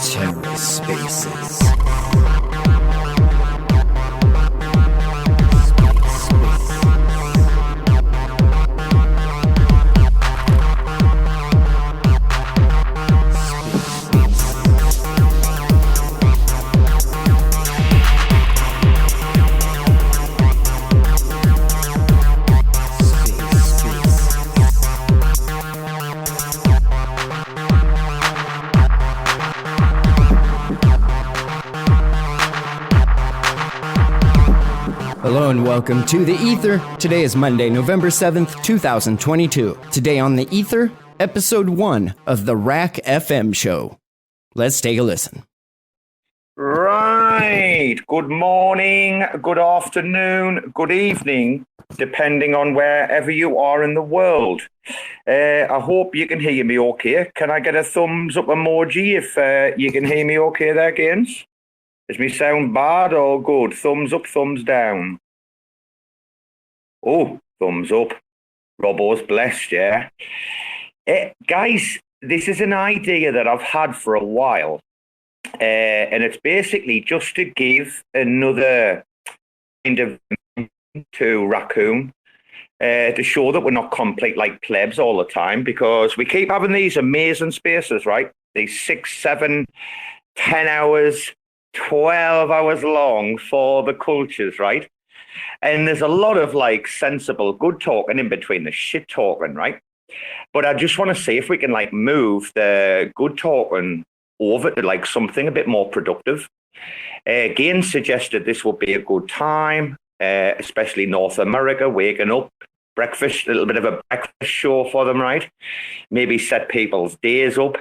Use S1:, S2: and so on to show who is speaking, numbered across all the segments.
S1: TerraSpaces. Hello and welcome to The Ether. Today is Monday, November 7th, 2022. Today on The Ether, episode 1 of the RAC FM show. Let's take a listen.
S2: Right. Good morning, good afternoon, good evening, depending on wherever you are in the world. I hope you can hear me okay. Can I get a thumbs up emoji if you can hear me okay there, Gaines? Does me sound bad or good? Thumbs up, thumbs down. Oh, thumbs up. Robbo's blessed, yeah. Guys, this is an idea that I've had for a while. And it's basically just to give another kind of to Raccoon to show that we're not complete like plebs all the time, because we keep having these amazing spaces, right? These 6, 7, 10 hours, 12 hours long for the cultures, right? And there's a lot of like sensible good talking in between the shit talking, right? But I just want to see if we can like move the good talking over to like something a bit more productive. Again, suggested this would be a good time, especially North America, waking up, breakfast, a little bit of a breakfast show for them, right? Maybe set people's days up.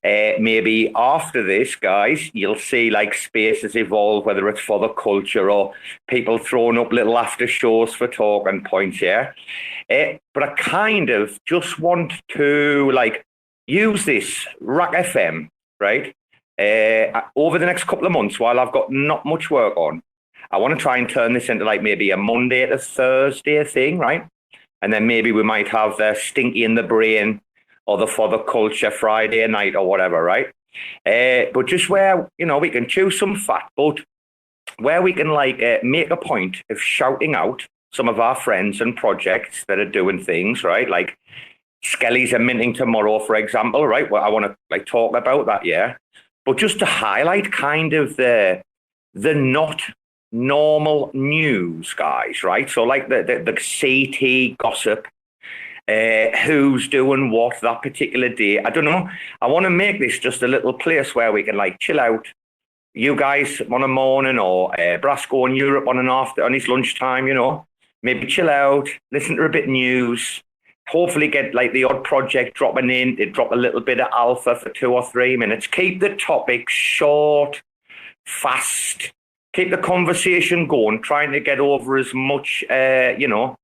S2: Maybe after this, guys, you'll see like spaces evolve, whether it's for the culture or people throwing up little after shows for talking points, yeah? But I kind of just want to like use this RAC FM, right? Over the next couple of months while I've got not much work on. I want to try and turn this into like maybe a Monday to Thursday thing, right? And then maybe we might have the Stinky in the Brain or the For the Culture Friday night or whatever, right? But just where, you know, we can chew some fat, but where we can like make a point of shouting out some of our friends and projects that are doing things, right? Like Skelly's are minting tomorrow, for example, right? Well, I want to like talk about that, yeah. But just to highlight kind of the not normal news, guys, right? So like the CT gossip, who's doing what that particular day. I don't know. I want to make this just a little place where we can like chill out. You guys on a morning, or Brasco in Europe on his lunchtime, you know, maybe chill out, listen to a bit of news, hopefully get like the odd project dropping in. They drop a little bit of alpha for 2 or 3 minutes. Keep the topic short, fast. Keep the conversation going, trying to get over as much, you know,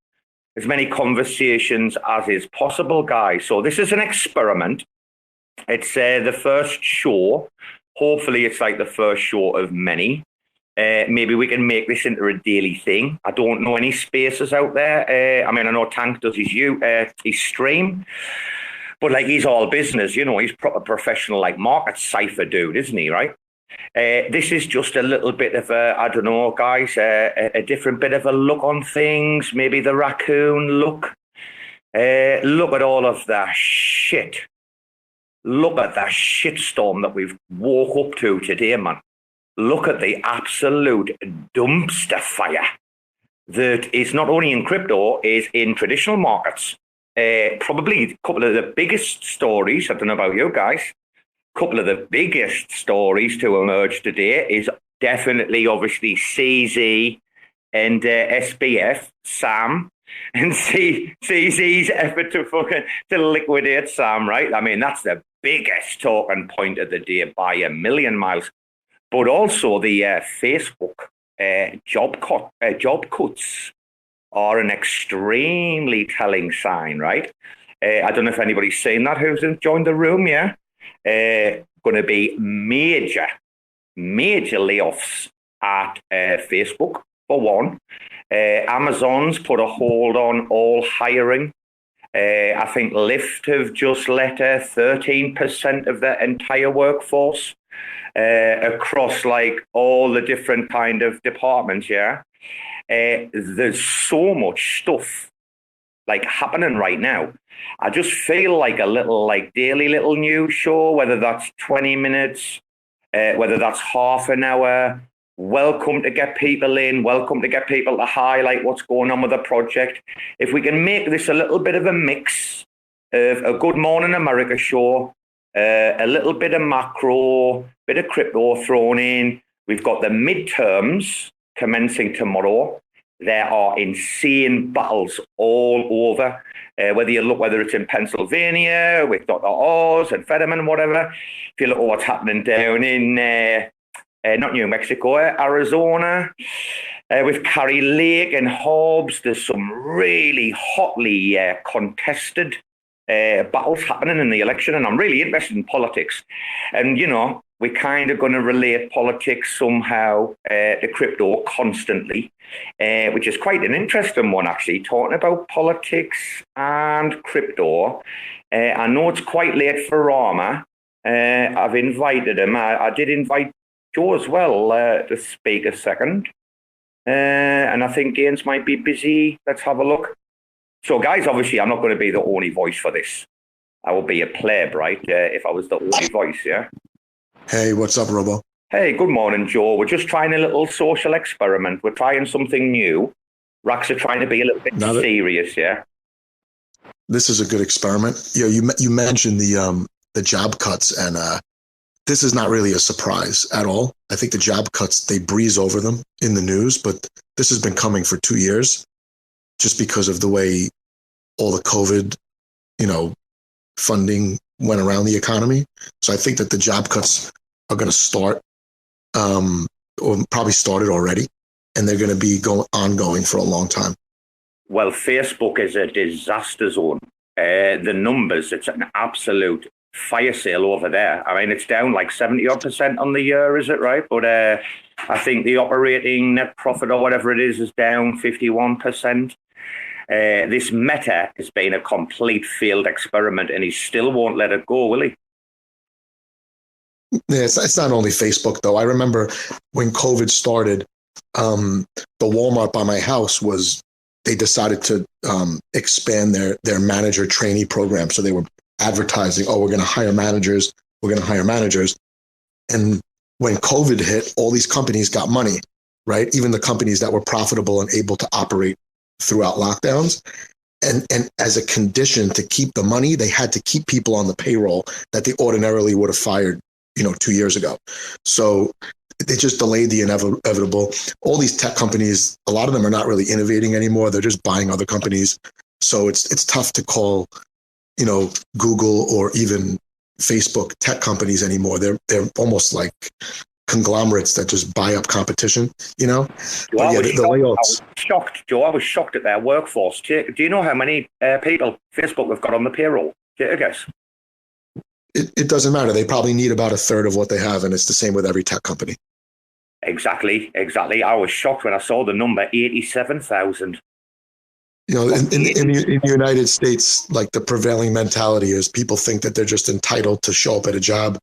S2: as many conversations as is possible, guys. So this is an experiment. It's the first show. Hopefully it's like the first show of many. Maybe we can make this into a daily thing. I don't know any spaces out there. I mean, I know Tank does his stream, but like he's all business, you know, he's proper professional, like market cipher dude, isn't he, right? This is just a little bit of a, I don't know, guys, a different bit of a look on things. Maybe the Raccoon look. Look at all of that shit. Look at that shitstorm that we've woke up to today, man. Look at the absolute dumpster fire that is not only in crypto, is in traditional markets. Probably a couple of the biggest stories, I don't know about you guys, couple of the biggest stories to emerge today is definitely obviously CZ and SBF, Sam, and CZ's effort to liquidate Sam, right? I mean, that's the biggest talking point of the day by a million miles. But also the Facebook job cuts are an extremely telling sign, right? I don't know if anybody's seen that who's joined the room, yeah? Going to be major layoffs at Facebook. for one. Amazon's put a hold on all hiring. I think Lyft have just let 13% of their entire workforce across like all the different kind of departments. Yeah, there's so much stuff like happening right now. I just feel like a little like daily little news show, whether that's 20 minutes, whether that's half an hour. Welcome to get people in, welcome to get people to highlight what's going on with the project. If we can make this a little bit of a mix of a Good Morning America show, a little bit of macro, bit of crypto thrown in. We've got the midterms commencing tomorrow. There are insane battles all over. Whether it's in Pennsylvania with Dr. Oz and Fetterman and whatever. If you look at what's happening down in not New Mexico, Arizona, with Carrie Lake and Hobbs, there's some really hotly contested battles happening in the election, and I'm really interested in politics. And, you know, we're kind of going to relate politics somehow to crypto constantly, which is quite an interesting one, actually, talking about politics and crypto. I know it's quite late for Rama. I've invited him. I did invite Joe as well to speak a second. And I think Gaines might be busy. Let's have a look. So, guys, obviously, I'm not going to be the only voice for this. I will be a pleb, right? If I was the only voice, yeah?
S3: Hey, what's up, Robo?
S2: Hey, good morning, Joe. We're just trying a little social experiment. We're trying something new. RACs are trying to be a little bit serious, yeah?
S3: This is a good experiment. You mentioned the job cuts, and this is not really a surprise at all. I think the job cuts, they breeze over them in the news, but this has been coming for 2 years just because of the way all the COVID, funding went around the economy. So I think that the job cuts are going to start, or probably started already, and they're going to be ongoing for a long time.
S2: Well, Facebook is a disaster zone. The numbers, it's an absolute fire sale over there. I mean, it's down like 70% on the year, is it right? But I think the operating net profit or whatever it is down 51%. This Meta has been a complete failed experiment, and he still won't let it go, will he?
S3: Yeah, it's not only Facebook, though. I remember when COVID started, the Walmart by my house they decided to expand their manager trainee program. So they were advertising, we're going to hire managers. We're going to hire managers. And when COVID hit, all these companies got money, right? Even the companies that were profitable and able to operate throughout lockdowns. And as a condition to keep the money, they had to keep people on the payroll that they ordinarily would have fired, 2 years ago. So they just delayed the inevitable. All these tech companies, a lot of them are not really innovating anymore. They're just buying other companies. So it's tough to call, Google or even Facebook tech companies anymore. They're almost like conglomerates that just buy up competition,
S2: Joe, I was shocked, Joe. I was shocked at their workforce. Do you know how many people Facebook have got on the payroll? I guess.
S3: It doesn't matter. They probably need about a third of what they have, and it's the same with every tech company.
S2: Exactly. I was shocked when I saw the number 87,000.
S3: In the United States, like the prevailing mentality is people think that they're just entitled to show up at a job,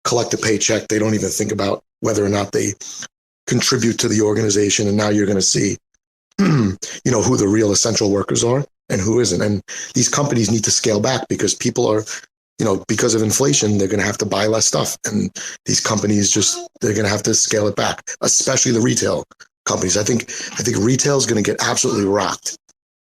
S3: collect a paycheck. They don't even think about whether or not they contribute to the organization. And now you're going to see, who the real essential workers are and who isn't. And these companies need to scale back because people are, because of inflation, they're going to have to buy less stuff. And these companies they're going to have to scale it back, especially the retail companies. I think retail is going to get absolutely rocked.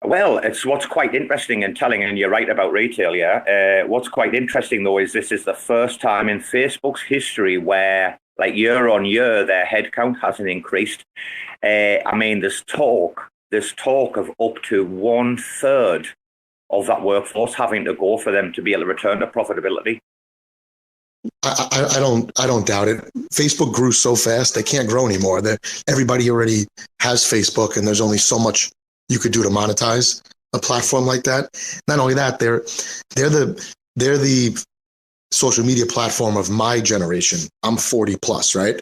S2: Well, it's what's quite interesting and telling, and you're right about retail, yeah. What's quite interesting, though, is this is the first time in Facebook's history where, like, year on year, their headcount hasn't increased. There's talk of up to 1/3 of that workforce having to go for them to be able to return to profitability.
S3: I don't doubt it. Facebook grew so fast, they can't grow anymore. Everybody already has Facebook, and there's only so much you could do to monetize a platform like that. Not only that, they're the social media platform of my generation. I'm 40 plus, right?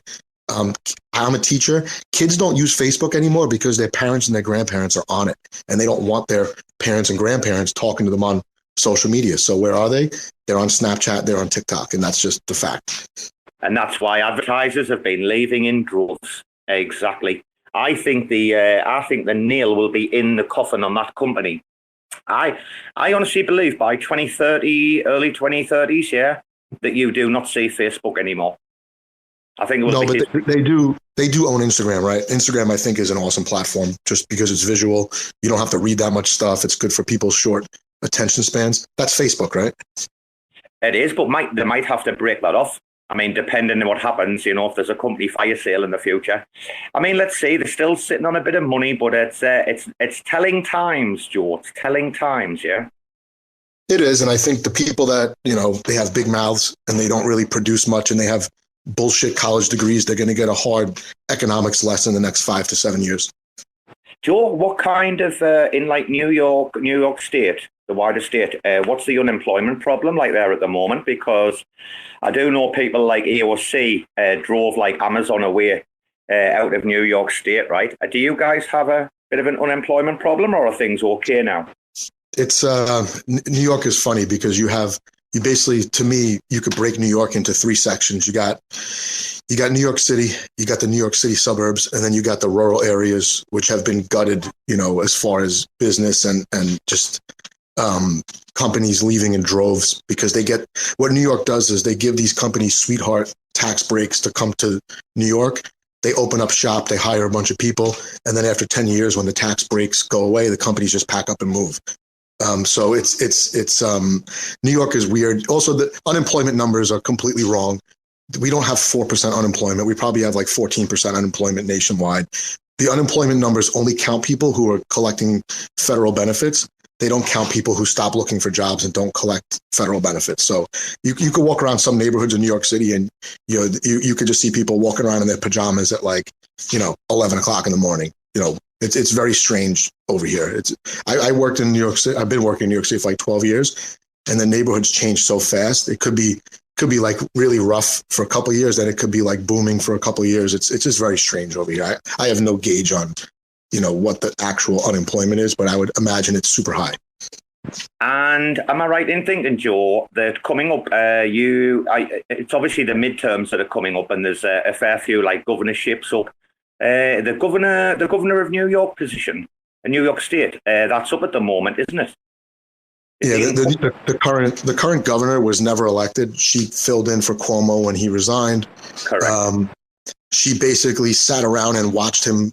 S3: I'm a teacher. Kids don't use Facebook anymore because their parents and their grandparents are on it, and they don't want their parents and grandparents talking to them on social media. So where are they? They're on Snapchat, they're on TikTok, and that's just the fact.
S2: And that's why advertisers have been leaving in droves. Exactly. I think the nail will be in the coffin on that company. I honestly believe by 2030, early 2030s, yeah, that you do not see Facebook anymore. I think it will
S3: no, but they do own Instagram, right? Instagram, I think, is an awesome platform just because it's visual. You don't have to read that much stuff. It's good for people's short attention spans. That's Facebook, right?
S2: It is, but they might have to break that off. I mean, depending on what happens, you know, if there's a company fire sale in the future. I mean, let's see, they're still sitting on a bit of money, but it's telling times, Joe. It's telling times, yeah.
S3: It is, and I think the people that, you know, they have big mouths and they don't really produce much and they have bullshit college degrees, they're going to get a hard economics lesson in the next 5 to 7 years.
S2: Joe, what kind of, in like New York State, the wider state, what's the unemployment problem like there at the moment? Because I do know people like AOC drove like Amazon away out of New York State, right? Do you guys have a bit of an unemployment problem, or are things okay now?
S3: It's New York is funny because you basically, to me, you could break New York into 3 sections. You got New York City, you got the New York City suburbs, and then you got the rural areas, which have been gutted, you know, as far as business and just companies leaving in droves because what New York does is they give these companies sweetheart tax breaks to come to New York. They open up shop, they hire a bunch of people, and then after 10 years, when the tax breaks go away, the companies just pack up and move. So it's New York is weird. Also, the unemployment numbers are completely wrong. We don't have 4% unemployment. We probably have like 14% unemployment nationwide. The unemployment numbers only count people who are collecting federal benefits. They don't count people who stop looking for jobs and don't collect federal benefits. So you could walk around some neighborhoods in New York City and you could just see people walking around in their pajamas at 11 o'clock in the morning. It's very strange over here. I worked in New York City. I've been working in New York City for like 12 years, and the neighborhoods change so fast. It could be like really rough for a couple of years, then it could be like booming for a couple of years. It's just very strange over here. I have no gauge on what the actual unemployment is, but I would imagine it's super high.
S2: And am I right in thinking, Joe, that coming up, it's obviously the midterms that are coming up, and there's a fair few like governorships up. The governor of New York position, New York State, that's up at the moment, isn't it?
S3: Yeah, the current governor was never elected. She filled in for Cuomo when he resigned.
S2: Correct.
S3: She basically sat around and watched him,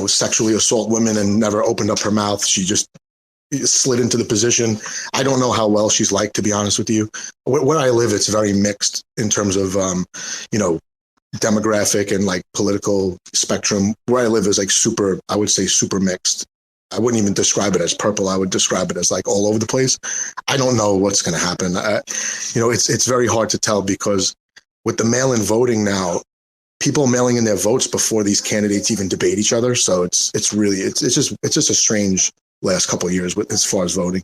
S3: sexually assault women and never opened up her mouth. She just slid into the position. I don't know how well she's liked, to be honest with you. Where I live, it's very mixed in terms of, demographic and like political spectrum. Where I live is like I would say super mixed. I wouldn't even describe it as purple. I would describe it as like all over the place. I don't know what's going to happen. It's very hard to tell because with the mail-in voting now, people are mailing in their votes before these candidates even debate each other. So it's just a strange last couple of years as far as voting.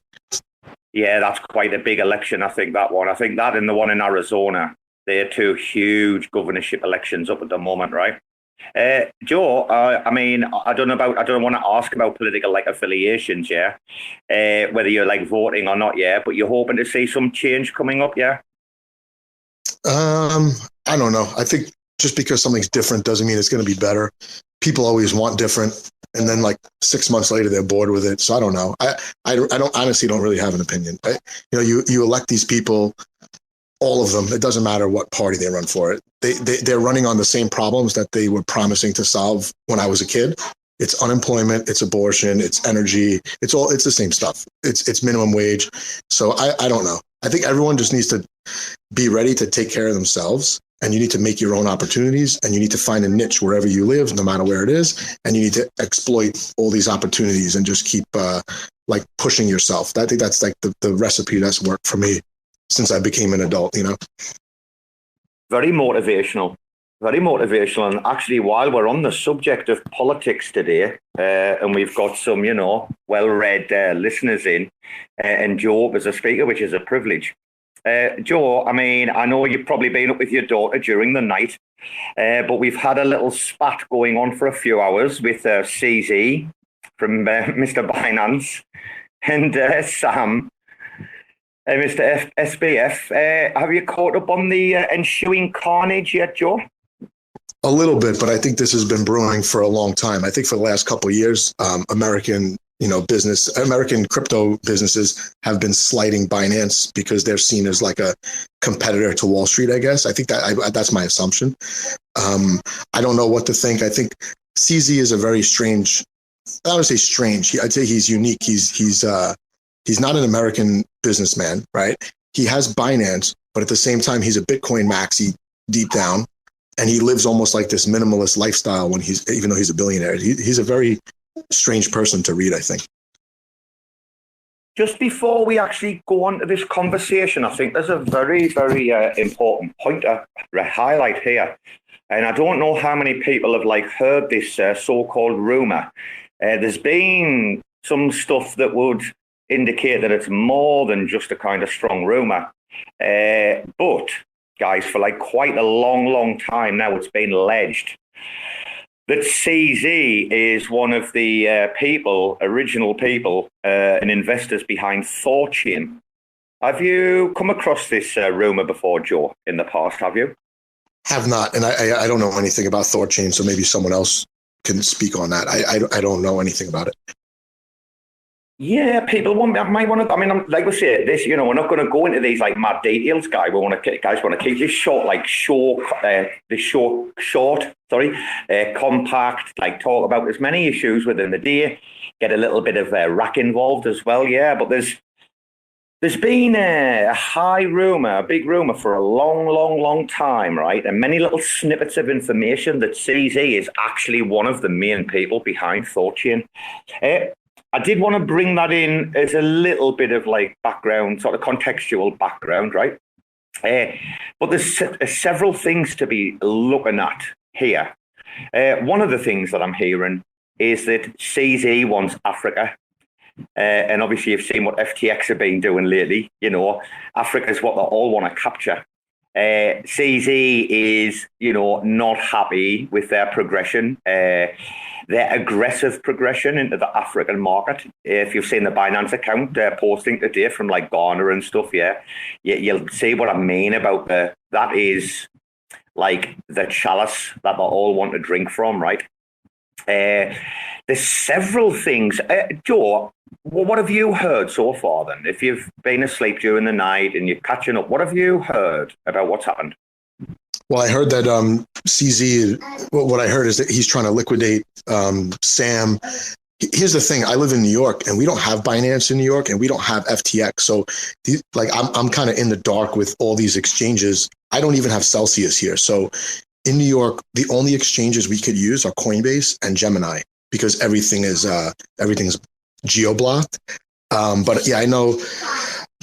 S2: Yeah, that's quite a big election. I think that and the one in Arizona, they're 2 huge governorship elections up at the moment, right? Joe, I don't want to ask about political like affiliations, yeah, whether you're like voting or not, yeah, but you're hoping to see some change coming up, yeah?
S3: I don't know. I think just because something's different doesn't mean it's going to be better. People always want different, and then like 6 months later they're bored with it. So I don't know. I don't really have an opinion. You elect these people. All of them. It doesn't matter what party they run for. They're running on the same problems that they were promising to solve when I was a kid. It's unemployment, it's abortion, it's energy. It's the same stuff. It's minimum wage. So I don't know. I think everyone just needs to be ready to take care of themselves, and you need to make your own opportunities, and you need to find a niche wherever you live, no matter where it is, and you need to exploit all these opportunities and just keep like pushing yourself. I think that's like the recipe that's worked for me since I became an adult,
S2: Very motivational. And actually, while we're on the subject of politics today, and we've got some, well-read listeners in, and Joe as a speaker, which is a privilege. Joe, I know you've probably been up with your daughter during the night. But we've had a little spat going on for a few hours with CZ from Mr. Binance and Sam, Mr. SBF. Have you caught up on the ensuing carnage yet, Joe?
S3: A little bit, but I think this has been brewing for a long time. I think for the last couple of years, American crypto businesses have been slighting Binance because they're seen as like a competitor to Wall Street, I guess. I think that's my assumption. I don't know what to think. I think CZ is a very strange, I would say strange. I'd say he's unique. He's not an American businessman, right? He has Binance, but at the same time, he's a Bitcoin maxi deep down. And he lives almost like this minimalist lifestyle even though he's a billionaire. He's a very strange person to read, I think.
S2: Just before we actually go on to this conversation, I think there's a very, very important point to highlight here. And I don't know how many people have heard this so-called rumor. There's been some stuff that would indicate that it's more than just a kind of strong rumor. But guys, for quite a long time now, it's been alleged that CZ is one of the original people and investors behind Thorchain. Have you come across this rumor before, Joe, in the past, have you?
S3: Have not, and I don't know anything about Thorchain, so maybe someone else can speak on that. I don't know anything about it.
S2: Yeah, people might want to. I mean, like we say, this, we're not going to go into these mad details, guys. We want to keep this short, compact. Talk about as many issues within the day. Get a little bit of RAC involved as well. Yeah, but there's been a big rumor for a long time, right? And many little snippets of information that CZ is actually one of the main people behind Thorchain. I did want to bring that in as a little bit of background, sort of contextual background, right? But there's several things to be looking at here. One of the things that I'm hearing is that CZ wants Africa. And obviously you've seen what FTX have been doing lately. Africa is what they all want to capture. CZ is, not happy with their progression. Their aggressive progression into the African market. If you've seen the Binance account posting today from Ghana and stuff, you'll see what I mean about that is the chalice that they all want to drink from, right? There's several things. Joe, what have you heard so far then? If you've been asleep during the night and you're catching up, what have you heard about what's happened?
S3: Well, I heard that CZ, what I heard is that he's trying to liquidate Sam. Here's the thing. I live in New York and we don't have Binance in New York and we don't have FTX. So I'm kind of in the dark with all these exchanges. I don't even have Celsius here. So in New York, the only exchanges we could use are Coinbase and Gemini because everything's geo-blocked. But yeah, I know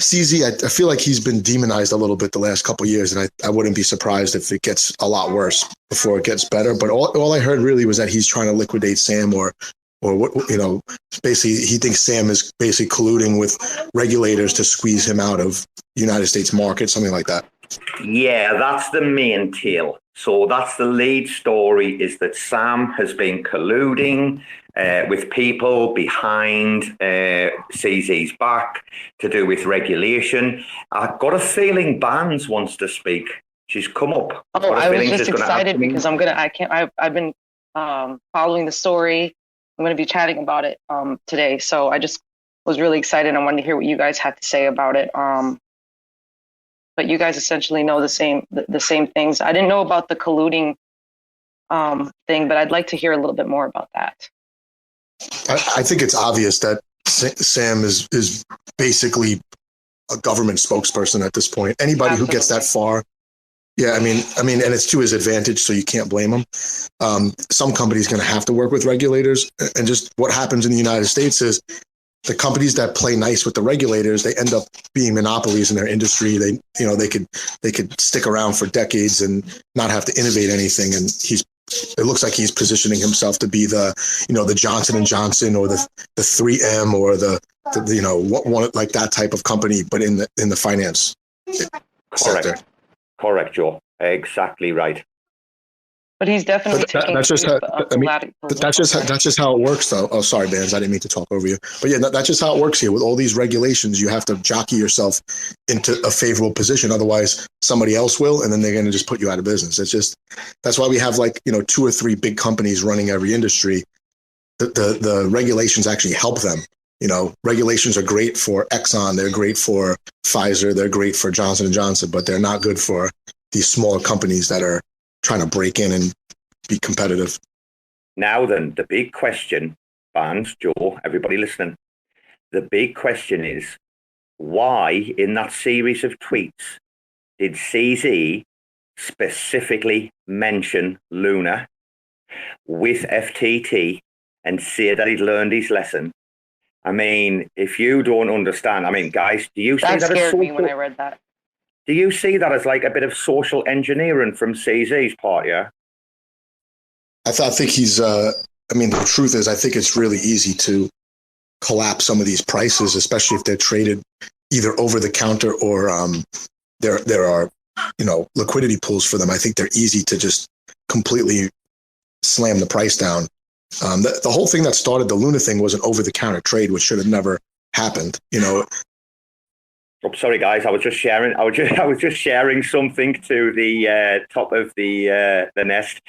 S3: CZ, I feel like he's been demonized a little bit the last couple of years, and I wouldn't be surprised if it gets a lot worse before it gets better. But all I heard really was that he's trying to liquidate Sam or basically he thinks Sam is basically colluding with regulators to squeeze him out of the United States market, something like that.
S2: Yeah, that's the main tale. So that's the lead story, is that Sam has been colluding with people behind CZ's back to do with regulation. I've got a feeling Barnes wants to speak. She's come up.
S4: Oh, I was just excited because I've been following the story. I'm going to be chatting about it today. So I just was really excited. I wanted to hear what you guys had to say about it. But you guys essentially know the same things. I didn't know about the colluding thing, but I'd like to hear a little bit more about that.
S3: I think it's obvious that Sam is basically a government spokesperson at this point. Anybody Absolutely. Who gets that far, yeah, I mean, and it's to his advantage, so you can't blame him. Some companies going to have to work with regulators, and just what happens in the United States is the companies that play nice with the regulators, they end up being monopolies in their industry. They could stick around for decades and not have to innovate anything. And it looks like he's positioning himself to be the Johnson and Johnson or the 3M or the one like that type of company, but in the finance sector.
S2: Correct, Joe. Exactly right.
S4: But he's definitely taking.
S3: That's just how. I mean, that's just how it works, though. Oh, sorry, Bands. I didn't mean to talk over you. But yeah, that's just how it works here. With all these regulations, you have to jockey yourself into a favorable position. Otherwise, somebody else will, and then they're going to just put you out of business. It's just that's why we have 2 or 3 big companies running every industry. The regulations actually help them. Regulations are great for Exxon. They're great for Pfizer. They're great for Johnson & Johnson, but they're not good for these smaller companies that are trying to break in and be competitive.
S2: Now then, the big question, Barnes, Joe, everybody listening, the big question is, why in that series of tweets did CZ specifically mention Luna with FTT and say that he'd learned his lesson? I mean, if you don't understand, guys, do you see that? That
S4: scared me when I read that.
S2: Do you see that as like a bit of social engineering from CZ's part, yeah?
S3: I think he's, the truth is, I think it's really easy to collapse some of these prices, especially if they're traded either over the counter or there are, liquidity pools for them. I think they're easy to just completely slam the price down. The whole thing that started the Luna thing was an over-the-counter trade, which should have never happened,
S2: Oh, sorry, guys. I was just sharing something to the top of the nest.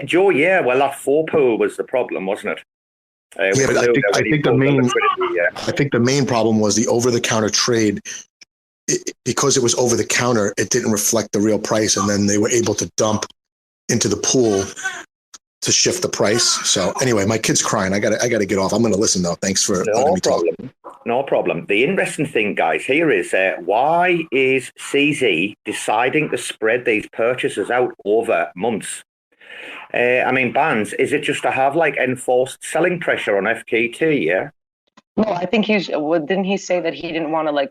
S2: Joe, yeah. Well, that 4 pool was the problem, wasn't it?
S3: But I think the main problem was the over-the-counter trade. Because it was over-the-counter, it didn't reflect the real price, and then they were able to dump into the pool to shift the price. So anyway, my kid's crying. I gotta get off. I'm gonna listen though. Thanks for letting me talk.
S2: No problem. The interesting thing, guys, here is why is CZ deciding to spread these purchases out over months? Bands, is it just to have enforced selling pressure on FTT? Yeah.
S4: No, I think didn't he say that he didn't want to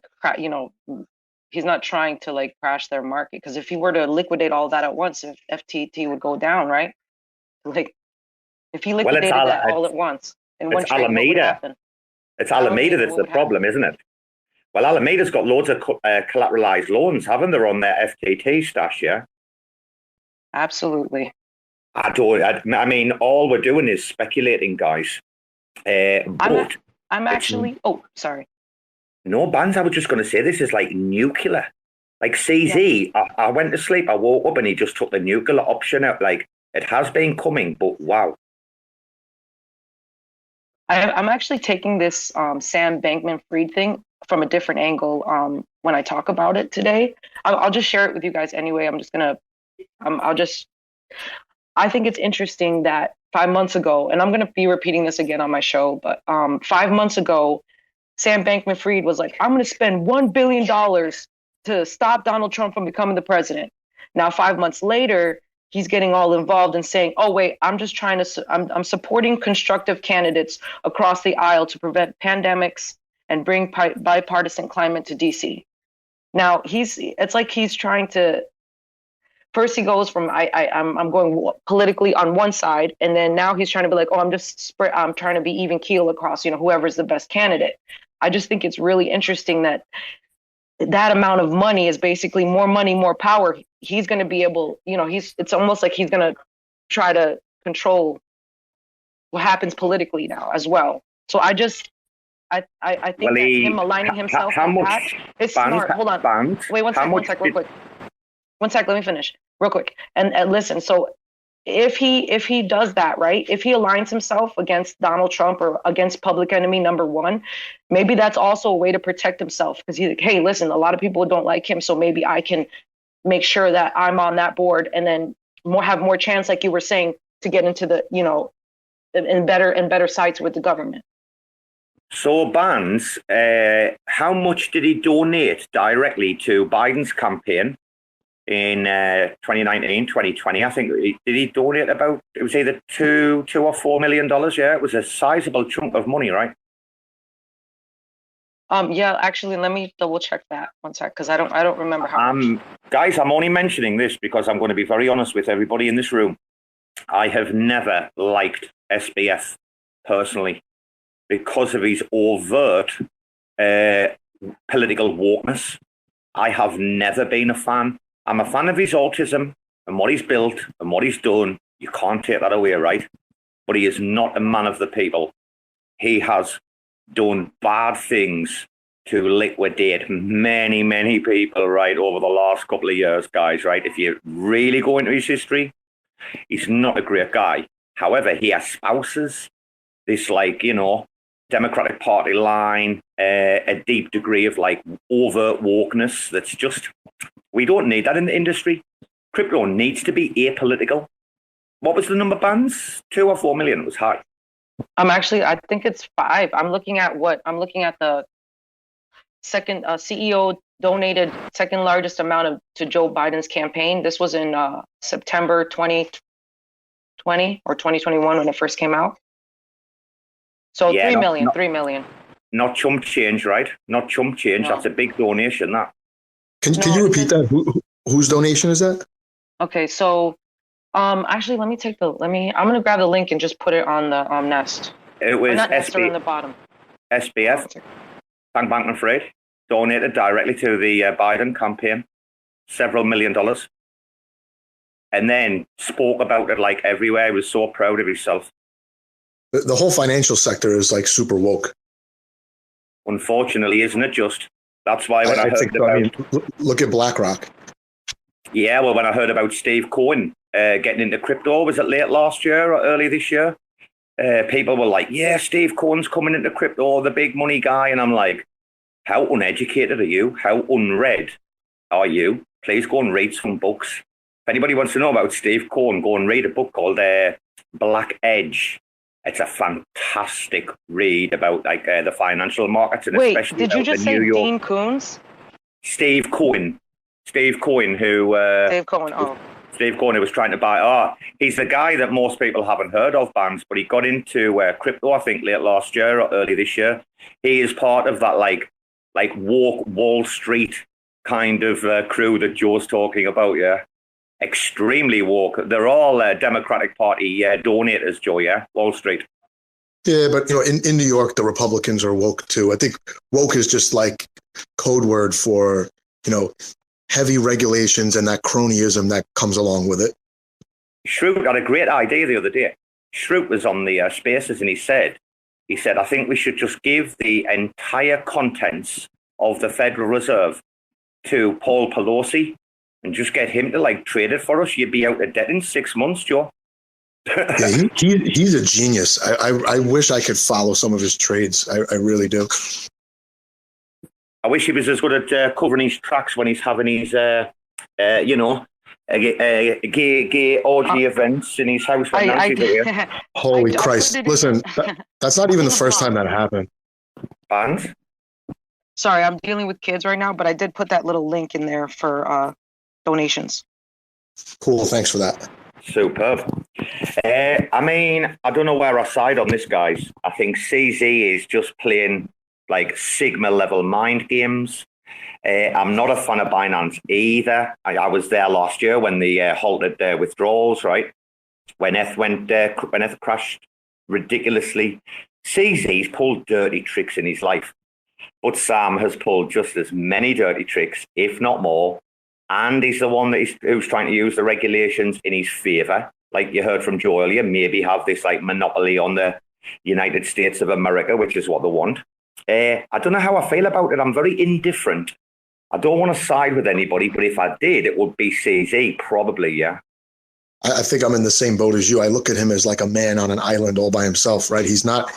S4: he's not trying to crash their market, because if he were to liquidate all that at once, if FTT would go down, right? If he liquidated that all at once in one trade, what would happen?
S2: It's Alameda that's the problem, isn't it? Well, Alameda's got loads of collateralized loans, haven't they, on their FTT stash, yeah?
S4: Absolutely.
S2: All we're doing is speculating, guys.
S4: I'm actually... Oh, sorry.
S2: No, Bands, I was just going to say this is like nuclear. Like CZ, yeah. I went to sleep, I woke up and he just took the nuclear option out. It has been coming, but wow.
S4: I'm actually taking this Sam Bankman-Fried thing from a different angle when I talk about it today. I'll just share it with you guys anyway. I think it's interesting that 5 months ago, and I'm going to be repeating this again on my show, but 5 months ago, Sam Bankman-Fried was like, I'm going to spend $1 billion to stop Donald Trump from becoming the president. Now, 5 months later, he's getting all involved and saying, oh, wait, I'm supporting constructive candidates across the aisle to prevent pandemics and bring bipartisan climate to DC. Now, it's like he's trying to, first he goes from, I'm going politically on one side, and then now he's trying to be like, oh, I'm trying to be even keel across, whoever's the best candidate. I just think it's really interesting that amount of money is basically more money, more power. He's going to be able, it's almost like he's going to try to control what happens politically now as well. So I think that him aligning himself with that is smart. Hold on. Wait, one sec, real quick. One sec, let me finish real quick. And listen, so if he does that, right? If he aligns himself against Donald Trump or against public enemy number one, maybe that's also a way to protect himself, because he's like, hey, listen, a lot of people don't like him, so maybe I can make sure that I'm on that board and then have more chance, like you were saying, to get into the, in better sites with the government.
S2: So Barnes, how much did he donate directly to Biden's campaign in 2019, 2020? I think, did he donate about, it was either $2 or $4 million? Yeah, it was a sizable chunk of money, right?
S4: Yeah, actually, let me double check that one sec, because I don't remember how much.
S2: Guys, I'm only mentioning this because I'm going to be very honest with everybody in this room. I have never liked SBF personally because of his overt political wokeness. I have never been a fan. I'm a fan of his autism and what he's built and what he's done. You can't take that away, right? But he is not a man of the people. He has done bad things to liquidate many, many people, right, over the last couple of years, guys, right? If you really go into his history, he's not a great guy. However, he espouses this, like, you know, Democratic Party line, a deep degree of, like, overt wokeness that's just, we don't need that in the industry. Crypto needs to be apolitical. What was the number bans? 2 or 4 million? It was high.
S4: I think it's 5. I'm looking at the second CEO donated second largest amount to Joe Biden's campaign. This was in September 2020 or 2021 when it first came out. So yeah, 3 million.
S2: Not chump change, right? Not chump change. No. That's a big donation, that.
S3: Can you repeat that? Whose donation is that?
S4: Okay, so actually, I'm going to grab the link and just put it on the Nest.
S2: It was
S4: on the bottom.
S2: SBF, Bank Bankman Fried, donated directly to the Biden campaign, several $1 million. And then spoke about it like everywhere. He was so proud of himself.
S3: The whole financial sector is like super woke.
S2: Unfortunately, isn't it just? That's why when I heard about...
S3: look at BlackRock.
S2: Yeah, well, when I heard about Steve Cohen getting into crypto, was it late last year or early this year? People were like, yeah, Steve Cohen's coming into crypto, the big money guy. And I'm like, how uneducated are you? How unread are you? Please go and read some books. If anybody wants to know about Steve Cohen, go and read a book called Black Edge. It's a fantastic read about like the financial markets, and especially
S4: did you just say Dean Koontz?
S2: Steve Cohen, who Steve Cohen, who was trying to buy. He's the guy that most people haven't heard of, Bands, but he got into crypto, I think, late last year or early this year. He is part of that like woke Wall Street kind of crew that Joe's talking about. Yeah. Extremely woke. They're all Democratic Party donators, Joe, yeah? Wall Street.
S3: Yeah, but, you know, in New York, the Republicans are woke, too. I think woke is just like code word for, you know, heavy regulations and that cronyism that comes along with it.
S2: Schrute had a great idea the other day. Schrute was on the Spaces and he said, I think we should just give the entire contents of the Federal Reserve to Paul Pelosi and just get him to like trade it for us. You'd be out of debt in 6 months, Joe.
S3: Yeah, he's a genius. I wish I could follow some of his trades. I really do.
S2: I wish he was as good at covering his tracks when he's having his, gay orgy events in his house.
S3: Holy Christ. Listen, that's not even the first time that happened.
S2: And?
S4: Sorry, I'm dealing with kids right now, but I did put that little link in there for donations.
S3: Cool, thanks for that.
S2: Superb. I mean, I don't know where I side on this, guys. I think CZ is just playing like Sigma level mind games. I'm not a fan of Binance either. I was there last year when they halted their withdrawals, right? When ETH crashed ridiculously. CZ's pulled dirty tricks in his life, but Sam has pulled just as many dirty tricks, if not more. And he's the one who's trying to use the regulations in his favor. Like you heard from Joe earlier, maybe have this like monopoly on the United States of America, which is what they want. I don't know how I feel about it. I'm very indifferent. I don't want to side with anybody, but if I did, it would be CZ, probably, yeah.
S3: I think I'm in the same boat as you. I look at him as like a man on an island all by himself, right? He's not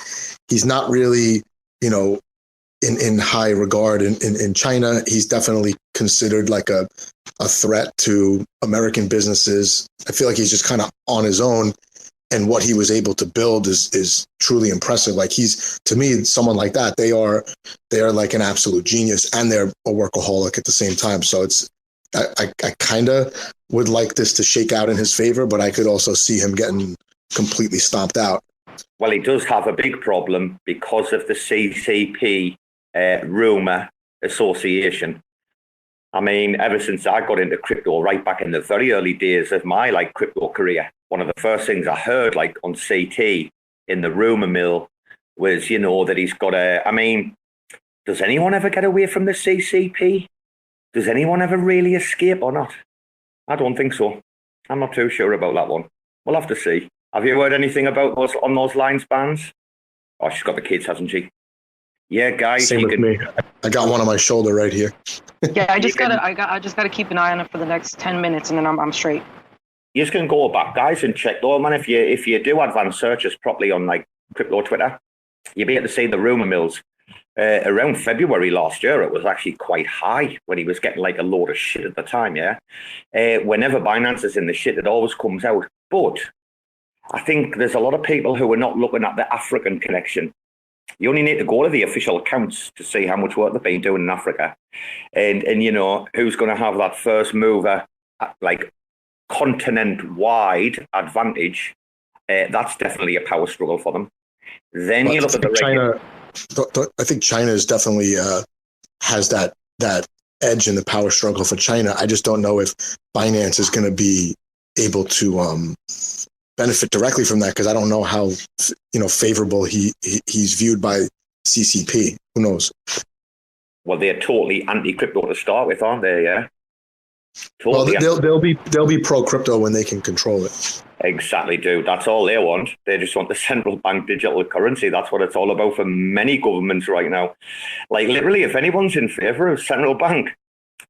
S3: really, you know, in high regard in China. He's definitely considered like a threat to American businesses. I feel like he's just kind of on his own, and what he was able to build is truly impressive. Like to me, someone like that, they are like an absolute genius, and they're a workaholic at the same time. So I kind of would like this to shake out in his favor, but I could also see him getting completely stomped out.
S2: Well, he does have a big problem because of the CCP rumor association. I mean, ever since I got into crypto, right back in the very early days of my like crypto career, one of the first things I heard like on CT in the rumor mill was, you know, that he's got I mean, does anyone ever get away from the CCP? Does anyone ever really escape or not? I don't think so. I'm not too sure about that one. We'll have to see. Have you heard anything about those on those lines, bands? Oh, she's got the kids, hasn't she? Yeah, guys.
S3: Same with me. I got one on my shoulder right here.
S4: Yeah, I just gotta keep an eye on it for the next 10 minutes, and then I'm straight.
S2: You just can go back, guys, and check though, man. If you do advanced searches properly on like crypto Twitter, you'll be able to see the rumor mills. Around February last year, it was actually quite high when he was getting like a load of shit at the time. Yeah, whenever Binance is in the shit, it always comes out. But I think there's a lot of people who are not looking at the African connection. You only need to go to the official accounts to see how much work they've been doing in Africa, and you know who's going to have that first mover, like continent-wide advantage. That's definitely a power struggle for them. Then you look at
S3: China. I think China is definitely has that edge in the power struggle for China. I just don't know if Binance is going to be able to benefit directly from that, because I don't know how favorable he's viewed by CCP. Who knows? Well,
S2: they're totally anti-crypto to start with, aren't they? Yeah.
S3: Totally. Well, they'll be pro-crypto when they can control it.
S2: Exactly, dude. That's all they want. They just want the central bank digital currency. That's what it's all about for many governments right now. Like, literally, if anyone's in favor of central bank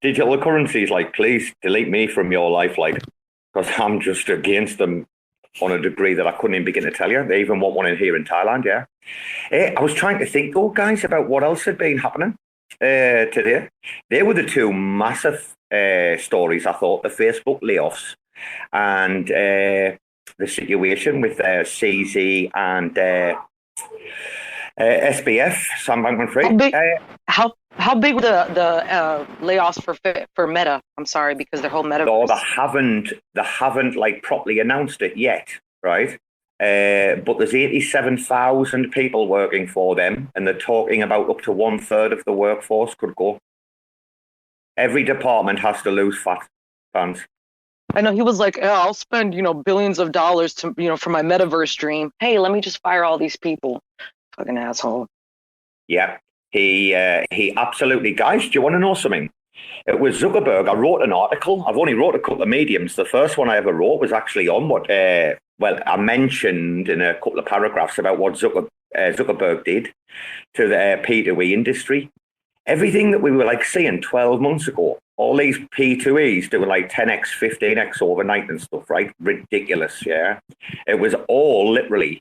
S2: digital currencies, like, please delete me from your life, like, because I'm just against them on a degree that I couldn't even begin to tell you. They even want one in here in Thailand, yeah. I was trying to think, though, guys, about what else had been happening today. They were the two massive stories, I thought, the Facebook layoffs and the situation with CZ and SBF, Sam Bankman-Fried.
S4: How big were the layoffs for Meta? I'm sorry, because their whole metaverse.
S2: No, they haven't like properly announced it yet, right? But there's 87,000 people working for them, and they're talking about up to 1/3 of the workforce could go. Every department has to lose fans.
S4: I know he was like, oh, I'll spend, billions of dollars to, for my metaverse dream. Hey, let me just fire all these people. Fucking asshole.
S2: Yeah, he absolutely. Guys, do you want to know something? It was Zuckerberg. I wrote an article. I've only wrote a couple of mediums. The first one I ever wrote was actually on what, I mentioned in a couple of paragraphs about what Zuckerberg did to the P2E industry. Everything that we were like seeing 12 months ago, all these P2Es doing like 10x, 15x overnight and stuff, right? Ridiculous, yeah. It was all literally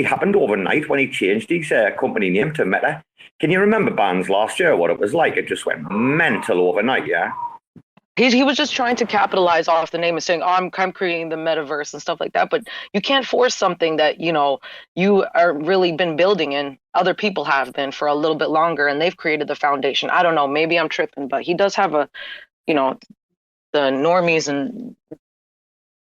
S2: happened overnight when he changed his company name to Meta. Can you remember bands last year, what it was like? It just went mental overnight, yeah.
S4: He was just trying to capitalize off the name and saying, I'm creating the metaverse and stuff like that. But you can't force something that, you are really been building in. Other people have been for a little bit longer, and they've created the foundation. I don't know. Maybe I'm tripping, but he does have the normies and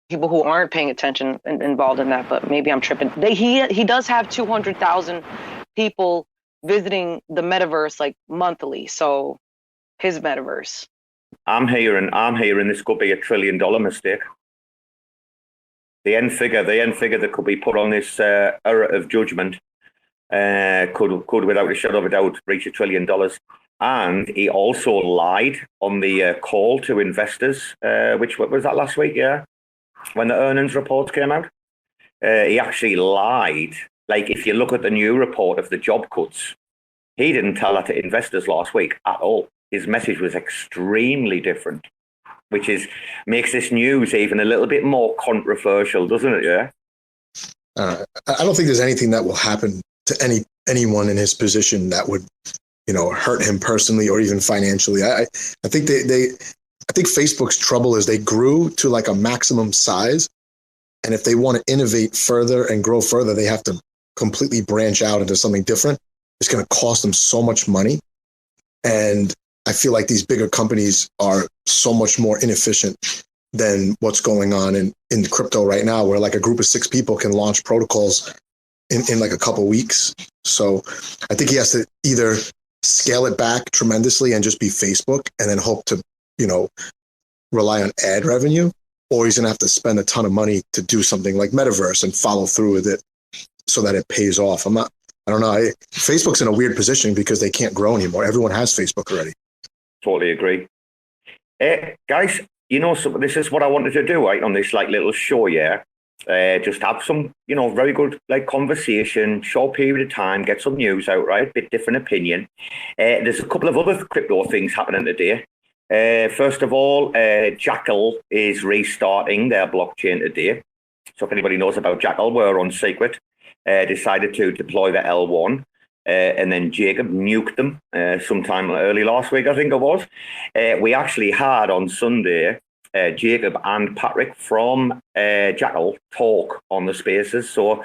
S4: people who aren't paying attention involved in that. But maybe I'm tripping. He does have 200,000 people visiting the metaverse like monthly. So his metaverse.
S2: I'm hearing this could be $1 trillion mistake. The end figure that could be put on this era of judgment could without a shadow of a doubt reach $1 trillion. And he also lied on the call to investors, which was that last week, yeah, when the earnings reports came out. He actually lied. Like, if you look at the new report of the job cuts, he didn't tell that to investors last week at all. His message was extremely different, which makes this news even a little bit more controversial, doesn't it? Yeah.
S3: I don't think there's anything that will happen to anyone in his position that would, hurt him personally or even financially. I think I think Facebook's trouble is they grew to like a maximum size, and if they want to innovate further and grow further, they have to completely branch out into something different. It's going to cost them so much money, and I feel like these bigger companies are so much more inefficient than what's going on in crypto right now, where like a group of 6 people can launch protocols in like a couple of weeks. So I think he has to either scale it back tremendously and just be Facebook and then hope to, rely on ad revenue, or he's going to have to spend a ton of money to do something like metaverse and follow through with it so that it pays off. I don't know. Facebook's in a weird position because they can't grow anymore. Everyone has Facebook already.
S2: Totally agree. Guys, so this is what I wanted to do, right, on this like little show, yeah. Just have some, very good like conversation, short period of time, get some news out, right? Bit different opinion. There's a couple of other crypto things happening today. First of all, Jackal is restarting their blockchain today. So if anybody knows about Jackal, we're on Secret. Decided to deploy the L1. And then Jacob nuked them sometime early last week, I think it was. We actually had on Sunday Jacob and Patrick from Jackal talk on the spaces. So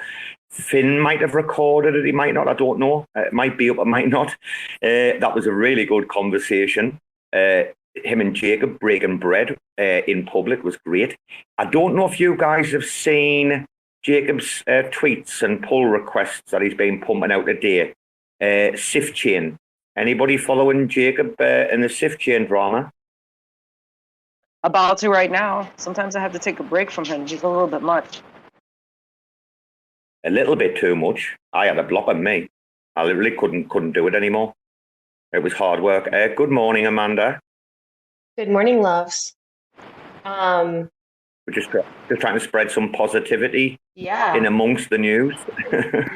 S2: Finn might have recorded it, he might not, I don't know. It might be up, it might not. That was a really good conversation. Him and Jacob breaking bread in public was great. I don't know if you guys have seen Jacob's tweets and pull requests that he's been pumping out today. Sift chain. Anybody following Jacob in the Sift chain drama?
S4: About to right now. Sometimes I have to take a break from him. He's a little bit much.
S2: A little bit too much. I had a block on me. I literally couldn't do it anymore. It was hard work. Good morning, Amanda.
S5: Good morning, loves.
S2: We're just trying to spread some positivity in amongst the news.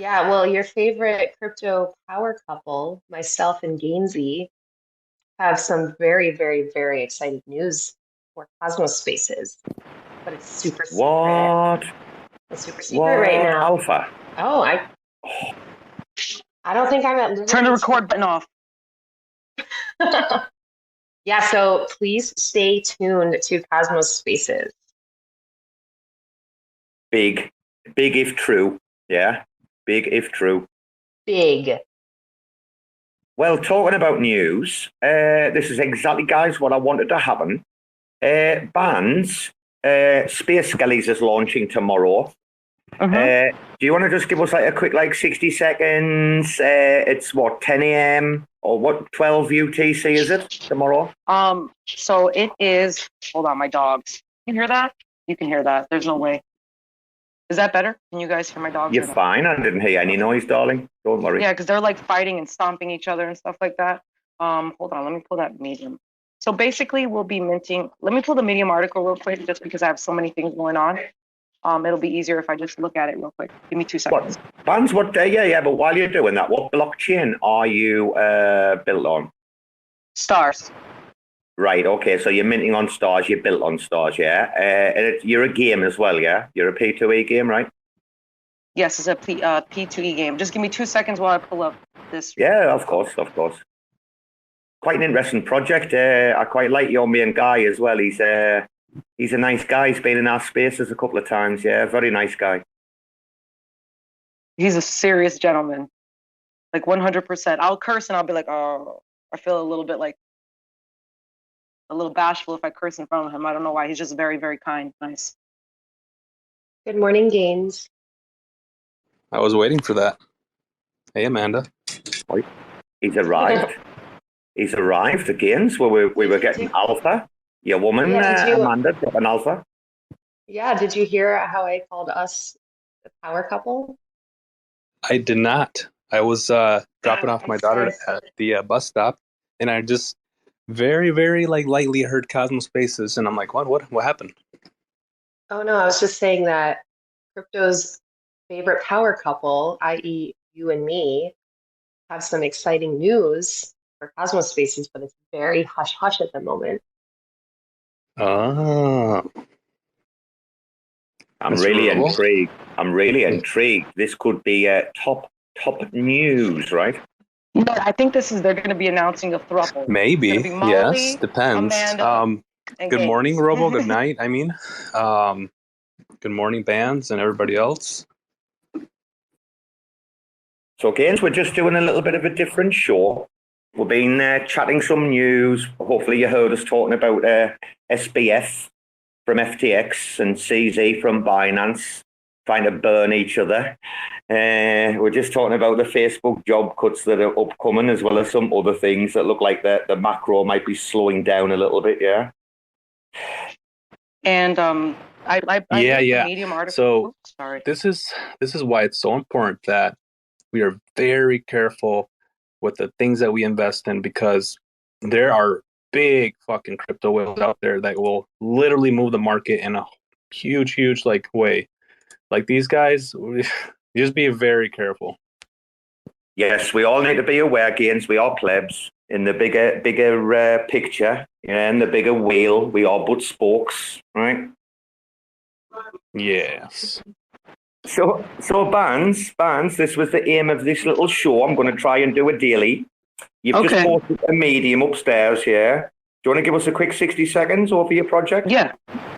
S5: Yeah, well, your favorite crypto power couple, myself and Gainsey, have some very, very, very exciting news for Cosmos Spaces, but it's super secret.
S2: What?
S5: It's super secret right now.
S2: Alpha?
S5: Oh, I don't think I'm at liberty.
S4: Turn the record button off.
S5: Yeah, so please stay tuned to Cosmos Spaces.
S2: Big if true. Yeah, big if true.
S5: Big.
S2: Well, talking about news, this is exactly, guys, what I wanted to happen. Bands, Space Skellies is launching tomorrow. Do you want to just give us like a quick 60 seconds? It's what, 10 a.m. or what, 12 UTC is it tomorrow?
S4: So it is, hold on, my dogs. You can hear that? You can hear that. There's no way. Is that better? Can you guys hear my dogs?
S2: You're fine. I didn't hear any noise, darling. Don't worry.
S4: Yeah, because they're like fighting and stomping each other and stuff like that. Hold on, let me pull that Medium. So basically we'll be minting, let me pull the Medium article real quick just because I have so many things going on. It'll be easier if I just look at it real quick. Give me 2 seconds.
S2: Bands, what day? Yeah, but while you're doing that, what blockchain are you built on?
S4: Stars.
S2: Right, okay, so you're minting on Stars, you're built on Stars, yeah? And you're a game as well, yeah? You're a P2E game, right?
S4: Yes, it's a P2E game. Just give me 2 seconds while I pull up this.
S2: Yeah, of course. Quite an interesting project. I quite like your main guy as well. He's a nice guy. He's been in our spaces a couple of times, yeah? Very nice guy.
S4: He's a serious gentleman. Like 100%. I'll curse and I'll be like, oh, I feel a little bit like a little bashful if I curse in front of him. I don't know why. He's just very, very kind. Nice.
S5: Good morning, Gaines.
S6: I was waiting for that. Hey, Amanda.
S2: He's arrived. He's arrived again. So we were getting Alpha. Your woman, Amanda, an Alpha.
S5: Yeah, did you hear how I called us the power couple?
S6: I did not. I was dropping off my daughter at the bus stop, and I just very, very lightly heard Cosmos Spaces, and I'm like, what happened?
S5: Oh no, I was just saying that crypto's favorite power couple, i.e. you and me, have some exciting news for Cosmos Spaces, but it's very hush-hush at the moment.
S6: Oh.
S2: I'm really intrigued. This could be top news, right?
S4: Yeah, I think they're going to be announcing a throuple.
S6: Maybe, yes, depends.
S4: Amanda,
S6: good morning, Robo. Good night. Good morning, bands and everybody else.
S2: So, Gaines, we're just doing a little bit of a different show. We've been chatting some news. Hopefully, you heard us talking about SBF from FTX and CZ from Binance trying to burn each other. We're just talking about the Facebook job cuts that are upcoming, as well as some other things that look like the macro might be slowing down a little bit. Yeah.
S4: And I
S6: yeah.
S4: Medium article.
S6: So
S4: sorry.
S6: This is why it's so important that we are very careful with the things that we invest in, because there are big fucking crypto whales out there that will literally move the market in a huge like way. Like these guys, just be very careful.
S2: Yes, we all need to be aware, Gaines. We are plebs in the bigger picture, and the bigger wheel. We are but spokes, right?
S6: Yes.
S2: So Barnes, this was the aim of this little show. I'm going to try and do a daily. You've just posted a medium upstairs here. Do you want to give us a quick 60 seconds over your project?
S4: Yeah.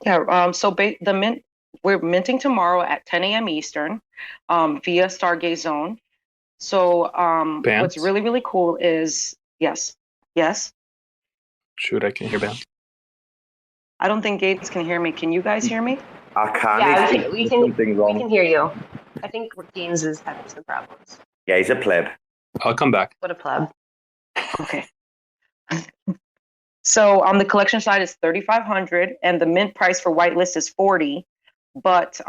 S4: The mint, we're minting tomorrow at 10 a.m. Eastern, via Stargaze Zone. So what's really, really cool is yes.
S6: Shoot, I can't hear Ben.
S4: I don't think Gates can hear me. Can you guys hear me?
S2: I can't.
S5: Yeah, we can hear you. I think Gaines is having some problems.
S2: Yeah, he's a pleb.
S6: I'll come back.
S5: What a pleb.
S4: Okay. So on the collection side is 3,500, and the mint price for whitelist is 40. But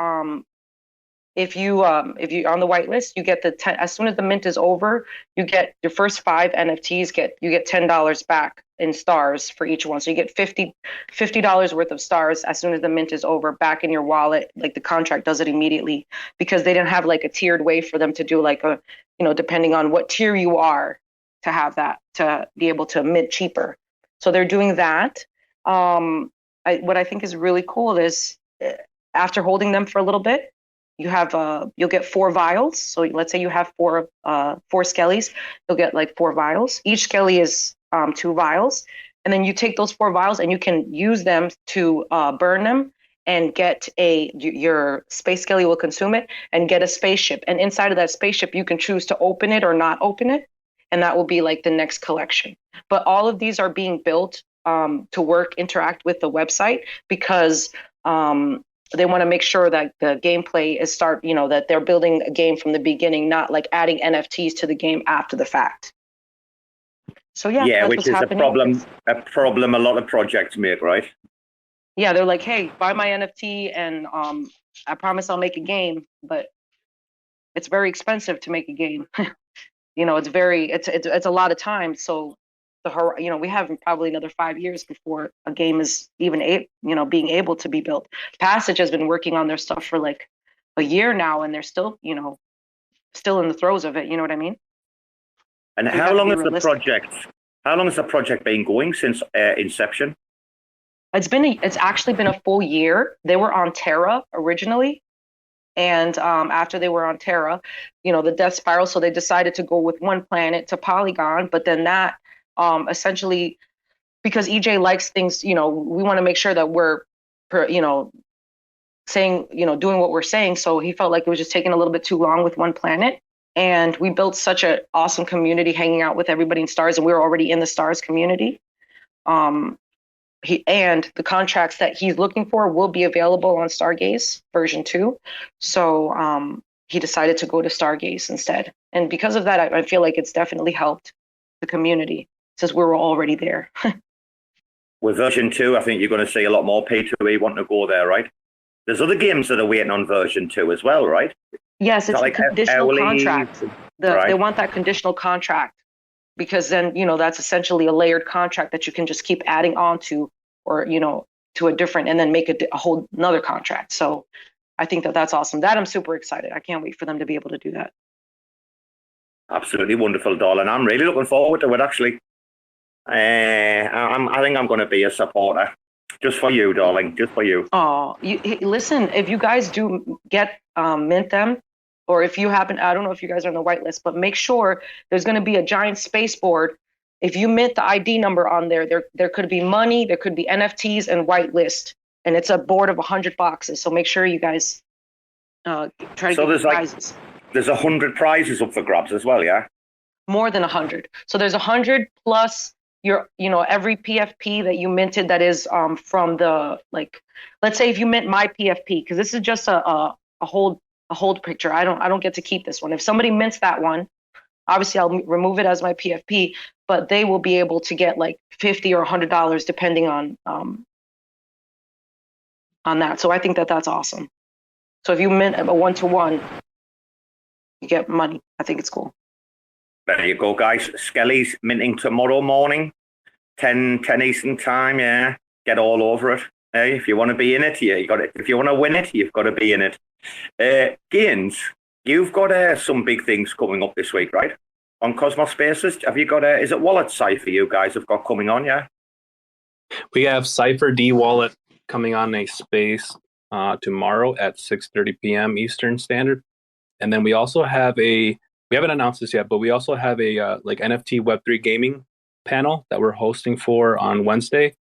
S4: if you on the whitelist, you get as soon as the mint is over, you get your first 5 NFTs. You get $10 back in stars for each one. So you get $50 worth of stars as soon as the mint is over back in your wallet. Like the contract does it immediately, because they didn't have like a tiered way for them to do like a, depending on what tier you are, to have that, to be able to mint cheaper. So they're doing that. What I think is really cool is after holding them for a little bit, you'll get 4 vials. So let's say you have four skellies, you'll get like 4 vials. Each skelly is 2 vials. And then you take those 4 vials and you can use them to burn them and get your space skelly will consume it and get a spaceship. And inside of that spaceship, you can choose to open it or not open it. And that will be like the next collection. But all of these are being built to interact with the website, because they want to make sure that the gameplay is that they're building a game from the beginning, not like adding NFTs to the game after the fact. So yeah,
S2: which is a problem a lot of projects make, right?
S4: Yeah, they're like, hey, buy my NFT and I promise I'll make a game, but it's very expensive to make a game. It's a lot of time. So we have probably another 5 years before a game is even being able to be built. Passage has been working on their stuff for like a year now, and they're still still in the throes of it. You know what I mean?
S2: And how long has the project been going since inception?
S4: It's actually been a full year. They were on Terra originally. And after they were on Terra, the death spiral, so they decided to go with one planet to Polygon. But then that essentially, because EJ likes things, we want to make sure that we're, saying, doing what we're saying. So he felt like it was just taking a little bit too long with one planet. And we built such an awesome community hanging out with everybody in Stars, and we were already in the Stars community. And the contracts that he's looking for will be available on Stargaze version 2. So he decided to go to Stargaze instead. And because of that, I feel like it's definitely helped the community since we were already there.
S2: With version 2, I think you're going to see a lot more P2E wanting to go there, right? There's other games that are waiting on version 2 as well, right?
S4: Yes, it's
S2: like
S4: a conditional contract.
S2: Right.
S4: They want that conditional contract, because then, that's essentially a layered contract that you can just keep adding on to, or, to a different, and then make a whole another contract. So I think that that's awesome. That I'm super excited. I can't wait for them to be able to do that.
S2: Absolutely wonderful, darling. I'm really looking forward to it, actually. I think I'm going to be a supporter. Just for you, darling. Just for you.
S4: Oh, listen, if you guys do get mint them, or if you happen, I don't know if you guys are on the whitelist, but make sure there's going to be a giant space board. If you mint the ID number on there could be money, there could be NFTs and whitelist, and it's a board of 100 boxes. So make sure you guys try to get prizes.
S2: There's 100 prizes up for grabs as well, yeah?
S4: More than 100. So there's 100 plus every PFP that you minted that is from the, like, let's say if you mint my PFP, because this is just a hold picture. I don't get to keep this one. If somebody mints that one, obviously I'll remove it as my PFP, but they will be able to get like $50 or $100 depending on that. So I think that's awesome. So if you mint a 1-to-1, you get money. I think it's cool.
S2: There you go, guys. Skelly's minting tomorrow morning. 10 Eastern time, yeah. Get all over it. Hey, if you want to be in it, you got it. If you want to win it, you've got to be in it. Gaines, you've got some big things coming up this week, right? On Cosmos Spaces. Have you got is it Wallet Cypher you guys have got coming on, yeah?
S6: We have Cypher D Wallet coming on a space tomorrow at 6:30 p.m. Eastern Standard. And then we also have we haven't announced this yet, but we also have a like NFT Web3 gaming panel that we're hosting for on Wednesday.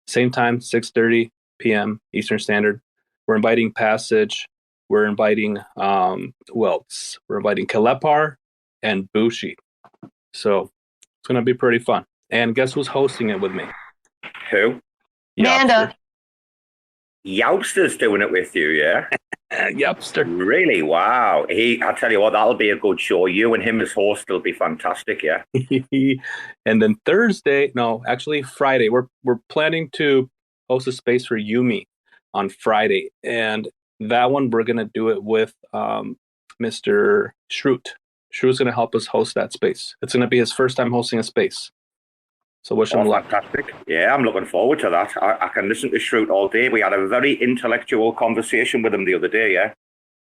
S6: Same time, 6:30 p.m. Eastern Standard. We're inviting Passage. We're inviting who else? We're inviting Kalepar and Bushi. So it's going to be pretty fun. And guess who's hosting it with me?
S2: Who?
S4: Amanda.
S2: Youpster's doing it with you, yeah?
S6: Youpster.
S2: Really? Wow. I tell you what, that'll be a good show. You and him as host will be fantastic, yeah?
S6: And then Friday, we're planning to host a space for Yumi on Friday. And that one, we're going to do it with Mr. Shroot. Shroot's going to help us host that space. It's going to be his first time hosting a space. So wish him luck.
S2: Fantastic. Yeah, I'm looking forward to that. I can listen to Shroot all day. We had a very intellectual conversation with him the other day, yeah?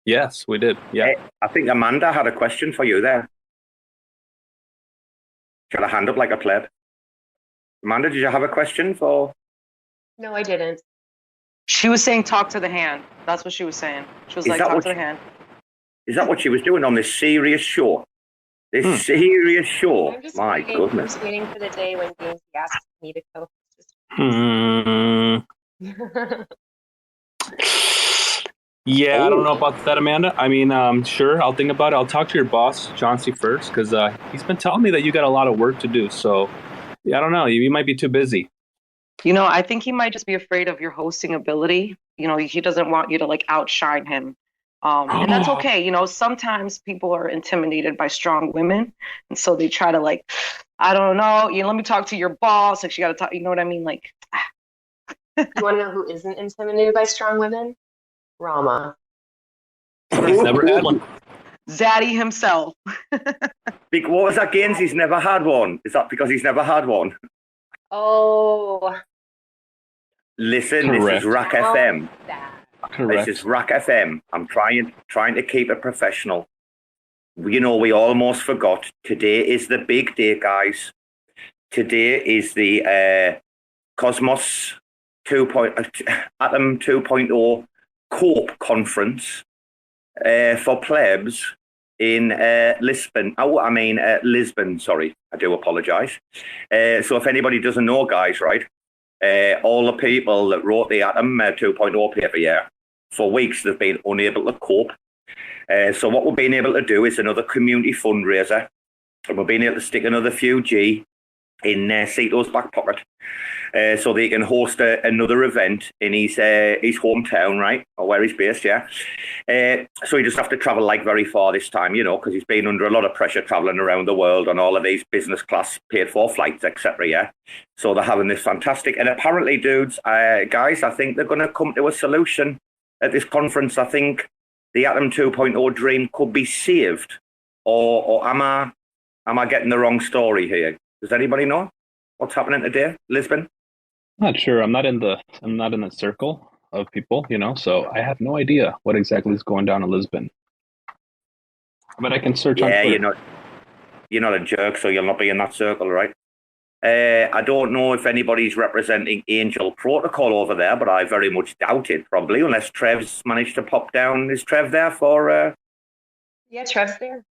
S6: Yes, we did. Yeah.
S2: I think Amanda had a question for you there. She had a hand up like a pleb. Amanda, did you have a question for?
S5: No, I didn't.
S4: She was saying talk to the hand. That's what she was saying. She was like, talk to the hand.
S2: Is that what she was doing on this serious show? This serious show? My goodness.
S5: I'm just waiting for the day when Gaines asks me to co-host.
S6: Yeah, I don't know about that, Amanda. I mean, sure, I'll think about it. I'll talk to your boss, Chauncey, first, because he's been telling me that you got a lot of work to do. So, yeah, I don't know. You might be too busy.
S4: I think he might just be afraid of your hosting ability. He doesn't want you to like outshine him. And that's okay. Sometimes people are intimidated by strong women. And so they try to like, I don't know, let me talk to your boss. Like, you got to talk, you know what I mean? Like,
S5: you want to know who isn't intimidated by strong women? Rama.
S6: He's never had one.
S4: Zaddy himself.
S2: What was that, Gaines? He's never had one. Is that because he's never had one?
S5: Oh.
S2: Listen,
S6: Correct.
S2: This is RAC FM.
S6: Correct.
S2: This is RAC FM. I'm trying to keep it professional. We almost forgot. Today is the big day, guys. Today is the Cosmos Atom 2.0 Cope conference for plebs in Lisbon. Lisbon, sorry. I do apologize. So if anybody doesn't know, guys, right? All the people that wrote the Atom 2.0 paper, for weeks they've been unable to cope. So what we've been able to do is another community fundraiser, and we've been able to stick another few G in Cito's back pocket, so they can host another event in his hometown, right, or where he's based, so he just have to travel like very far this time, because he's been under a lot of pressure traveling around the world on all of these business class paid for flights, etc. So they're having this fantastic, and apparently, dudes, guys, I think they're going to come to a solution at this conference. I think the Atom 2.0 dream could be saved, or am I getting the wrong story here? Does anybody know what's happening today, Lisbon?
S6: Not sure. I'm not in the circle of people, so I have no idea what exactly is going down in Lisbon. But I can search on Twitter.
S2: You're not a jerk, so you'll not be in that circle, right? I don't know if anybody's representing Angel Protocol over there, but I very much doubt it, probably, unless Trev's managed to pop down. Is Trev there for...
S5: Yeah, Trev's there.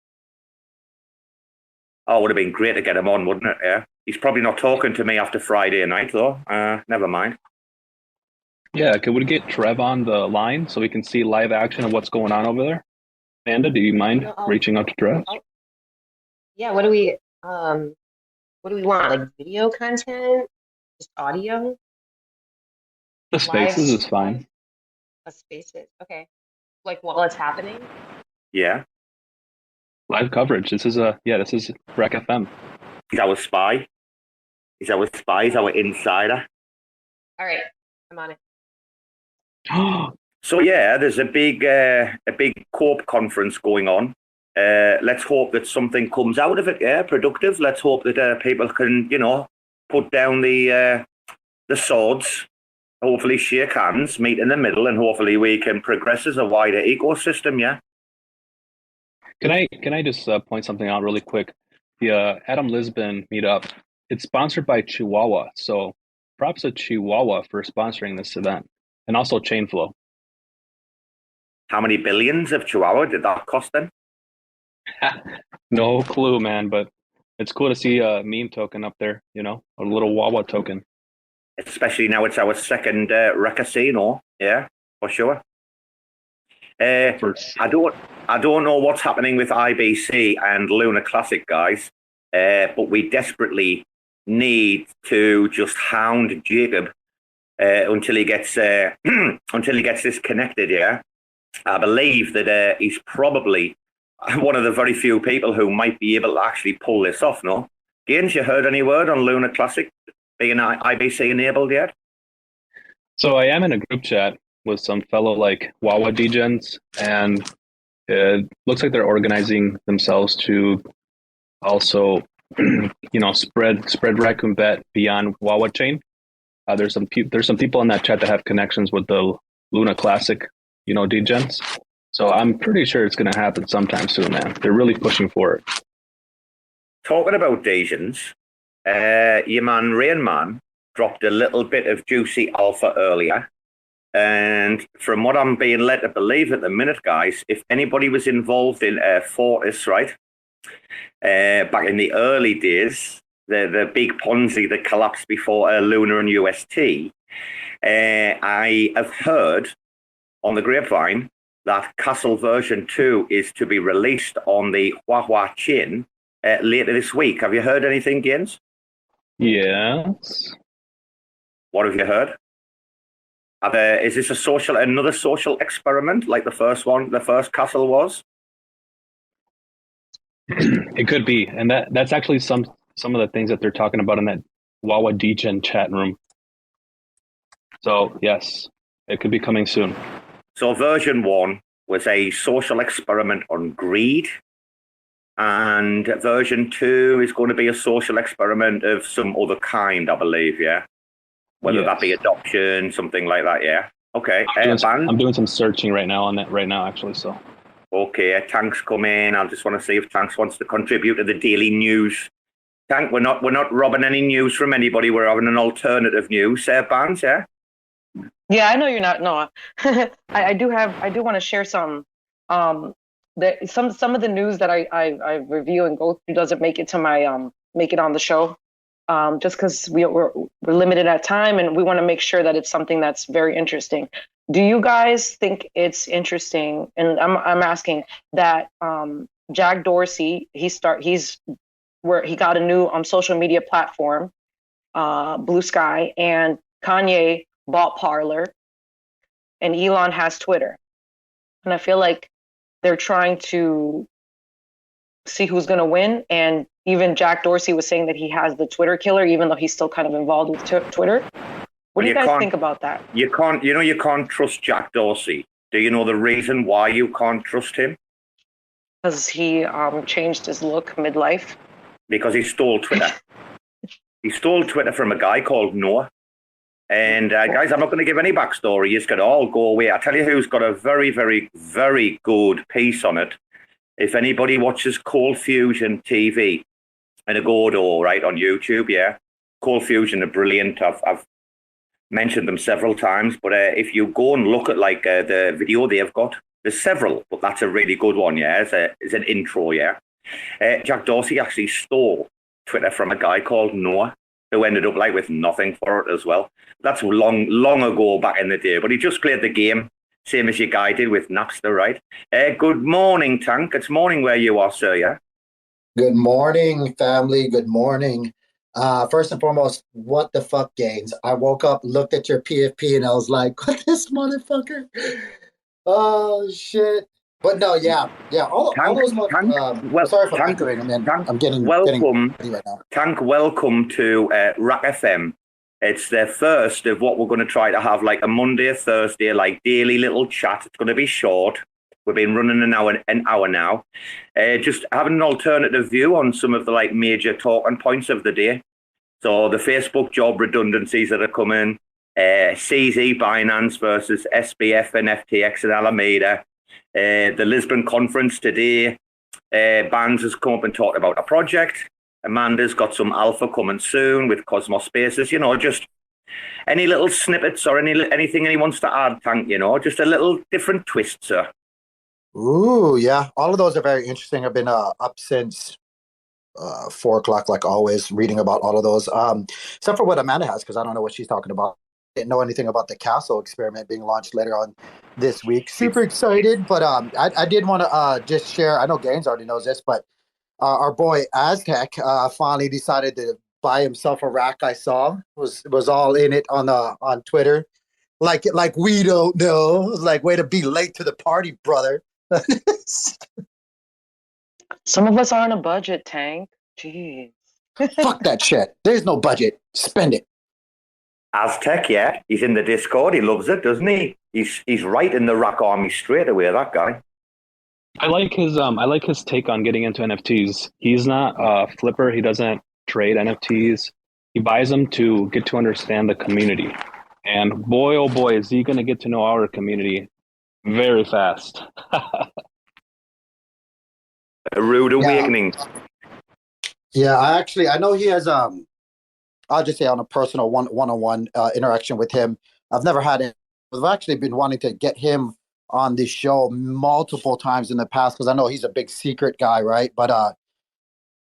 S2: Oh, it would have been great to get him on, wouldn't it? Yeah. He's probably not talking to me after Friday night, though. Never mind.
S6: Yeah, could we get Trev on the line so we can see live action of what's going on over there? Amanda, do you mind reaching out to Trev?
S5: Yeah, what do we want? Like video content? Just audio?
S6: The Spaces is fine.
S5: The Spaces, okay. Like while it's happening?
S2: Yeah.
S6: Live coverage. This is RAC FM.
S2: He's our spy. He's our insider.
S5: All right, I'm on it.
S2: So there's a big Cope conference going on. Let's hope that something comes out of it. Yeah, productive. Let's hope that people can, put down the swords, hopefully shake hands, meet in the middle, and hopefully we can progress as a wider ecosystem, yeah?
S6: Can I just point something out really quick? The Adam Lisbon meetup, it's sponsored by Chihuahua. So props to Chihuahua for sponsoring this event, and also Chainflow.
S2: How many billions of Chihuahua did that cost them?
S6: No clue, man, but it's cool to see a meme token up there, you know, a little Wawa token.
S2: Especially now it's our second Recasino, yeah, for sure. I don't know what's happening with IBC and Lunar Classic, guys, but we desperately need to just hound Jacob until he gets this connected. Yeah, I believe that he's probably one of the very few people who might be able to actually pull this off. No, Gaines, you heard any word on Lunar Classic being IBC enabled yet?
S6: So I am in a group chat with some fellow like Wawa degens, and it looks like they're organizing themselves to also, spread Raccoon Bet beyond Wawa chain. There's some people in that chat that have connections with the Luna Classic, degens. So I'm pretty sure it's going to happen sometime soon, man. They're really pushing for it.
S2: Talking about degens, your man Rain Man dropped a little bit of juicy alpha earlier. And from what I'm being led to believe at the minute, guys, if anybody was involved in Fortis, right, back in the early days, the big Ponzi that collapsed before Luna and UST, I have heard on the grapevine that Castle version 2 is to be released on the Huahua chain later this week. Have you heard anything, Gaines?
S6: Yes.
S2: What have you heard? Is this another social experiment like the first Castle was?
S6: It could be, and that's actually some of the things that they're talking about in that Wawa Degen chat room. So yes, it could be coming soon.
S2: So version 1 was a social experiment on greed, and version 2 is going to be a social experiment of some other kind, I believe. Yeah. Whether that be adoption, something like that, yeah. Okay.
S6: I'm doing some searching right now on that actually. So.
S2: Okay, Tank's come in. I just want to see if Tanks wants to contribute to the daily news. Tank, we're not robbing any news from anybody. We're having an alternative news. Bands, yeah.
S4: Yeah, I know you're not. No, I do want to share some. Some of the news that I review and go through doesn't make it to my make it on the show. Just because we're limited at time, and we want to make sure that it's something that's very interesting. Do you guys think it's interesting? And I'm asking that Jack Dorsey he got a new social media platform, Blue Sky, and Kanye bought Parler, and Elon has Twitter, and I feel like they're trying to see who's going to win. And even Jack Dorsey was saying that he has the Twitter killer, even though he's still kind of involved with Twitter. What do you guys think about that?
S2: You can't trust Jack Dorsey. Do you know the reason why you can't trust him?
S4: Because he changed his look midlife.
S2: Because he stole Twitter. He stole Twitter from a guy called Noah. And guys, I'm not going to give any backstory. It's going to all go away. I tell you who's got a very, very, very good piece on it. If anybody watches Cold Fusion TV and a Gordo, right, on YouTube, yeah, Cold Fusion are brilliant. I've mentioned them several times, but if you go and look at like the video they've got, there's several, but that's a really good one, yeah. It's an intro, yeah. Jack Dorsey actually stole Twitter from a guy called Noah, who ended up like with nothing for it as well. That's long ago back in the day, but he just played the game. Same as your guy did with Napster, right? Good morning, Tank. It's morning where you are, sir, yeah?
S7: Good morning, family. Good morning. First and foremost, what the fuck, Gaines? I woke up, looked at your PFP, and I was like, what, this motherfucker? Oh, shit. But no, yeah. All those... sorry for echoing. I'm getting ready right now.
S2: Tank, welcome to RAC FM. It's the first of what we're going to try to have like a Monday, Thursday, like daily little chat. It's going to be short. We've been running an hour now. Just having an alternative view on some of the like major talking points of the day. So the Facebook job redundancies that are coming, CZ Binance versus SBF and FTX and Alameda, the Lisbon conference today. Bands has come up and talked about a project. Amanda's got some alpha coming soon with Cosmos Spaces. Just any little snippets or anything he wants to add, Tank. Just a little different twist, sir.
S7: Ooh, yeah. All of those are very interesting. I've been up since 4 o'clock, like always, reading about all of those. Except for what Amanda has, because I don't know what she's talking about. Didn't know anything about the Castle experiment being launched later on this week. Super excited, but I did want to just share. I know Gaines already knows this, but our boy Aztec finally decided to buy himself a rack. I saw was all in it on Twitter, like we don't know. Like, way to be late to the party, brother.
S4: Some of us are on a budget, Tank. Jeez.
S7: Fuck that shit. There's no budget. Spend it.
S2: Aztec, yeah. He's in the Discord. He loves it, doesn't he? He's right in the rack army straight away, that guy.
S6: I like his take on getting into NFTs. He's not a flipper. He doesn't trade NFTs. He buys them to get to understand the community. And boy, oh boy, is he going to get to know our community very fast.
S2: A rude awakening.
S7: Yeah, I know he has I'll just say on a personal one-on-one interaction with him. I've never had it. I've actually been wanting to get him on this show multiple times in the past because I know he's a big secret guy, right? But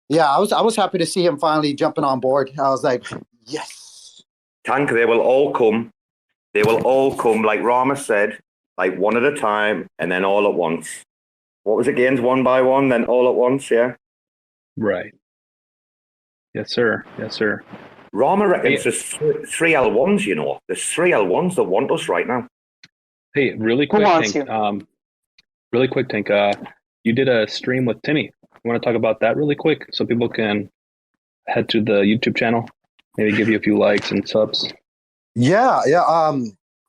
S7: yeah, I was happy to see him finally jumping on board. I was like, yes.
S2: Tank, they will all come. They will all come, like Rama said, like one at a time and then all at once. What was it, Gaines? One by one, then all at once, yeah?
S6: Right. Yes, sir. Yes, sir.
S2: Rama reckons there's three L1s, There's three L1s that want us right now.
S6: Hey, really quick, Tank. You did a stream with Timmy. You want to talk about that really quick so people can head to the YouTube channel, maybe give you a few likes and subs?
S7: Yeah.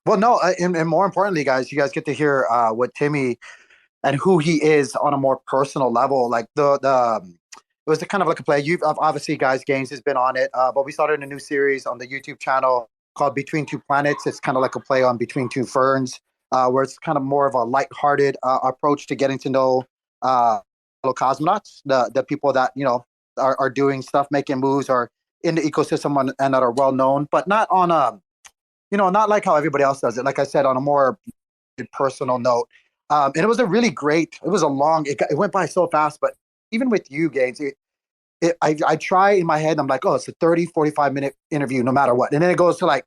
S7: Well, no, and more importantly, guys, you guys get to hear what Timmy and who he is on a more personal level. Like it was kind of like a play. You've obviously, guys, Gaines has been on it, but we started a new series on the YouTube channel called Between Two Planets. It's kind of like a play on Between Two Ferns, where it's kind of more of a lighthearted approach to getting to know fellow cosmonauts, the people that are doing stuff, making moves, or in the ecosystem and that are well known, but not on not like how everybody else does it. Like I said, on a more personal note. And it was a really great. It was it went by so fast, but even with you, Gaines, I try in my head, I'm like, oh, it's a 30, 45-minute interview no matter what. And then it goes to like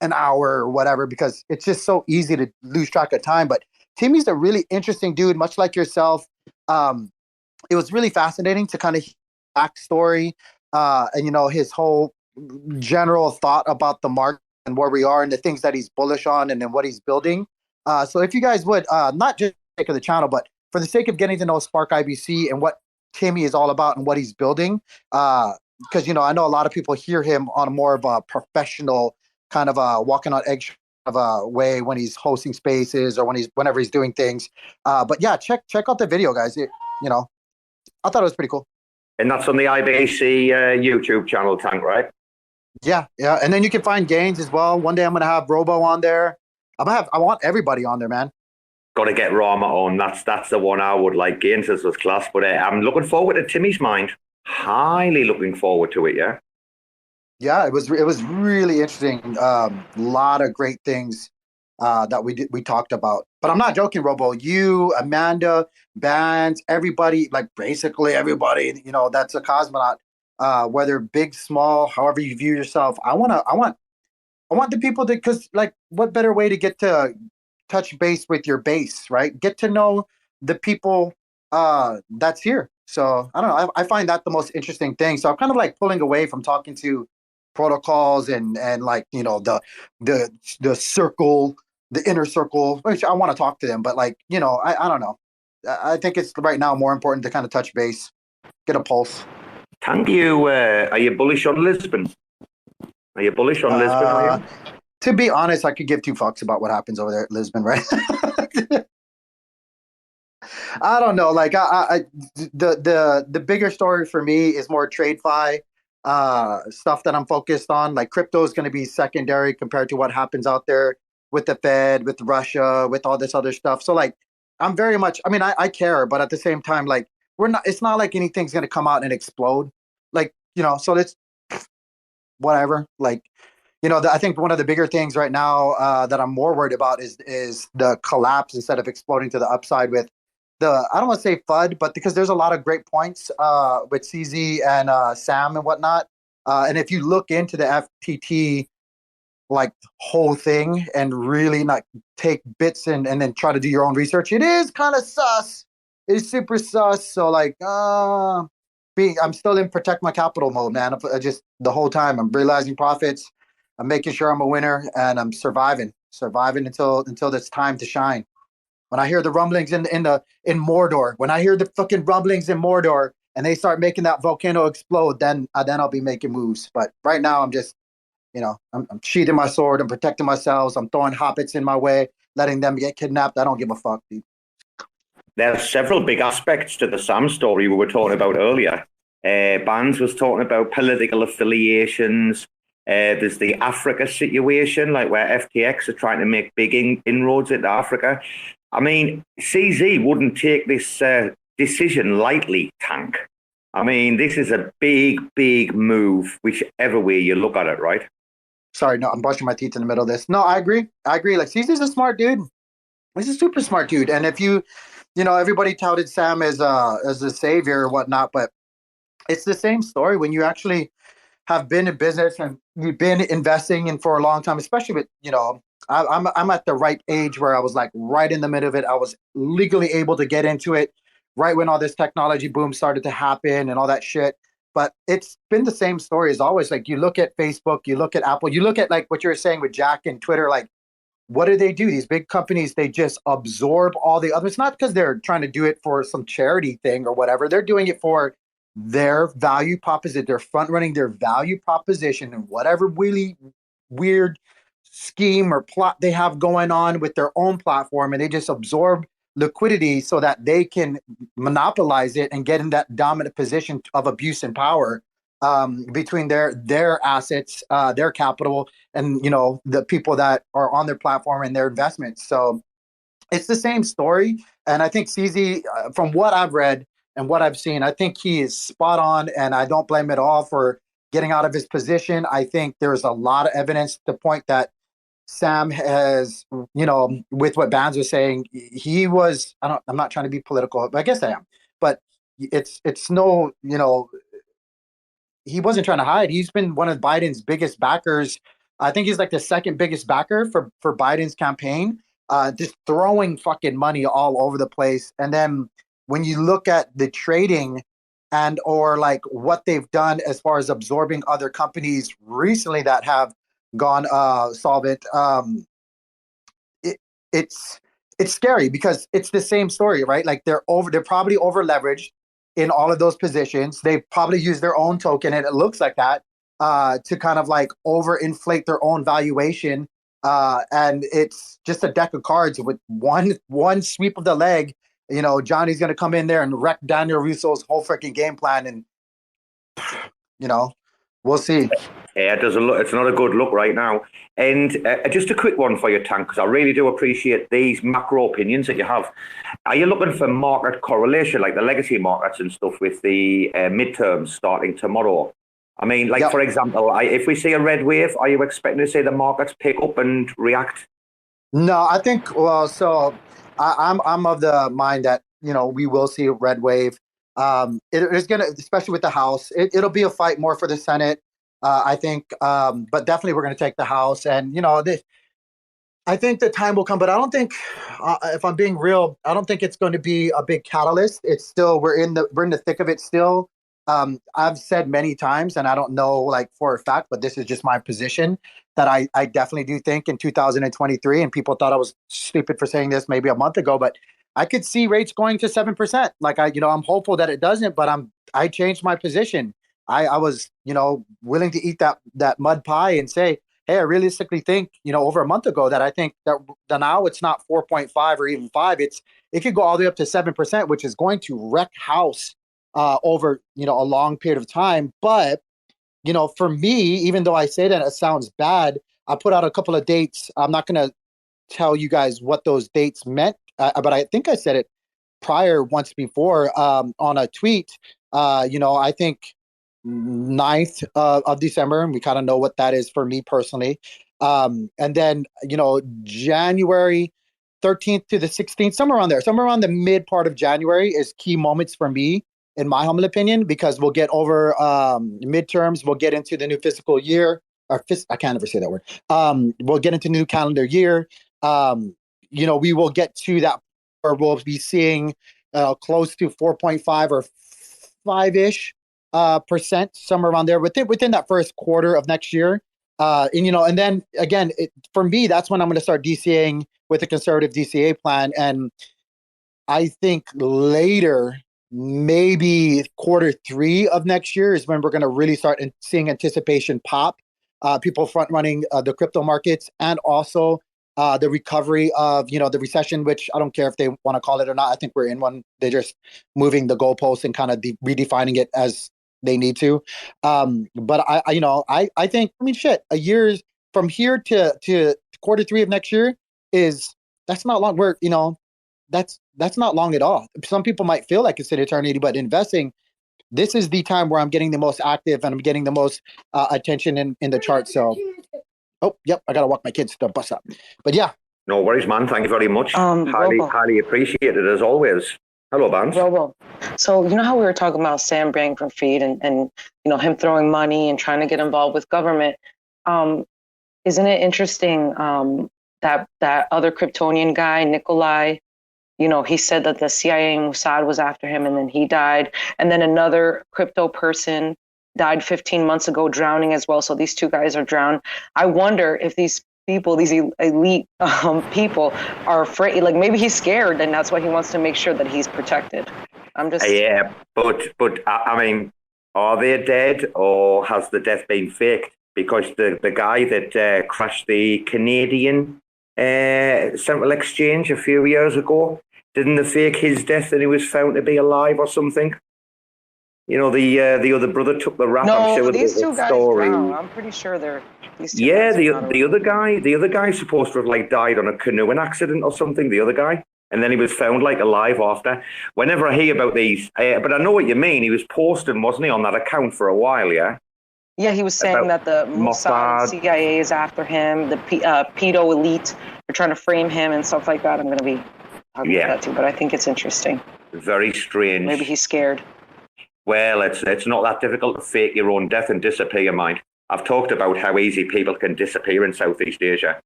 S7: an hour or whatever because it's just so easy to lose track of time. But Timmy's a really interesting dude, much like yourself. It was really fascinating to kind of hear his backstory and, his whole general thought about the market and where we are and the things that he's bullish on and then what he's building. So if you guys would, not just for the sake of the channel, but for the sake of getting to know Spark IBC and what Timmy is all about and what he's building, because I know a lot of people hear him on more of a professional kind of walking on eggshells of a way when he's hosting spaces or whenever he's doing things. But yeah, check out the video, guys. I thought it was pretty cool.
S2: And that's on the IBC YouTube channel, Tank, right?
S7: Yeah, and then you can find Gaines as well. One day I'm gonna have Robo on there. I want everybody on there, man.
S2: Got to get Rama on. That's the one I would like. Gaines was class, but I'm looking forward to Timmy's mind. Highly looking forward to it. Yeah.
S7: Yeah, it was really interesting. Lot of great things that we talked about. But I'm not joking, Robo. You, Amanda, Bands, everybody, like basically everybody, that's a cosmonaut. Whether big, small, however you view yourself. I want the people to, because like, what better way to get to touch base with your base, right? Get to know the people that's here. So I don't know. I find that the most interesting thing. So I'm kind of like pulling away from talking to protocols and like the circle, the inner circle, which I want to talk to them, but like I don't know. I think it's right now more important to kind of touch base, get a pulse.
S2: Tank, are you bullish on Lisbon? Are you bullish on Lisbon? Are you?
S7: To be honest, I could give two fucks about what happens over there at Lisbon, right? I don't know. Like the bigger story for me is more TradeFi. stuff that I'm focused on. Like crypto is going to be secondary compared to what happens out there with the Fed, with Russia, with all this other stuff. So like, I'm very much, I mean, I care, but at the same time, like it's not like anything's going to come out and explode. Like, so it's whatever. Like, I think one of the bigger things right now that I'm more worried about is the collapse instead of exploding to the upside with I don't want to say FUD, but because there's a lot of great points with CZ and Sam and whatnot. And if you look into the FTT like whole thing and really not take bits and then try to do your own research, it is kind of sus. It's super sus. So like, I'm still in protect my capital mode, man. I just the whole time I'm realizing profits. I'm making sure I'm a winner and I'm surviving until it's time to shine. When I hear the rumblings in Mordor, when I hear the fucking rumblings in Mordor and they start making that volcano explode, then I'll be making moves. But right now I'm just, I'm sheathing my sword. I'm protecting myself. I'm throwing hobbits in my way, letting them get kidnapped. I don't give a fuck, dude.
S2: There are several big aspects to the Sam story we were talking about earlier. Bands was talking about political affiliations. There's the Africa situation, like where FTX are trying to make big inroads into Africa. I mean, CZ wouldn't take this decision lightly, Tank. I mean, this is a big, big move, whichever way you look at it, right?
S7: Sorry, no, I'm brushing my teeth in the middle of this. No, I agree. Like, CZ's a smart dude. He's a super smart dude. And if everybody touted Sam as a savior or whatnot, but it's the same story when you actually have been in business and you've been investing in for a long time, especially with, I'm at the right age where I was like right in the middle of it. I was legally able to get into it right when all this technology boom started to happen and all that shit. But it's been the same story as always. Like you look at Facebook, you look at Apple, you look at like what you were saying with Jack and Twitter, like what do? These big companies, they just absorb all the others. It's not because they're trying to do it for some charity thing or whatever. They're doing it for their value proposition. They're front running their value proposition and whatever really weird scheme or plot they have going on with their own platform, and they just absorb liquidity so that they can monopolize it and get in that dominant position of abuse and power between their assets, their capital, and the people that are on their platform and their investments. So it's the same story. And I think CZ, from what I've read and what I've seen, I think he is spot on, and I don't blame him at all for getting out of his position. I think there's a lot of evidence to point that Sam has, with what Bands was saying, he was, I'm not trying to be political, but I guess I am, but it's no, he wasn't trying to hide. He's been one of Biden's biggest backers. I think he's like the second biggest backer for Biden's campaign, just throwing fucking money all over the place. And then when you look at the trading and or like what they've done as far as absorbing other companies recently that have gone solvent, it's scary because it's the same story, right? Like they're probably over leveraged in all of those positions. They probably use their own token, and it looks like that to kind of like overinflate their own valuation. And it's just a deck of cards with one sweep of the leg. Johnny's going to come in there and wreck Daniel Russo's whole freaking game plan, and we'll see.
S2: Yeah, it's not a good look right now. And just a quick one for you, Tank, because I really do appreciate these macro opinions that you have. Are you looking for market correlation, like the legacy markets and stuff, with the midterms starting tomorrow? I mean, like, for example, if we see a red wave, are you expecting to see the markets pick up and react?
S7: No, I think, I'm of the mind that, we will see a red wave. It is going to, especially with the House, it'll be a fight more for the Senate. I think, but definitely we're going to take the House, and I think the time will come. But I don't think, if I'm being real, I don't think it's going to be a big catalyst. It's still we're in the thick of it still. I've said many times, and I don't know like for a fact, but this is just my position, that I definitely do think in 2023, and people thought I was stupid for saying this maybe a month ago, but I could see rates going to 7%. Like I'm hopeful that it doesn't, but I changed my position. I was, willing to eat that mud pie and say, hey, I realistically think, over a month ago that I think that now it's not 4.5 or even 5. It could go all the way up to 7%, which is going to wreck House over, a long period of time. But for me, even though I say that it sounds bad, I put out a couple of dates. I'm not going to tell you guys what those dates meant, but I think I said it prior once before on a tweet. I think 9th of December, and we kind of know what that is for me personally. And then, January 13th to the 16th, somewhere around there, somewhere around the mid part of January is key moments for me, in my humble opinion, because we'll get over midterms, we'll get into the new fiscal year, I can't ever say that word. We'll get into new calendar year. We will get to that where we'll be seeing close to 4.5 or 5-ish percent, somewhere around there within that first quarter of next year. And then again, for me, that's when I'm going to start DCAing with a conservative DCA plan. And I think later, maybe quarter 3 of next year is when we're going to really start seeing anticipation pop. People front running the crypto markets, and also the recovery of the recession, which I don't care if they want to call it or not. I think we're in one. They're just moving the goalposts and kind of redefining it as they need to. But I think, shit, a year from here to quarter 3 of next year that's not long. That's not long at all. Some people might feel like it's an eternity, but investing, this is the time where I'm getting the most active and I'm getting the most attention in the chart. So, oh, yep, I got to walk my kids to the bus stop. But yeah.
S2: No worries, man. Thank you very much. Highly appreciated as always. Hello, Vance.
S4: Robo. So, how we were talking about Sam Bankman-Fried and him throwing money and trying to get involved with government. Isn't it interesting that other Kryptonian guy, Nikolai, he said that the CIA and Mossad was after him and then he died. And then another crypto person died 15 months ago, drowning as well. So these two guys are drowned. I wonder if these people, these elite people are afraid, like maybe he's scared and that's why he wants to make sure that he's protected. I'm just...
S2: Yeah, but I mean, are they dead or has the death been faked? Because the guy that crashed the Canadian Central Exchange a few years ago, didn't they fake his death and he was found to be alive or something? The other brother took the rap.
S4: No,
S2: I'm sure
S4: these two guys
S2: story.
S4: drowned. I'm pretty sure they're these two
S2: Yeah,
S4: guys
S2: the other guy's supposed to have died on a canoeing accident or something. The other guy, and then he was found alive after. Whenever I hear about these, but I know what you mean. He was posting, wasn't he, on that account for a while? Yeah.
S4: Yeah, he was saying that the Mossad and CIA is after him. The pedo elite are trying to frame him and stuff like that. I'm going to be talking about that too, but I think it's interesting.
S2: Very strange.
S4: Maybe he's scared.
S2: Well, it's not that difficult to fake your own death and disappear, mind. I've talked about how easy people can disappear in Southeast Asia.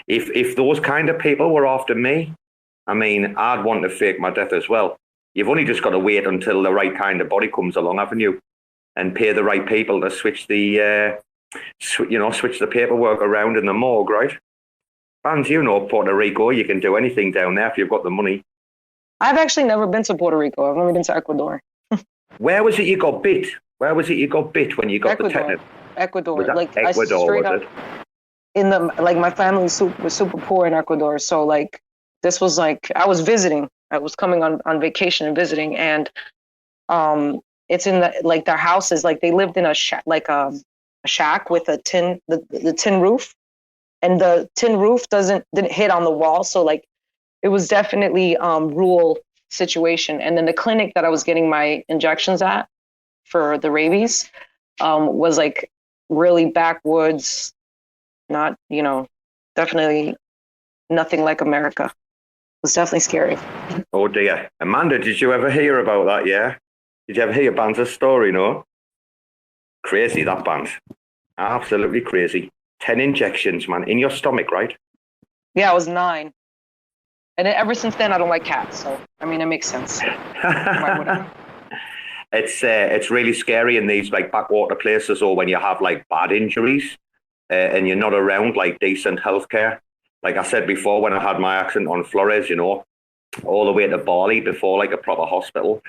S2: If those kind of people were after me, I'd want to fake my death as well. You've only just got to wait until the right kind of body comes along, haven't you? And pay the right people to switch the paperwork around in the morgue, right? And Puerto Rico, you can do anything down there if you've got the money.
S4: I've actually never been to Puerto Rico. I've only been to Ecuador.
S2: Where was it you got bit? Where was it you got bit when you got
S4: Ecuador.
S2: the tetanus?
S4: Ecuador.
S2: Ecuador, was it?
S4: My family was super poor in Ecuador. So this was I was visiting. I was coming on vacation and visiting, and it's in their houses. They lived in a shack, a shack with the tin roof, and the tin roof didn't hit on the wall. So it was definitely rural situation. And then the clinic that I was getting my injections at for the rabies was really backwoods, not, definitely nothing like America. It was definitely scary.
S2: Oh dear. Amanda, did you ever hear about that? Yeah. Did you ever hear Ban's story? No? Crazy, that band. Absolutely crazy. 10 injections, man, in your stomach, right?
S4: Yeah, I was 9. And ever since then, I don't like cats. So, it makes sense. Why would I?
S2: It's really scary in these backwater places, or when you have bad injuries and you're not around decent healthcare. Like I said before, when I had my accident on Flores, all the way to Bali before a proper hospital,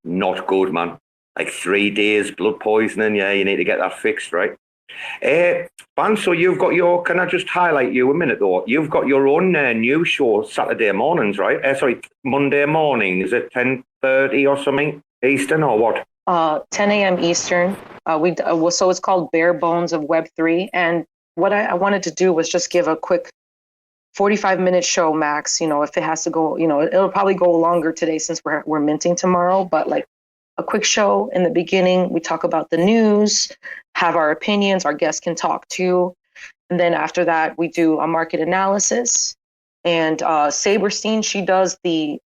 S2: not good, man. 3 days, blood poisoning. Yeah, you need to get that fixed, right? Ban, so you've got can I just highlight you a minute though? You've got your own news show Saturday mornings, right? Monday morning. Is it 10:30 or something Eastern or what?
S4: 10 a.m. Eastern. So it's called Bare Bones of Web3. And what I wanted to do was just give a quick 45-minute show max. If it has to go, it'll probably go longer today since we're minting tomorrow. But like a quick show in the beginning, we talk about the news, have our opinions. Our guests can talk too. And then after that, we do a market analysis. And Saberstein, she does the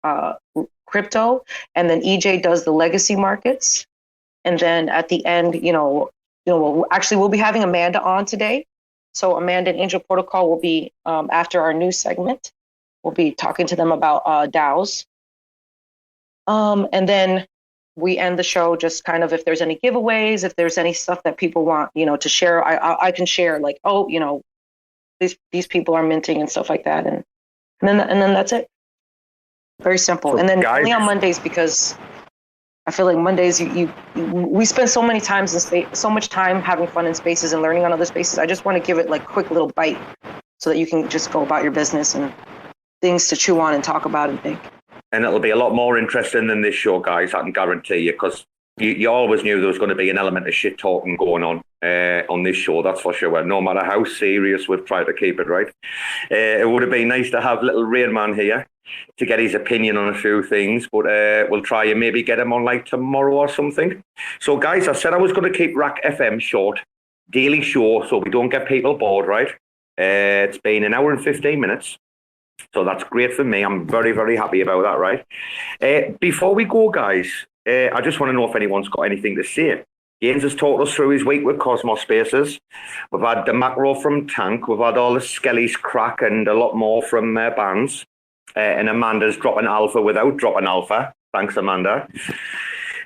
S4: crypto, and then EJ does the legacy markets. And then at the end, we'll be having Amanda on today. So Amanda and Angel Protocol will be after our news segment. We'll be talking to them about DAOs. And then we end the show just kind of if there's any giveaways, if there's any stuff that people want, to share. I can share like, these people are minting and stuff like that, and then that's it. Very simple. So and then only on Mondays, because I feel like Mondays we spend so much time having fun in spaces and learning on other spaces. I just want to give it like quick little bite so that you can just go about your business and things to chew on and talk about and think.
S2: And it'll be a lot more interesting than this show, guys. I can guarantee you, because you always knew there was going to be an element of shit talking going on this show. That's for sure. No matter how serious we've tried to keep it, right? It would have been nice to have little Rain Man here to get his opinion on a few things, but we'll try and maybe get him on like tomorrow or something. So, guys, I said I was going to keep RAC FM short, daily show, so we don't get people bored, right? It's been an hour and 15 minutes. So that's great for me. I'm very, very happy about that, right? Before we go, guys, I just want to know if anyone's got anything to say. James has talked us through his week with Cosmos Spaces. We've had the macro from Tank. We've had all the Skelly's crack and a lot more from bands. And Amanda's dropping alpha without dropping alpha. Thanks, Amanda.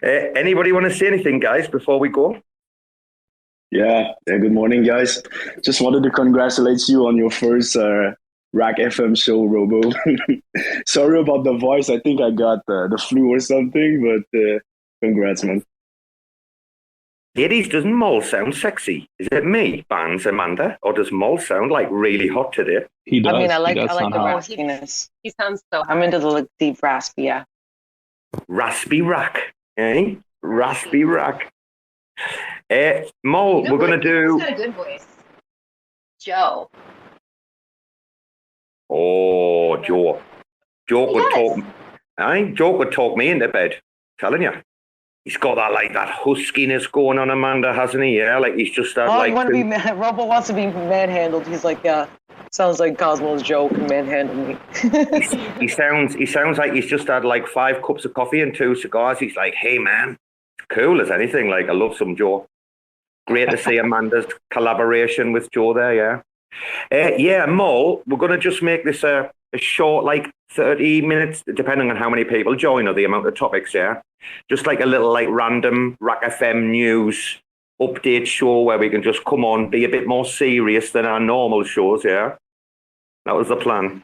S2: Anybody want to say anything, guys, before we go?
S8: Yeah, good morning, guys. Just wanted to congratulate you on your first RAC FM show, Robo. Sorry about the voice. I think I got the flu or something, but congrats, man.
S2: Ladies, doesn't Mole sound sexy? Is it me, Bands, Amanda? Or does Mole sound like really hot today?
S4: He does. I mean, I like the raspiness. He sounds so hot. I'm into the deep raspy, yeah.
S2: Raspy rack, eh? Raspy rack. Mole, we're going to do...
S5: He's got a good voice. Joe.
S2: Oh, Joe. Joe would talk. Joe would talk me into bed. Telling you, he's got that huskiness going on, Amanda, hasn't he? Yeah, like he's just that.
S4: Robo wants to be manhandled. He's like, yeah, sounds like Cosmo's Joe can manhandle me.
S2: he sounds like he's just had like 5 cups of coffee and 2 cigars. He's like, hey man, cool as anything. Like I love some Joe. Great to see Amanda's collaboration with Joe there. Yeah. Yeah, Mo, we're going to just make this a short, like 30 minutes, depending on how many people join or the amount of topics, yeah? Just like a little like random RAC FM news update show where we can just come on, be a bit more serious than our normal shows, yeah? That was the plan.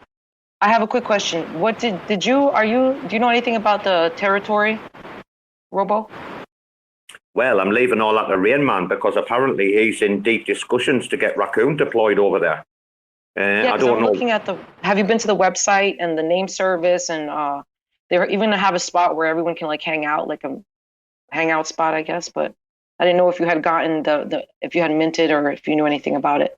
S4: I have a quick question. What do you know anything about the territory, Robo?
S2: Well, I'm leaving all that to Rain Man because apparently he's in deep discussions to get Raccoon deployed over there. I don't know. Looking at have you been to the website and the name service, and they even have a spot where everyone can like hang out, like a hangout spot, I guess. But I didn't know if you had gotten if you had minted or if you knew anything about it.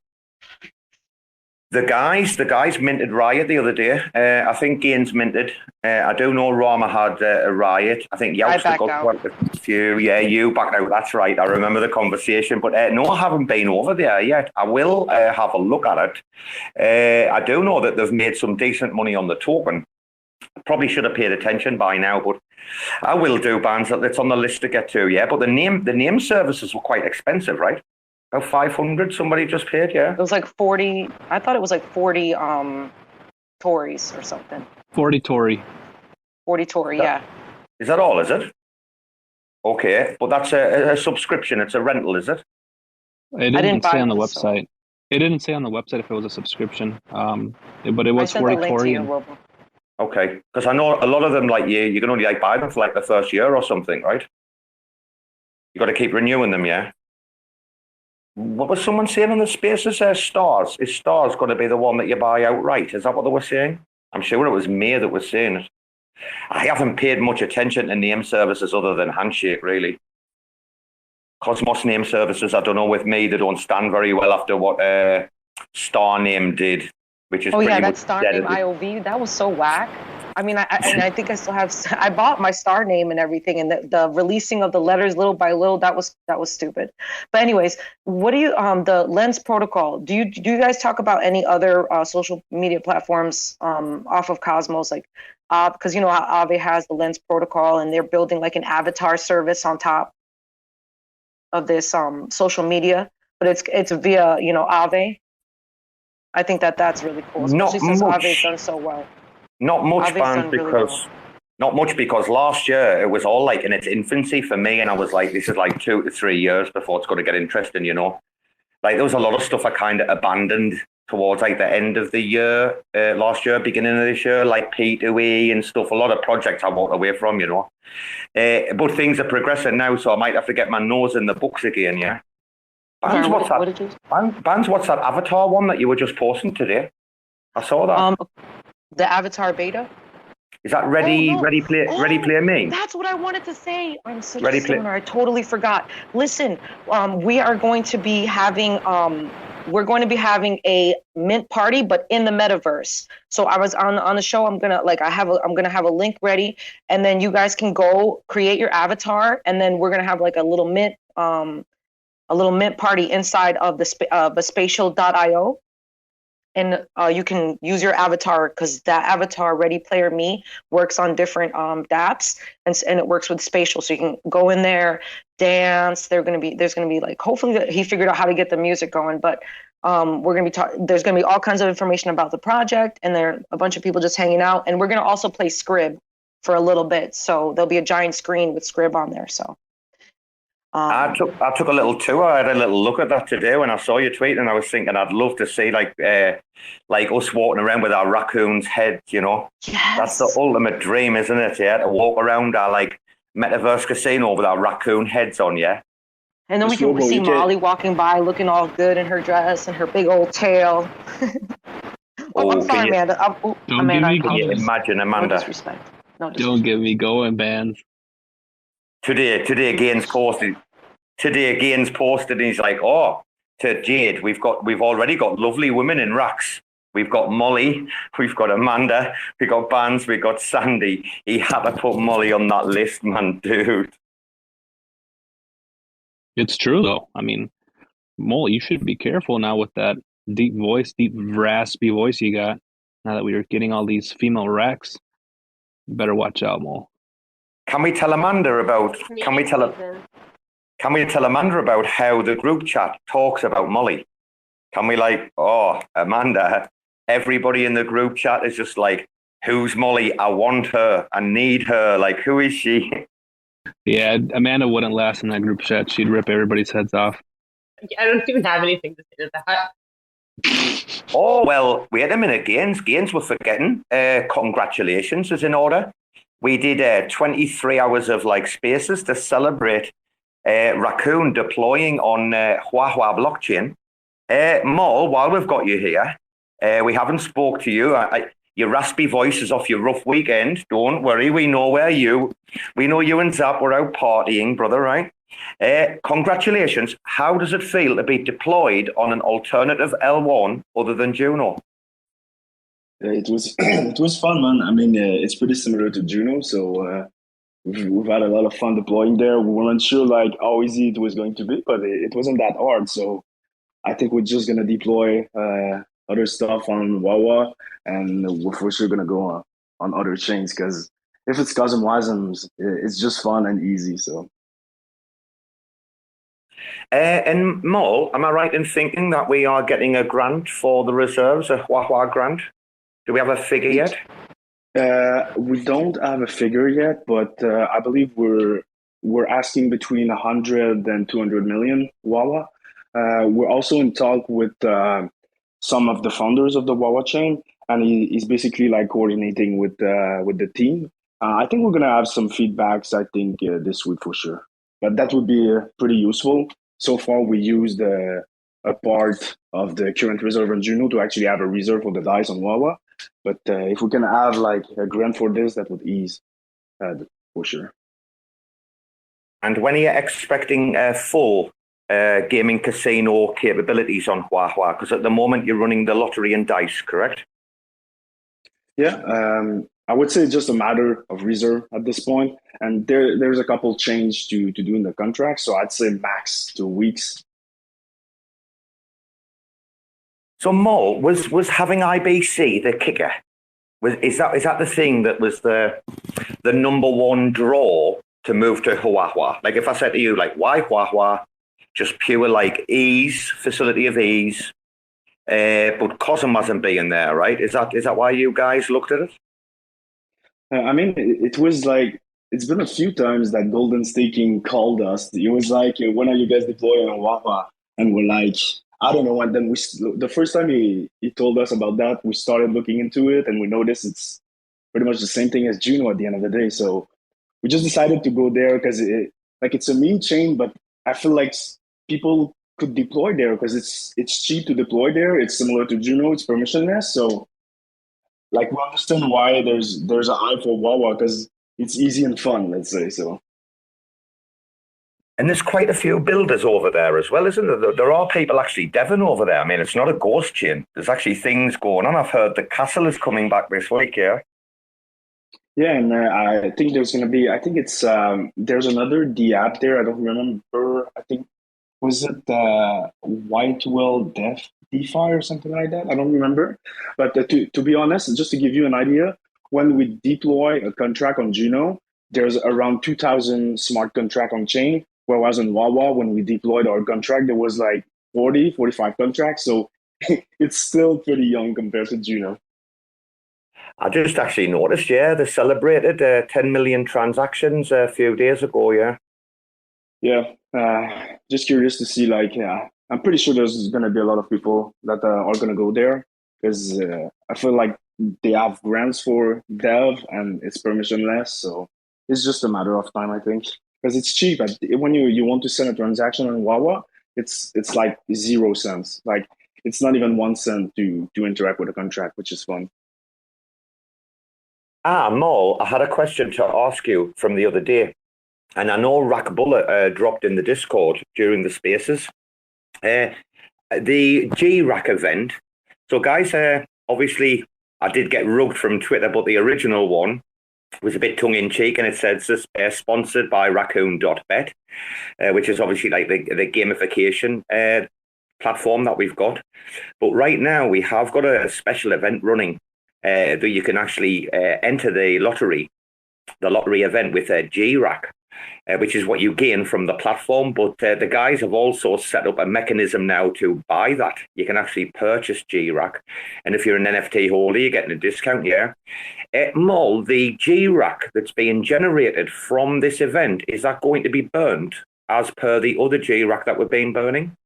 S2: The guys minted Riot the other day. I think Gaines minted. I do know Rama had a Riot. I think Youstic got quite a few. Yeah, you backed out. That's right. I remember the conversation. But no, I haven't been over there yet. I will have a look at it. I do know that they've made some decent money on the token. Probably should have paid attention by now, but I will do, Bands. That's on the list to get to. Yeah, but the name services were quite expensive, right? About 500 somebody just paid, yeah? It was like 40. I thought it was like 40 Tories or something.
S6: 40 Tory.
S2: 40 Tory, yeah. Is that all, is it? Okay, but that's a subscription. It's a rental, is it?
S6: It didn't say on the website. So. It didn't say on the website if it was a subscription, but it was 40 Tory.
S2: Okay, because I know a lot of them, like you can only like buy them for like the first year or something, right? You got to keep renewing them, yeah? What was someone saying on the spaces? Stars. Is Stars going to be the one that you buy outright? Is that what they were saying? I'm sure it was May that was saying it. I haven't paid much attention to name services other than Handshake, really. Cosmos name services, I don't know, with me, they don't stand very well after what Star Name did, which is pretty
S4: that
S2: much
S4: star
S2: dead
S4: name
S2: at the-
S4: IOV, that was so whack. I mean, I think I still have. I bought my star name and everything, and the releasing of the letters little by little, that was stupid. But anyways, what do you the Lens protocol? Do you guys talk about any other social media platforms off of Cosmos, like because you know how Aave has the Lens protocol, and they're building like an avatar service on top of this social media, but it's via Aave. I think that's really cool, especially since Aave's done so well.
S2: Not much,
S4: Aave's done really well.
S2: not much because last year it was all like in its infancy for me, and I was like, this is like 2 to 3 years before it's going to get interesting, you know. Like there was a lot of stuff I kind of abandoned towards like the end of the year, last year, beginning of this year, like P2E and stuff. A lot of projects I walked away from, you know. But things are progressing now, so I might have to get my nose in the books again, yeah. Bands, what's that Avatar one that you were just posting today? I saw that.
S4: The Avatar beta.
S2: Is that Ready Player Me?
S4: That's what I wanted to say. I'm such a stoner. I totally forgot. Listen, we are going to be having a mint party, but in the metaverse. So I was on the show. I'm gonna have a link ready, and then you guys can go create your avatar, and then we're gonna have like a little mint party inside of the spatial.io. And you can use your avatar because that avatar, Ready Player Me, works on different dApps, and it works with spatial. So you can go in there, dance. There's gonna be like, hopefully he figured out how to get the music going. But we're gonna be there's gonna be all kinds of information about the project, and there are a bunch of people just hanging out. And we're gonna also play Scrib for a little bit. So there'll be a giant screen with Scrib on there. So.
S2: I took a little tour. I had a little look at that today when I saw your tweet, and I was thinking I'd love to see like us walking around with our raccoons' heads. You know, that's the ultimate dream, isn't it? Yeah, to walk around our like metaverse casino with our raccoon heads on. Yeah,
S4: and then we can see Molly walking by, looking all good in her dress and her big old tail. I'm sorry, Amanda.
S2: Imagine, Amanda.
S4: No disrespect.
S6: Don't get me going, bands.
S2: Today Gaines posted. And he's like, "Oh, to Jade, we've already got lovely women in racks. We've got Molly, we've got Amanda, we've got Bands, we've got Sandy." He had to put Molly on that list, man, dude.
S6: It's true though. I mean, Molly, you should be careful now with that deep raspy voice you got. Now that we are getting all these female racks, you better watch out, Molly.
S2: Can we tell Amanda about how the group chat talks about Molly? Can we Amanda, everybody in the group chat is just like, who's Molly? I want her. I need her. Like, who is she?
S6: Yeah, Amanda wouldn't last in that group chat. She'd rip everybody's heads off.
S5: I don't even have anything to say to that.
S2: Oh, well, wait a minute, Gaines. Gaines, we're forgetting. Congratulations is in order. We did 23 hours of like spaces to celebrate Raccoon deploying on Huahua blockchain. Mol, while we've got you here, we haven't spoke to you. Your raspy voice is off your rough weekend. Don't worry, we know you and Zap were out partying, brother, right? Congratulations. How does it feel to be deployed on an alternative L1 other than Juno?
S8: It was fun, man. I mean, it's pretty similar to Juno, so we've had a lot of fun deploying there. We weren't sure like how easy it was going to be, but it wasn't that hard. So I think we're just gonna deploy other stuff on Wawa, and we're for sure gonna go on other chains because if it's custom WASMs, it's just fun and easy. So.
S2: And Mo, am I right in thinking that we are getting a grant for the reserves, a Huahua grant? Do we have a figure yet?
S8: We don't have a figure yet, but I believe we're asking between 100 and 200 million Wawa. We're also in talk with some of the founders of the Wawa chain, and he's basically like coordinating with the team. I think we're gonna have some feedbacks. I think this week for sure, but that would be pretty useful. So far, we used a part of the current reserve on Juno to actually have a reserve for the dice on Wawa. But if we can have like a grant for this, that would ease for sure.
S2: And when are you expecting full gaming casino capabilities on Huahua? Because at the moment you're running the lottery and dice, correct?
S8: Yeah, I would say it's just a matter of reserve at this point. And there's a couple change to do in the contract. So I'd say max 2 weeks.
S2: So Mo, was having IBC the kicker? Is that the thing that was the number one draw to move to Huahua? Like if I said to you, like, why Huahua? Just pure like ease, facility of ease. But Cosm wasn't being there, right? Is that why you guys looked at it?
S8: I mean, it was like, it's been a few times that Golden Staking called us. It was like, when are you guys deploying on Huahua? And we're like, I don't know. And then the first time he told us about that, we started looking into it and we noticed it's pretty much the same thing as Juno at the end of the day. So we just decided to go there because it's a meme chain, but I feel like people could deploy there because it's cheap to deploy there. It's similar to Juno, it's permissionless. So like we understand why there's an eye for Wawa because it's easy and fun, let's say so.
S2: And there's quite a few builders over there as well, isn't there? There are people actually deving over there. I mean, it's not a ghost chain. There's actually things going on. I've heard the castle is coming back this week, yeah?
S8: Yeah, and I think there's going to be, I think it's, there's another D app there. I don't remember. I think, was it Whitewell DeFi or something like that? I don't remember. But to be honest, just to give you an idea, when we deploy a contract on Juno, there's around 2,000 smart contract on chain. Whereas on Wawa, when we deployed our contract, there was like 40, 45 contracts. So it's still pretty young compared to Juno.
S2: I just actually noticed, yeah, they celebrated 10 million transactions a few days ago, yeah.
S8: Yeah, just curious to see, like, yeah, I'm pretty sure there's going to be a lot of people that are going to go there because I feel like they have grants for dev and it's permissionless. So it's just a matter of time, I think. Because it's cheap. When you want to send a transaction on Wawa, it's like 0 cents. Like it's not even 1 cent to interact with a contract, which is fun.
S2: Mo, I had a question to ask you from the other day, and I know RAC Bullet dropped in the Discord during the spaces. The GRAC event. So, guys, obviously, I did get rugged from Twitter, but the original one was a bit tongue-in-cheek, and it says sponsored by Raccoon.bet, which is obviously like the gamification platform that we've got. But right now, we have got a special event running that you can actually enter the lottery event with GRAC, which is what you gain from the platform. But the guys have also set up a mechanism now to buy that. You can actually purchase GRAC. And if you're an NFT holder, you're getting a discount, yeah. Mol, the GRAC that's being generated from this event, is that going to be burned as per the other GRAC that we've been burning?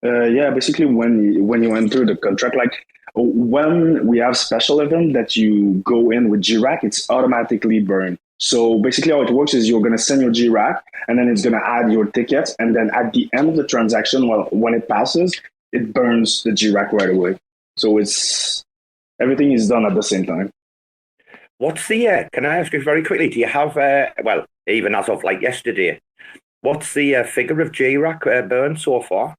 S8: Yeah, basically when you enter the contract, like when we have special event that you go in with GRAC, it's automatically burned. So basically how it works is you're going to send your GRAC and then it's going to add your tickets. And then at the end of the transaction, when it passes, it burns the GRAC right away. So everything is done at the same time.
S2: What's the, can I ask you very quickly, do you have, well, even as of like yesterday, what's the figure of GRAC burned so far?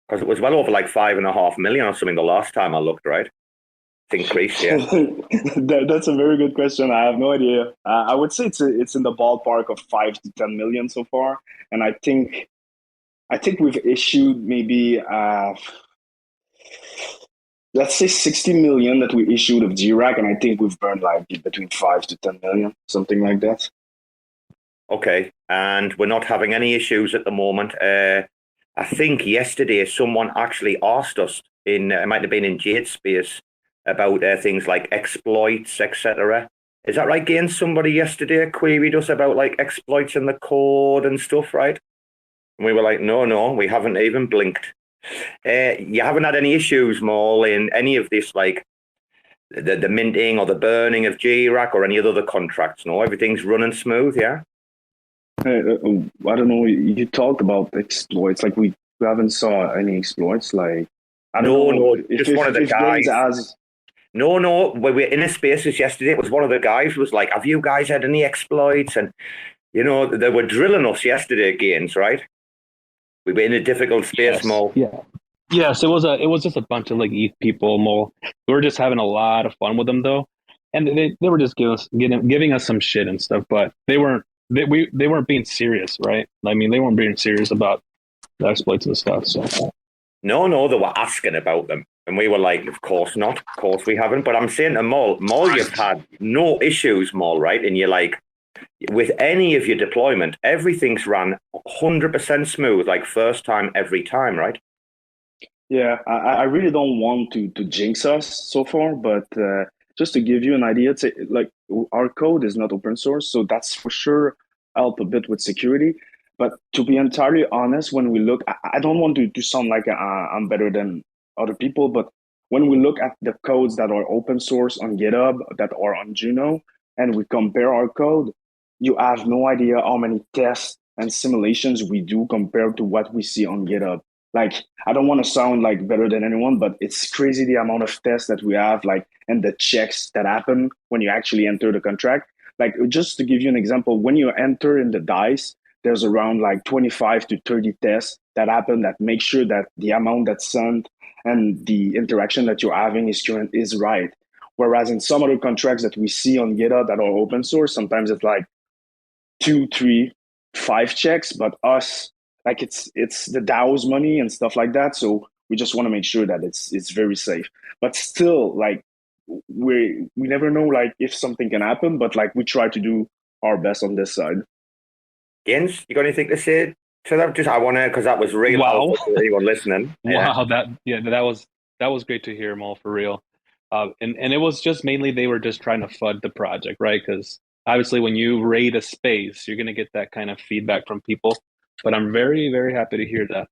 S2: Because it was well over like 5.5 million or something the last time I looked, right? It's increased, yeah.
S8: That's a very good question. I have no idea. I would say it's in the ballpark of 5 to 10 million so far, and I think we've issued maybe let's say 60 million that we issued of GRAC, and I think we've burned like between 5 to 10 million, something like that.
S2: Okay, and we're not having any issues at the moment. I think yesterday someone actually asked us it might have been in Jade's space, about things like exploits, etc. Is that right, Gain? Somebody yesterday queried us about like exploits in the code and stuff, right? And we were like, no, we haven't even blinked. You haven't had any issues, Maul, in any of this, like the minting or the burning of GRAC or any other contracts? No, everything's running smooth, yeah?
S8: I don't know. You talked about exploits. Like we haven't saw any exploits. Like I don't know.
S2: Just one of the guys. No. When we were in a spaces yesterday, it was one of the guys who was like, "Have you guys had any exploits?" And You know, they were drilling us yesterday, Gaines, right? We were in a difficult space, Mo.
S6: Yeah. Yes, it was just a bunch of like ETH people, Mo. We were just having a lot of fun with them though. And they were just giving us some shit and stuff, but they weren't being serious, right? I mean, they weren't being serious about the exploits and stuff. So
S2: No, they were asking about them. And we were like, of course not. Of course we haven't. But I'm saying to Mol, you've had no issues, Mol, right? And you're like, with any of your deployment, everything's run 100% smooth, like first time, every time, right?
S8: Yeah, I really don't want to jinx us so far, but just to give you an idea, like our code is not open source, so that's for sure help a bit with security. But to be entirely honest, when we look, I don't want to sound like I'm better than other people, but when we look at the codes that are open source on GitHub, that are on Juno, and we compare our code, you have no idea how many tests and simulations we do compared to what we see on GitHub. Like, I don't want to sound like better than anyone, but it's crazy the amount of tests that we have, like, and the checks that happen when you actually enter the contract. Like, just to give you an example, when you enter in the DICE, there's around like 25 to 30 tests that happen that make sure that the amount that's sent and the interaction that you're having is right. Whereas in some other contracts that we see on GitHub that are open source, sometimes it's like 2, 3, 5 checks, but us, like it's the DAO's money and stuff like that. So we just want to make sure that it's very safe. But still, like we never know like if something can happen, but like we try to do our best on this side.
S2: Gaines, you got anything to say to that? Just I want to, because that was real helpful for anyone listening.
S6: Wow, that was great to hear, Mo, for real. And it was just mainly they were just trying to FUD the project, right? Because obviously when you raid a space, you're going to get that kind of feedback from people. But I'm very, very happy to hear that.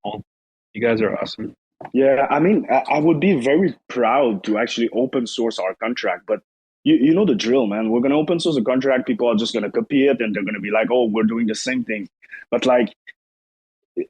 S6: You guys are awesome.
S8: Yeah, I mean, I would be very proud to actually open source our contract, but you know the drill, man. We're going to open source a contract. People are just going to copy it and they're going to be like, oh, we're doing the same thing. But like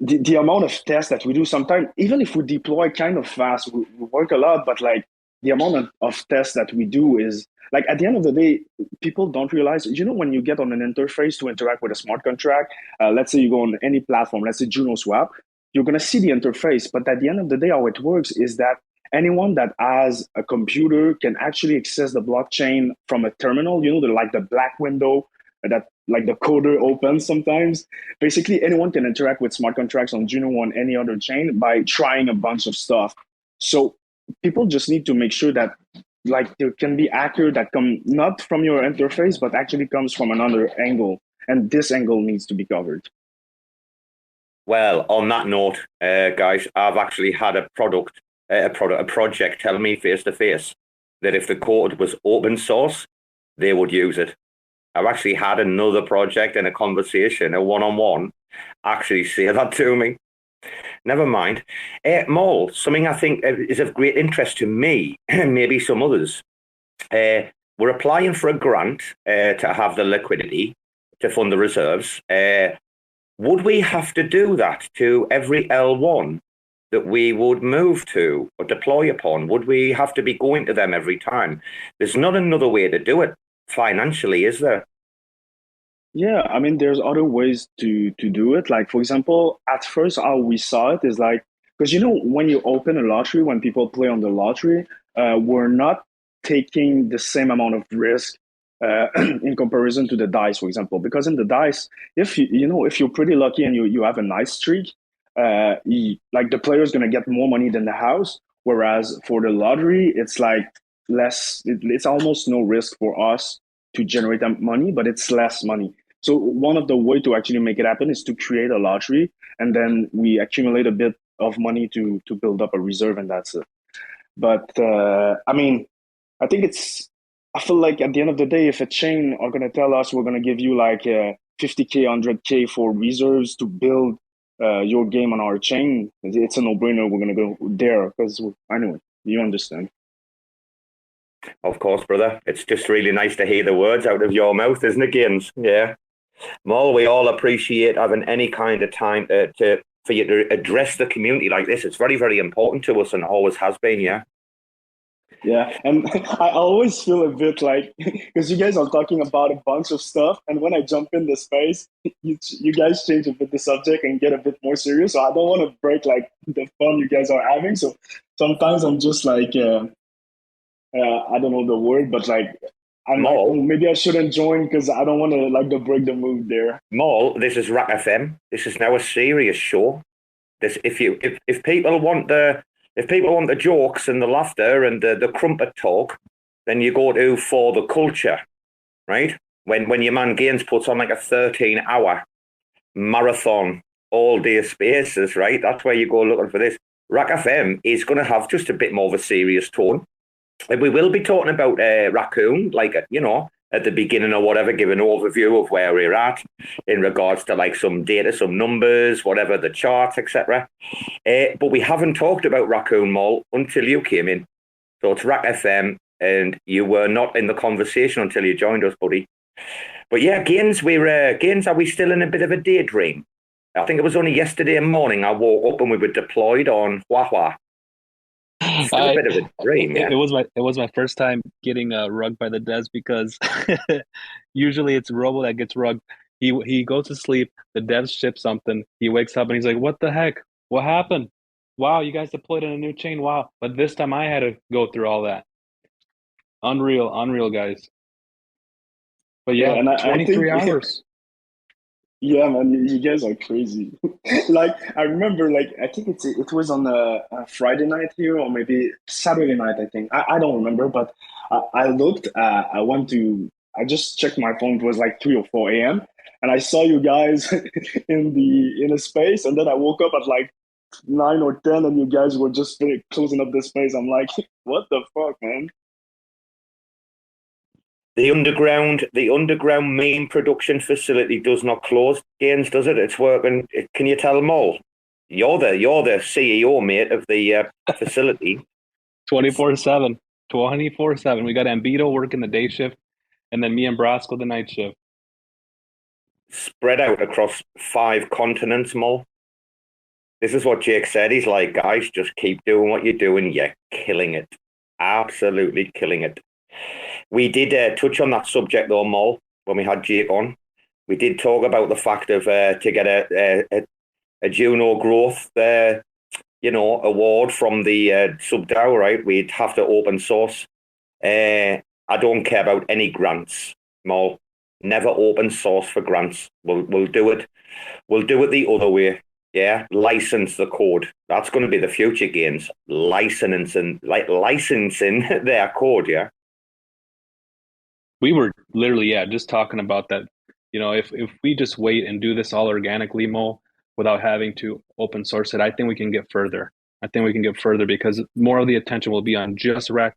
S8: the amount of tests that we do sometimes, even if we deploy kind of fast, we work a lot, but like the amount of tests that we do is like at the end of the day, people don't realize, you know, when you get on an interface to interact with a smart contract, let's say you go on any platform, let's say Juno Swap, you're going to see the interface. But at the end of the day, how it works is that anyone that has a computer can actually access the blockchain from a terminal, you know, like the black window that like the coder opens sometimes. Basically, anyone can interact with smart contracts on Juno or on any other chain by trying a bunch of stuff. So people just need to make sure that like there can be hacker that come not from your interface, but actually comes from another angle. And this angle needs to be covered.
S2: Well, on that note, guys, I've actually had a project tell me face to face that if the code was open source, they would use it. I've actually had another project and a conversation, a one-on-one, actually say that to me. Never mind. Mole, something I think is of great interest to me, maybe some others. We're applying for a grant to have the liquidity to fund the reserves. Would we have to do that to every L1 that we would move to or deploy upon? Would we have to be going to them every time? There's not another way to do it financially, is there?
S8: Yeah, I mean, there's other ways to do it. Like, for example, at first, how we saw it is like, because you know, when you open a lottery, when people play on the lottery, we're not taking the same amount of risk in comparison to the dice, for example. Because in the dice, if if you're pretty lucky and you have a nice streak, like the player is gonna get more money than the house. Whereas for the lottery, it's like less. It's almost no risk for us to generate that money, but it's less money. So one of the way to actually make it happen is to create a lottery, and then we accumulate a bit of money to build up a reserve, and that's it. But I mean, I think I feel like at the end of the day, if a chain are going to tell us we're going to give you like 50K, 100K for reserves to build your game on our chain, it's a no-brainer. We're going to go there because anyway, you understand.
S2: Of course, brother. It's just really nice to hear the words out of your mouth, isn't it, Gaines? Yeah. Mol, we all appreciate having any kind of time for you to address the community like this. It's very, very important to us and always has been, yeah.
S8: Yeah, and I always feel a bit like because you guys are talking about a bunch of stuff, and when I jump in the space, you guys change a bit the subject and get a bit more serious. So I don't want to break like the fun you guys are having. So sometimes I'm just like I don't know the word, but like I'm like, oh, maybe I shouldn't join because I don't want to like to break the mood there.
S2: Mole, this is RAC FM. This is now a serious show. This if people want the jokes and the laughter and the crumpet talk, then you go to For the Culture, right? When your man Gaines puts on like a 13-hour marathon all day spaces, right? That's where you go looking for this. RAC FM is going to have just a bit more of a serious tone. And we will be talking about Raccoon, like, at the beginning or whatever, give an overview of where we're at in regards to like some data, some numbers, whatever, the charts, etc. But we haven't talked about Raccoon Mall until you came in. So it's RAC FM, and you were not in the conversation until you joined us, buddy. But yeah, Gaines, are we still in a bit of a daydream? I think it was only yesterday morning I woke up and we were deployed on Huahua. Still a bit of a dream, yeah.
S6: It was my first time getting rugged by the devs because usually it's Robo that gets rugged. He goes to sleep, the devs ship something, he wakes up and he's like, what the heck? What happened? Wow, you guys deployed in a new chain, wow. But this time I had to go through all that. Unreal, guys. But yeah, and 23 hours.
S8: Yeah, man, you guys are crazy. Like, I remember, like, I think it was on a Friday night here, or maybe Saturday night, I think. I don't remember, but I looked, I just checked my phone. It was like 3 or 4 a.m. And I saw you guys in a space. And then I woke up at like 9 or 10 and you guys were just closing up the space. I'm like, what the fuck, man?
S2: The underground main production facility does not close, Gaines, does it? It's working. Can you tell them all? You're the CEO, mate, of the facility.
S6: 24/7. 24/7. We got Ambito working the day shift, and then me and Brasco the night shift.
S2: Spread out across 5 continents, Mol. This is what Jake said. He's like, guys, just keep doing what you're doing. You're killing it. Absolutely killing it. We did touch on that subject, though, Mol, when we had Jake on. We did talk about the fact of to get a Juno Growth, award from the SubDAO, right? We'd have to open source. I don't care about any grants, Mol. Never open source for grants. We'll do it. We'll do it the other way. Yeah, license the code. That's going to be the future, Gains. Licensing their code. Yeah.
S6: We were literally, just talking about that. If we just wait and do this all organically, Mo, without having to open source it, I think we can get further. Because more of the attention will be on just RAC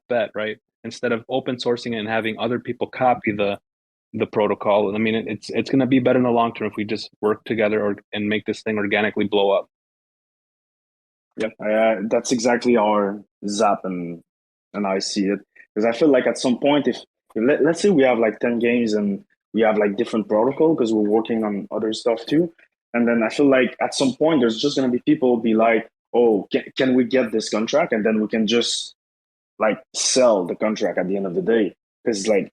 S6: bet, right? Instead of open sourcing it and having other people copy the protocol. I mean, it's going to be better in the long term if we just work together and make this thing organically blow up.
S8: Yeah, that's exactly our Zap and I see it, because I feel like at some point, if let's say we have like 10 games and we have like different protocol because we're working on other stuff too, and then I feel like at some point there's just going to be people be like, oh, can we get this contract, and then we can just like sell the contract at the end of the day. Because like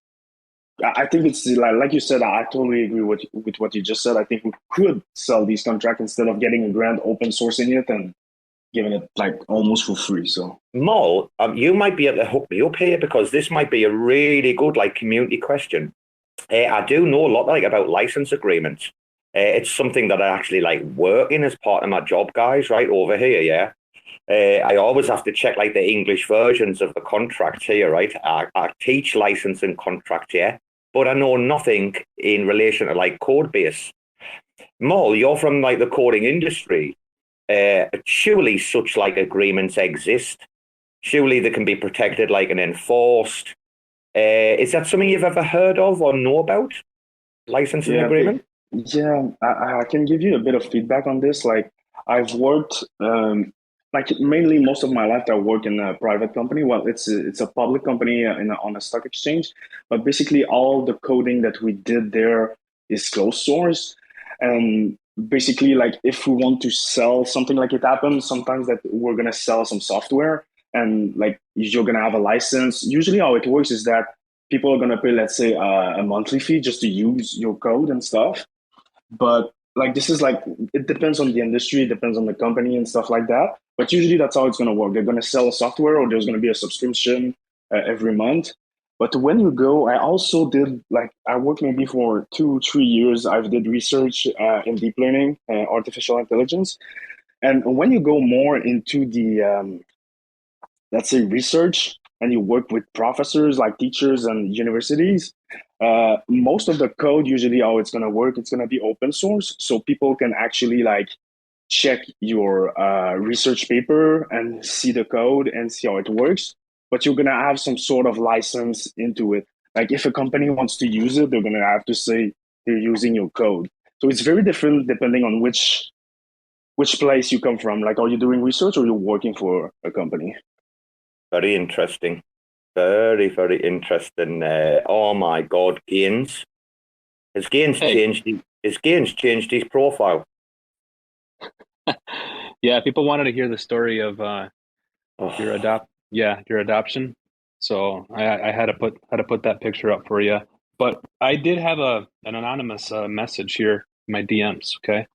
S8: I think it's like you said, I totally agree with what you just said. I think we could sell these contracts instead of getting a grant, open sourcing it and giving it like almost for free. So
S2: Mo, you might be able to hook me up here, because this might be a really good like community question. I do know a lot like about license agreements. It's something that I actually like working as part of my job, guys, right over here. Yeah. I always have to check like the English versions of the contracts here, right? I teach license and contract, yeah, but I know nothing in relation to like code base. Mo, you're from like the coding industry. Surely such like agreements exist. Surely they can be protected like and enforced. Is that something you've ever heard of or know about? Licensing agreement?
S8: Yeah, I can give you a bit of feedback on this. Like I've worked like mainly most of my life I work in a private company. Well, it's a public company on a stock exchange, but basically all the coding that we did there is closed source. And basically, like if we want to sell something, like it happens sometimes that we're gonna sell some software, and like you're gonna have a license. Usually, how it works is that people are gonna pay, let's say, a monthly fee just to use your code and stuff. But like this is like it depends on the industry, it depends on the company and stuff like that. But usually that's how it's gonna work. They're gonna sell a software, or there's gonna be a subscription every month. But when you go, I also did like I worked maybe for 2 3 years. I did research in deep learning, artificial intelligence, and when you go more into the let's say research, and you work with professors like teachers and universities, most of the code usually how it's going to work, it's going to be open source, so people can actually like check your research paper and see the code and see how it works. But you're going to have some sort of license into it. Like if a company wants to use it, they're going to have to say they're using your code. So it's very different depending on which place you come from. Like, are you doing research or you're working for a company?
S2: Very interesting. Very, very interesting. Oh my God, Gaines. Has Gaines changed his profile?
S6: Yeah, people wanted to hear the story of your adoption. So I had to put that picture up for you. But I did have an anonymous message here in my DMs. Okay,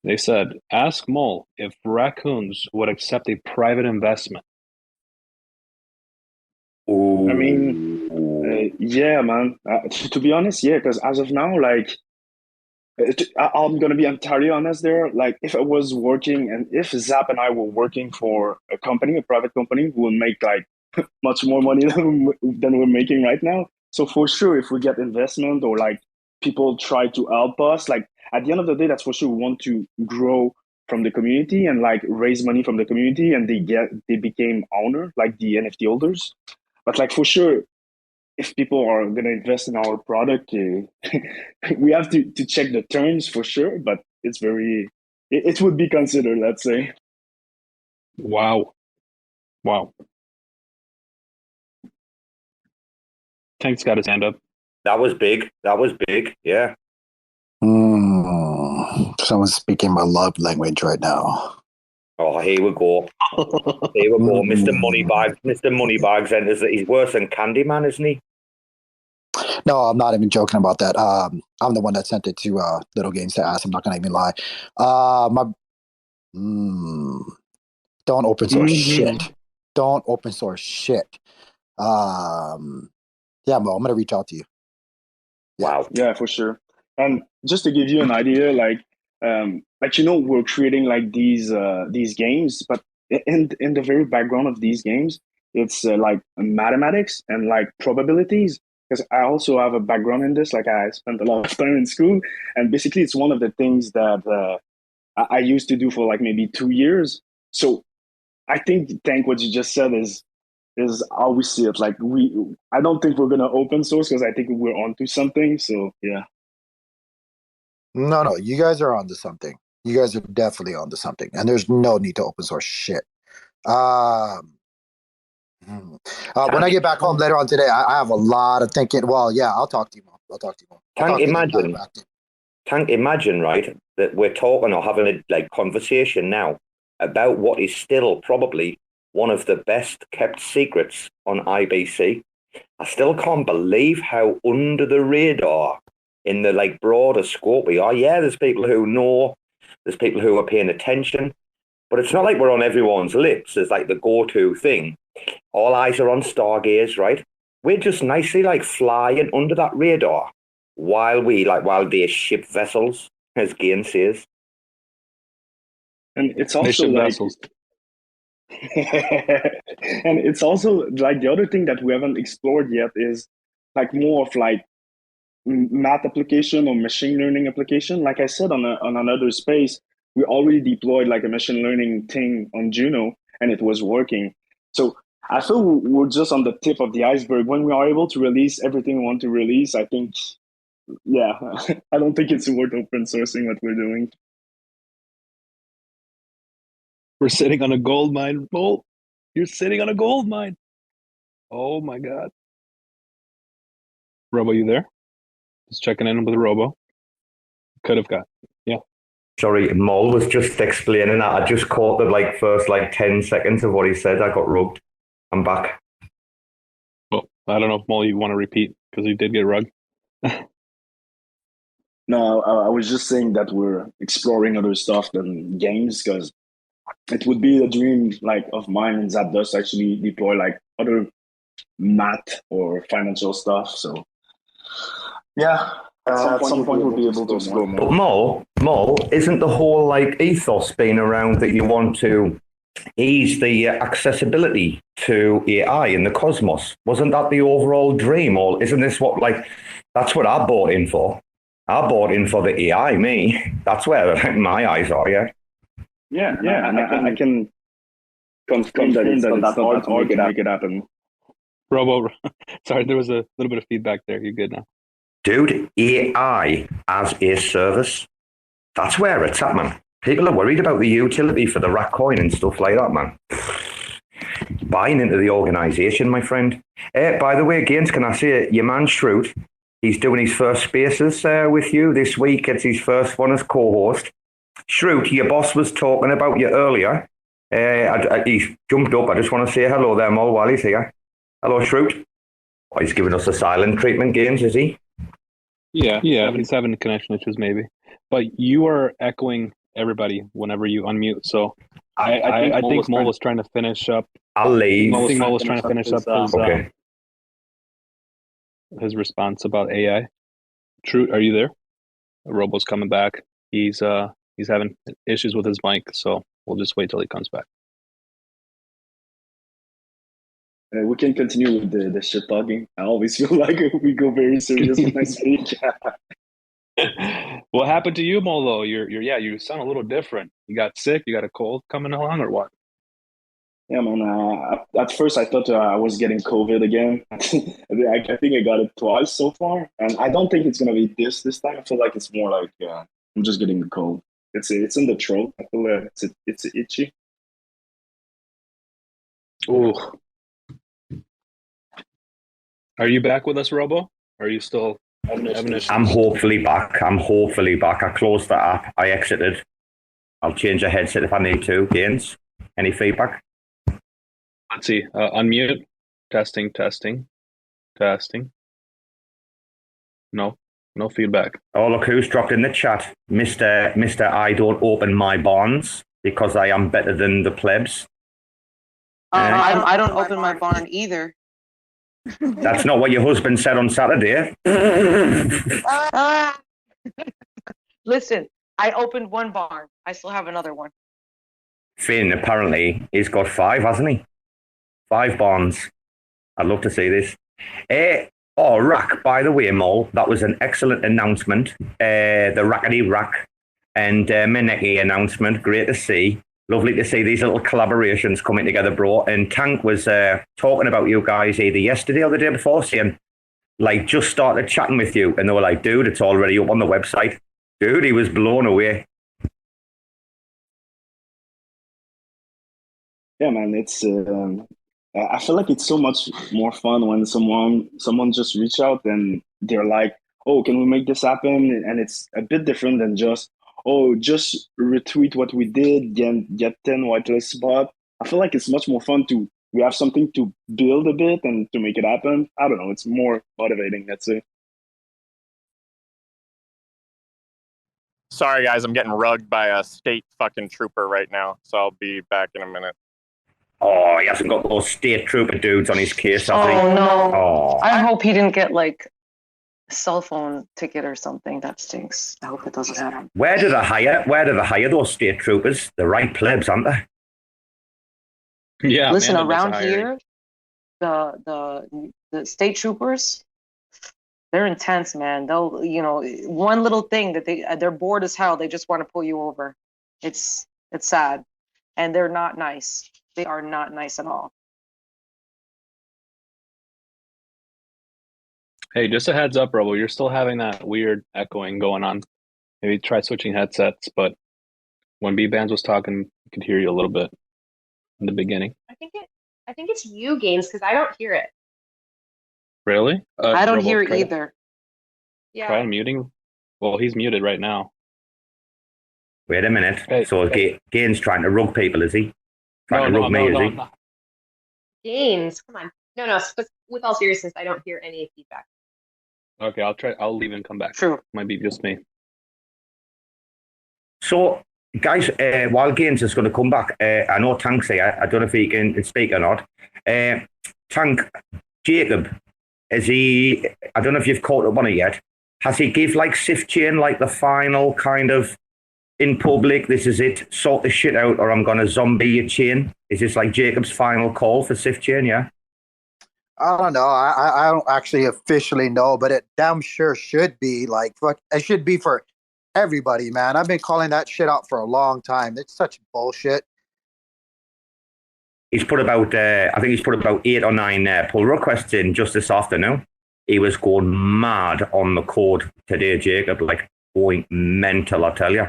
S6: they said, "Ask Mole if raccoons would accept a private investment."
S8: I mean, yeah, man. To be honest, yeah, because as of now, like, I'm gonna be entirely honest there. Like, if I was working, and if Zap and I were working for a company, a private company, we would make like much more money than we're making right now. So for sure, if we get investment or like people try to help us, like at the end of the day, that's for sure. We want to grow from the community and like raise money from the community, and they became owner, like the NFT holders. But like for sure, if people are going to invest in our product, we have to check the terms for sure. But it's it would be considered, let's say.
S6: Wow. Tank's got his hand up.
S2: That was big. Yeah.
S7: Someone's speaking my love language right now.
S2: Oh, here we go. Mr. Moneybags. Mr. Moneybags enters. He's worse than Candyman, isn't he?
S7: No, I'm not even joking about that. I'm the one that sent it to Little Games to ask. I'm not gonna even lie. Don't open source shit. Don't open source shit. Yeah, Mo, I'm gonna reach out to you.
S2: Wow.
S8: Yeah, for sure. And just to give you an idea, like we're creating like these games, but in the very background of these games, it's like mathematics and like probabilities. Because I also have a background in this, like I spent a lot of time in school, and basically it's one of the things that I used to do for like maybe 2 years. So I think what you just said is how we see it. Like I don't think we're gonna open source because I think we're onto something. So yeah.
S7: No, you guys are onto something. You guys are definitely onto something, and there's no need to open source shit. When I get back home later on today, I have a lot of thinking. Well, yeah, I'll talk to you more.
S2: Tank, imagine, right, that we're talking or having a like conversation now about what is still probably one of the best kept secrets on IBC. I still can't believe how under the radar in the like broader scope we are. Yeah, there's people who know, there's people who are paying attention, but it's not like we're on everyone's lips as like the go-to thing. All eyes are on Stargaze, right? We're just nicely like flying under that radar while they ship vessels, as Gain says.
S8: And it's also like vessels. And it's also like the other thing that we haven't explored yet is like more of like math application or machine learning application. Like I said on another space, we already deployed like a machine learning thing on Juno, and it was working. So I feel we're just on the tip of the iceberg. When we are able to release everything we want to release, I think, yeah, I don't think it's worth open sourcing what we're doing.
S6: We're sitting on a gold mine, Bolt. You're sitting on a gold mine. Oh my God. Robo, you there? Just checking in with Robo. Could have got. Yeah.
S2: Sorry, Mol was just explaining that. I just caught the first 10 seconds of what he said. I got rugged. I'm back.
S6: Well, I don't know if Mol, you want to repeat because you did get rugged.
S8: No, I was just saying that we're exploring other stuff than games because it would be a dream of mine and Zapdos actually deploy other math or financial stuff. So yeah, at some point we'll be able to explore more.
S2: But Mol, isn't the whole ethos been around that you want to ease the accessibility to AI in the cosmos? Wasn't that the overall dream? Or isn't this what that's what I bought in for? I bought in for the AI, me. That's where my eyes are, yeah.
S8: Yeah, and I can confirm that it's not that hard to make it happen.
S6: Robo, sorry, there was a little bit of feedback there. You're good now.
S2: Dude, AI as a service, that's where it's at, man. People are worried about the utility for the RAC coin and stuff like that, man. Buying into the organisation, my friend. By the way, Gaines, can I say, your man Shroot, he's doing his first spaces with you this week. It's his first one as co-host. Shroot, your boss was talking about you earlier. He's jumped up. I just want to say hello there, Mol, while he's here. Hello, Shroot. Oh, he's giving us a silent treatment, Gaines, is he?
S6: Yeah, he's having connection issues maybe. But you are echoing everybody whenever you unmute. So I think Mol was trying to finish up.
S2: I'll leave.
S6: I think Mol was trying to finish up his response about AI. True, are you there? Robo's coming back. He's having issues with his mic, so we'll just wait till he comes back.
S8: We can continue with the shit talking. I always feel like we go very serious when I speak.
S6: What happened to you, Molo? You sound a little different. You got sick? You got a cold coming along, or what?
S8: Yeah, man. At first, I thought I was getting COVID again. I think I got it twice so far, and I don't think it's gonna be this time. I feel like it's more like I'm just getting the cold. It's in the throat. I feel it's itchy.
S6: Ooh. Are you back with us, Robo? Or are you still having issues?
S2: I'm hopefully back. I closed the app. I exited. I'll change the headset if I need to. Gaines, any feedback?
S6: Let's see. Unmute. Testing. No feedback.
S2: Oh, look who's dropped in the chat. Mr. I don't open my bonds because I am better than the plebs.
S4: I don't open my barn either.
S2: That's not what your husband said on Saturday.
S4: Listen, I opened one barn. I still have another one.
S2: Finn, apparently, he's got 5, hasn't he? 5 barns. I'd love to see this. RAC, by the way, Mol, that was an excellent announcement. The Rackety Rack and Meneki announcement. Great to see. Lovely to see these little collaborations coming together, bro. And Tank was talking about you guys either yesterday or the day before, saying, just started chatting with you. And they were like, dude, it's already up on the website. Dude, he was blown away.
S8: Yeah, man, it's. I feel like it's so much more fun when someone just reach out and they're like, "Oh, can we make this happen?" And it's a bit different than just retweet what we did, get 10 whitelist spot. I feel like it's much more fun we have something to build a bit and to make it happen. I don't know. It's more motivating. That's it.
S9: Sorry, guys, I'm getting rugged by a state fucking trooper right now, so I'll be back in a minute.
S2: Oh, he hasn't got those state trooper dudes on his case, has he?
S4: Oh, no.
S2: Oh.
S4: I hope he didn't get, a cell phone ticket or something. That stinks. I hope it doesn't happen.
S2: Where do they hire those state troopers? The right plebs, aren't they?
S6: Yeah.
S4: Listen, around here, the state troopers, they're intense, man. They'll, one little thing that they're bored as hell. They just want to pull you over. It's sad. And they're not nice. They are not nice at all.
S6: Hey, just a heads up, Robo. You're still having that weird echoing going on. Maybe try switching headsets. But when B-Bands was talking, you could hear you a little bit in the beginning.
S5: I think it's you, Gaines, because I don't hear it.
S6: Really?
S4: I don't hear it either.
S5: Yeah.
S6: Try muting. Well, he's muted right now.
S2: Wait a minute.
S6: Hey,
S2: so Gaines trying to rug people, is he? Trying to rug me, is he?
S6: No.
S5: Gaines, come on. No. With all seriousness, I don't hear any feedback.
S6: Okay, I'll leave and come back.
S4: True.
S6: Might be just me.
S2: So, guys, while Gaines is going to come back, I know Tank's here. I don't know if he can speak or not. Tank, Jacob, is he? I don't know if you've caught up on it yet. Has he give like Sif Chain like the final kind of in public? This is it. Sort the shit out, or I'm going to zombie your chain. Is this like Jacob's final call for Sif Chain? Yeah.
S7: I don't know. I don't actually officially know, but it damn sure should be like fuck. It should be for everybody, man. I've been calling that shit out for a long time. It's such bullshit.
S2: He's put about, I think he's put about 8 or 9 pull requests in just this afternoon. He was going mad on the code today, Jacob, like going mental, I tell you.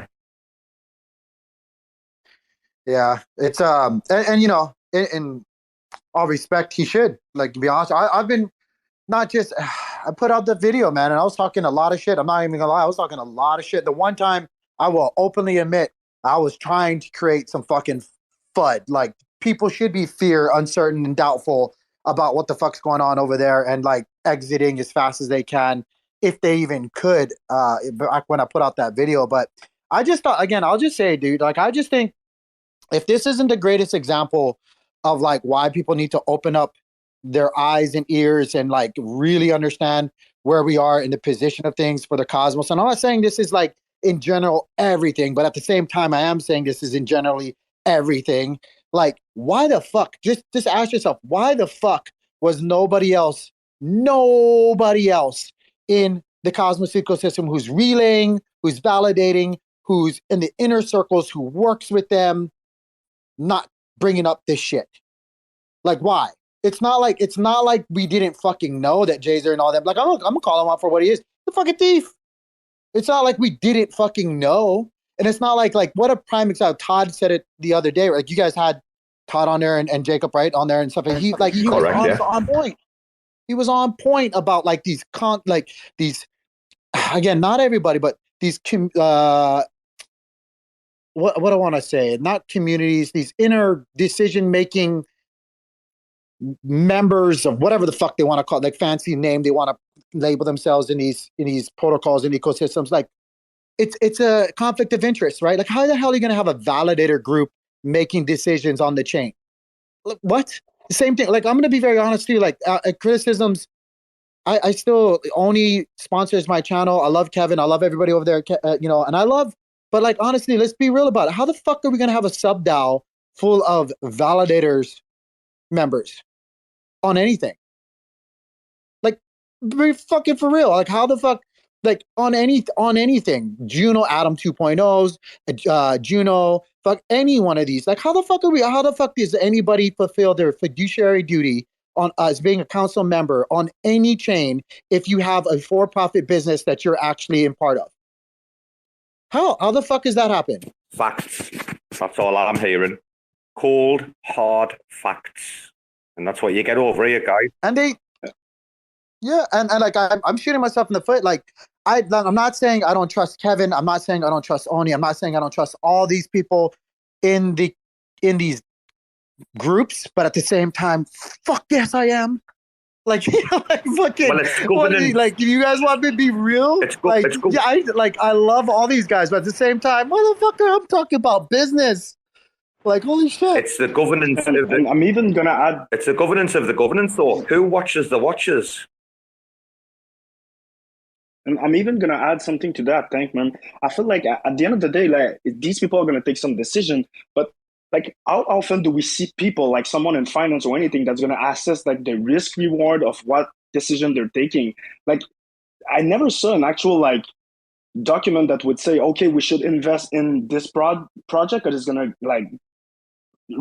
S7: Yeah, it's and you know, in all respect, he should. Like, to be honest, I've been not just I put out the video, man, and I was talking a lot of shit. I'm not even gonna lie, I was talking a lot of shit. The one time I will openly admit I was trying to create some fucking FUD. Like, people should be fear, uncertain, and doubtful about what the fuck's going on over there, and like exiting as fast as they can, if they even could. Back when I put out that video, but I just thought, again, I'll just say, dude, like, I just think if this isn't the greatest example of like why people need to open up their eyes and ears and like really understand where we are in the position of things for the cosmos. And I'm not saying this is like in general everything, but at the same time, I am saying this is in generally everything. Like, why the fuck? Just ask yourself, why the fuck was nobody else in the cosmos ecosystem who's relaying, who's validating, who's in the inner circles, who works with them, not bringing up this shit? Like, why? It's not like we didn't fucking know that Jazer and all that. Like, I'm gonna call him out for what he is, the fucking thief. It's not like we didn't fucking know, and it's not like what a prime example. Todd said it the other day. Like, you guys had Todd on there and Jacob Wright on there and stuff. And he was on point. He was on point about like these again, not everybody, but these what I want to say, not communities, these inner decision-making members of whatever the fuck they want to call it, like fancy name they want to label themselves in these protocols and ecosystems. Like, it's a conflict of interest, right? Like, how the hell are you going to have a validator group making decisions on the chain? What? The same thing. Like, I'm going to be very honest with you, like, criticisms, I still, Oni sponsors my channel. I love Kevin. I love everybody over there, and I love, but like, honestly, let's be real about it. How the fuck are we going to have a sub DAO full of validators members on anything? Like, be fucking for real. Like, how the fuck, like, on anything, Juno Atom 2.0s, Juno, fuck any one of these. Like, how the fuck does anybody fulfill their fiduciary duty on as being a council member on any chain if you have a for-profit business that you're actually in part of? How the fuck does that happen?
S2: Facts. That's all I'm hearing. Cold, hard facts. And that's what you get over here, guys.
S7: And like, I'm shooting myself in the foot. Like, I'm not saying I don't trust Kevin. I'm not saying I don't trust Oni. I'm not saying I don't trust all these people in these groups. But at the same time, fuck yes, I am. Like, like fucking. Well, it's governance. Like, do you guys want me to be real?
S2: It's
S7: yeah, I love all these guys, but at the same time, motherfucker, I'm talking about business. Like, holy shit.
S2: It's the governance of the,
S8: I'm even gonna add.
S2: It's the governance of the governance, though. Who watches the watchers?
S8: And I'm even gonna add something to that. Thank man. I feel like at the end of the day, like, these people are gonna take some decision, but like, how often do we see people, like someone in finance or anything, that's gonna assess like the risk reward of what decision they're taking? Like, I never saw an actual like document that would say, okay, we should invest in this project that is gonna like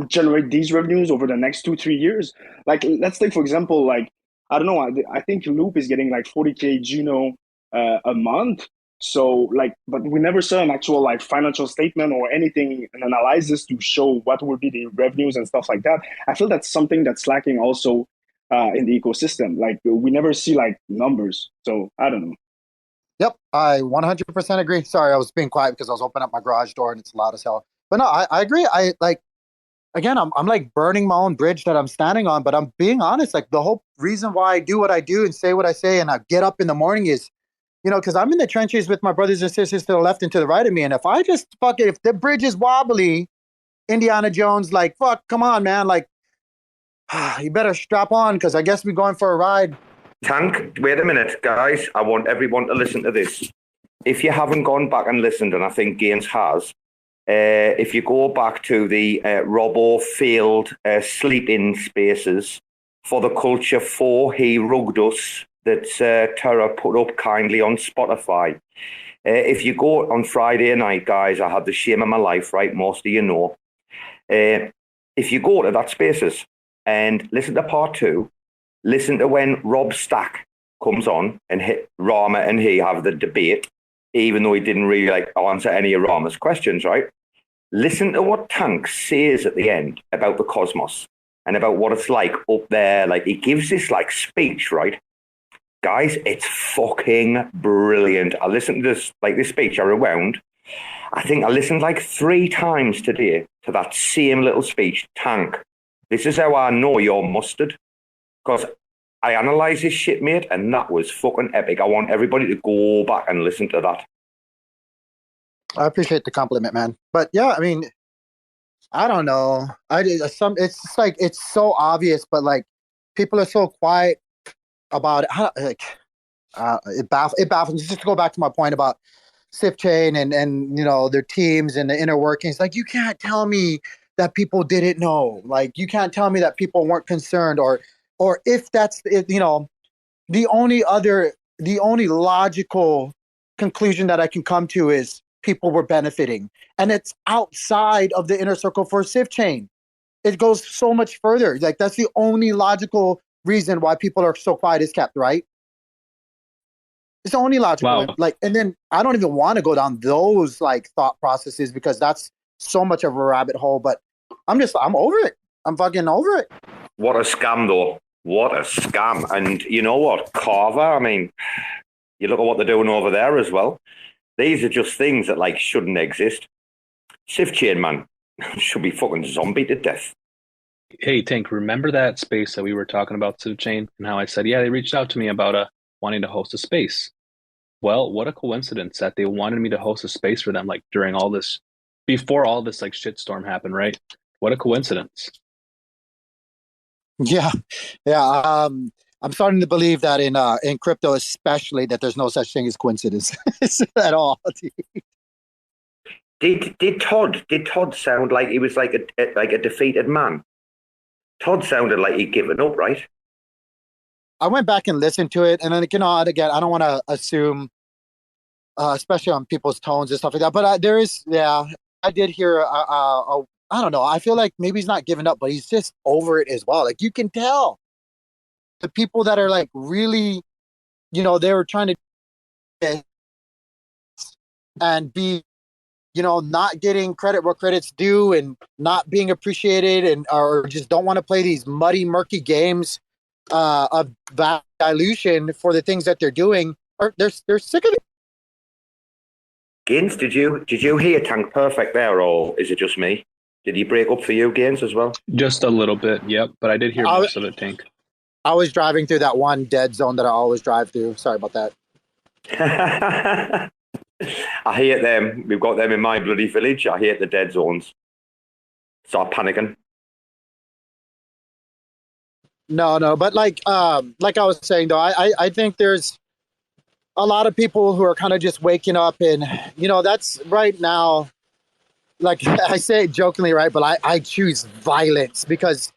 S8: generate these revenues over the next 2-3 years. Like, let's take for example, like, I don't know, I think Loop is getting like 40K Juno a month. So like, but we never saw an actual like financial statement or anything, an analysis to show what would be the revenues and stuff like that. I feel that's something that's lacking also in the ecosystem. Like, we never see like numbers. So I don't know.
S7: Yep, I 100% agree. Sorry, I was being quiet because I was opening up my garage door and it's loud as hell. But no, I agree. I like, again, I'm like burning my own bridge that I'm standing on, but I'm being honest. Like the whole reason why I do what I do and say what I say and I get up in the morning is, because I'm in the trenches with my brothers and sisters to the left and to the right of me. And if I just fuck it, if the bridge is wobbly, Indiana Jones, like, fuck, come on, man. Like, you better strap on because I guess we're going for a ride.
S2: Tank, wait a minute, guys. I want everyone to listen to this. If you haven't gone back and listened, and I think Gaines has, if you go back to the Robbo failed sleep-in spaces for the Culture 4, he rugged us, that Tara put up kindly on Spotify. If you go on Friday night, guys, I had the shame of my life, right? Most of you know. If you go to that spaces and listen to part 2, listen to when Rob Stack comes on and Rama and he have the debate, even though he didn't really answer any of Rama's questions, right? Listen to what Tank says at the end about the cosmos and about what it's like up there. Like he gives this speech, right? Guys, it's fucking brilliant. I listened to this speech, I rewound. I think I listened 3 times today to that same little speech. Tank, this is how I know you're mustard. Because I analysed this shit, mate, and that was fucking epic. I want everybody to go back and listen to that.
S7: I appreciate the compliment, man. But yeah, I mean, I don't know. It's just it's so obvious, but people are so quiet about it. It baffles me. Just to go back to my point about Sif Chain and their teams and the inner workings. You can't tell me that people didn't know. You can't tell me that people weren't concerned or if that's the only logical conclusion that I can come to is people were benefiting, and it's outside of the inner circle for Sif Chain. It goes so much further. That's the only logical reason why people are so quiet is kept, right? It's the only logical.
S6: Wow.
S7: And then I don't even want to go down those thought processes because that's so much of a rabbit hole. But I'm over it. I'm fucking over it.
S2: What a scam, though. What a scam. And you know what? Carver, I mean, you look at what they're doing over there as well. These are just things that shouldn't exist. Sif Chain, man, should be fucking zombie to death.
S6: Hey, Tank, remember that space that we were talking about, Sif Chain, and how I said, yeah, they reached out to me about wanting to host a space. Well, what a coincidence that they wanted me to host a space for them, during all this, before all this shitstorm happened, right? What a coincidence.
S7: Yeah. I'm starting to believe that in crypto, especially, that there's no such thing as coincidence at all.
S2: Did Todd sound like he was like a defeated man? Todd sounded like he'd given up, right?
S7: I went back and listened to it, and then again, I don't want to assume, especially on people's tones and stuff like that. But I did hear. I don't know. I feel like maybe he's not giving up, but he's just over it as well. You can tell the people that are really, they were trying to and be, not getting credit where credit's due and not being appreciated or just don't want to play these muddy, murky games of dilution for the things that they're doing. Or they're sick of it.
S2: Gaines, did you hear Tank perfect there, or is it just me? Did he break up for you, Gaines, as well?
S6: Just a little bit, yep. But I did hear most of it, Tank.
S7: I was driving through that one dead zone that I always drive through. Sorry about that.
S2: I hate them. We've got them in my bloody village. I hate the dead zones. Start panicking.
S7: No. But like I was saying, though, I think there's a lot of people who are kind of just waking up and, that's right now. I say it jokingly, right? But I choose violence because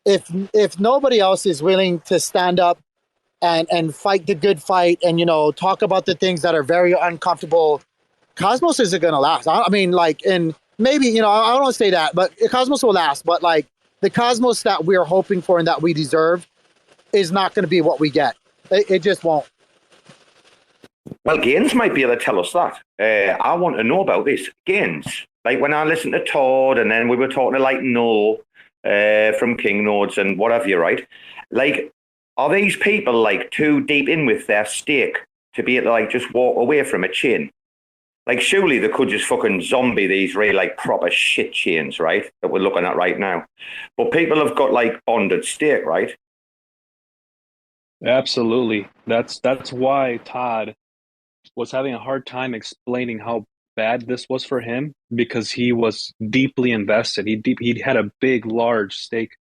S7: if nobody else is willing to stand up and fight the good fight and, talk about the things that are very uncomfortable, Cosmos isn't going to last. I mean, and maybe, I don't want to say that, but Cosmos will last. But the Cosmos that we're hoping for and that we deserve is not going to be what we get. It just won't.
S2: Well, Gaines might be able to tell us that. I want to know about this. Gaines, when I listened to Todd and then we were talking to Noel from King Nodes and what have you, right? Are these people too deep in with their stake to be able to like just walk away from a chain. Like surely they could just fucking zombie these really like proper shit chains, right? That we're looking at right now. But people have got like bonded state, right?
S6: Absolutely. That's why Todd was having a hard time explaining how bad this was for him because he was deeply invested. He had a big, large stake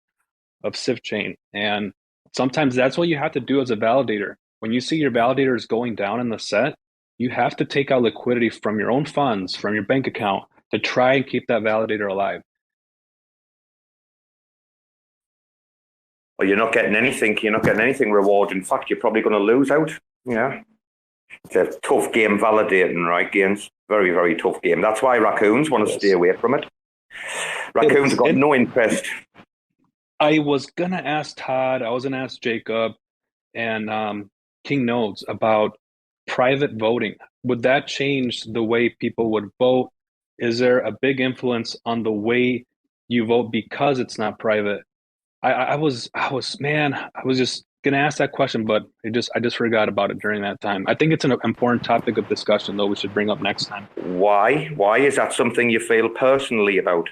S6: of SIF chain, and sometimes that's what you have to do as a validator. When you see your validators going down in the set, you have to take out liquidity from your own funds, from your bank account, to try and keep that validator alive.
S2: Well, you're not getting anything. You're not getting anything reward. In fact, you're probably going to lose out. Yeah. It's a tough game validating, right, Gaines? Very, very tough game. That's why raccoons want to stay away from it. Raccoons have got no interest.
S6: I was going to ask Todd, I was going to ask Jacob and King Nodes about private voting. Would that change the way people would vote? Is there a big influence on the way you vote because it's not private? I was just gonna ask that question, but I just forgot about it during that time. I think it's an important topic of discussion, though. We should bring up next time.
S2: Why? Why is that something you feel personally about?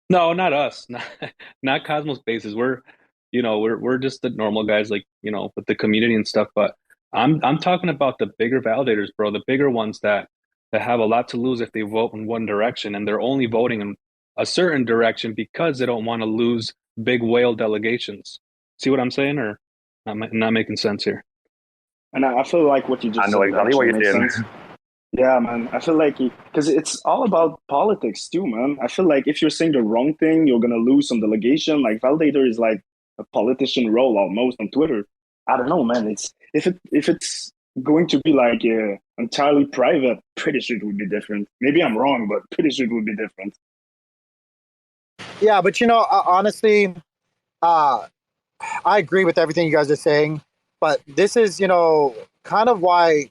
S6: No, not us, not Cosmos Spaces. We're just the normal guys, like with the community and stuff. But I'm talking about the bigger validators, bro. The bigger ones that have a lot to lose if they vote in one direction, and they're only voting in a certain direction because they don't want to lose big whale delegations. See what I'm saying, or not making sense here?
S8: And I feel like what you just
S2: said exactly what you're saying.
S8: Yeah, man. I feel like because it's all about politics too, man. I feel like if you're saying the wrong thing, you're gonna lose some delegation. Like validator is like a politician role almost on Twitter. I don't know, man. It's if it's going to be like entirely private, pretty sure it would be different. Maybe I'm wrong, but pretty sure it would be different.
S7: Yeah, but honestly, I agree with everything you guys are saying, but this is, kind of why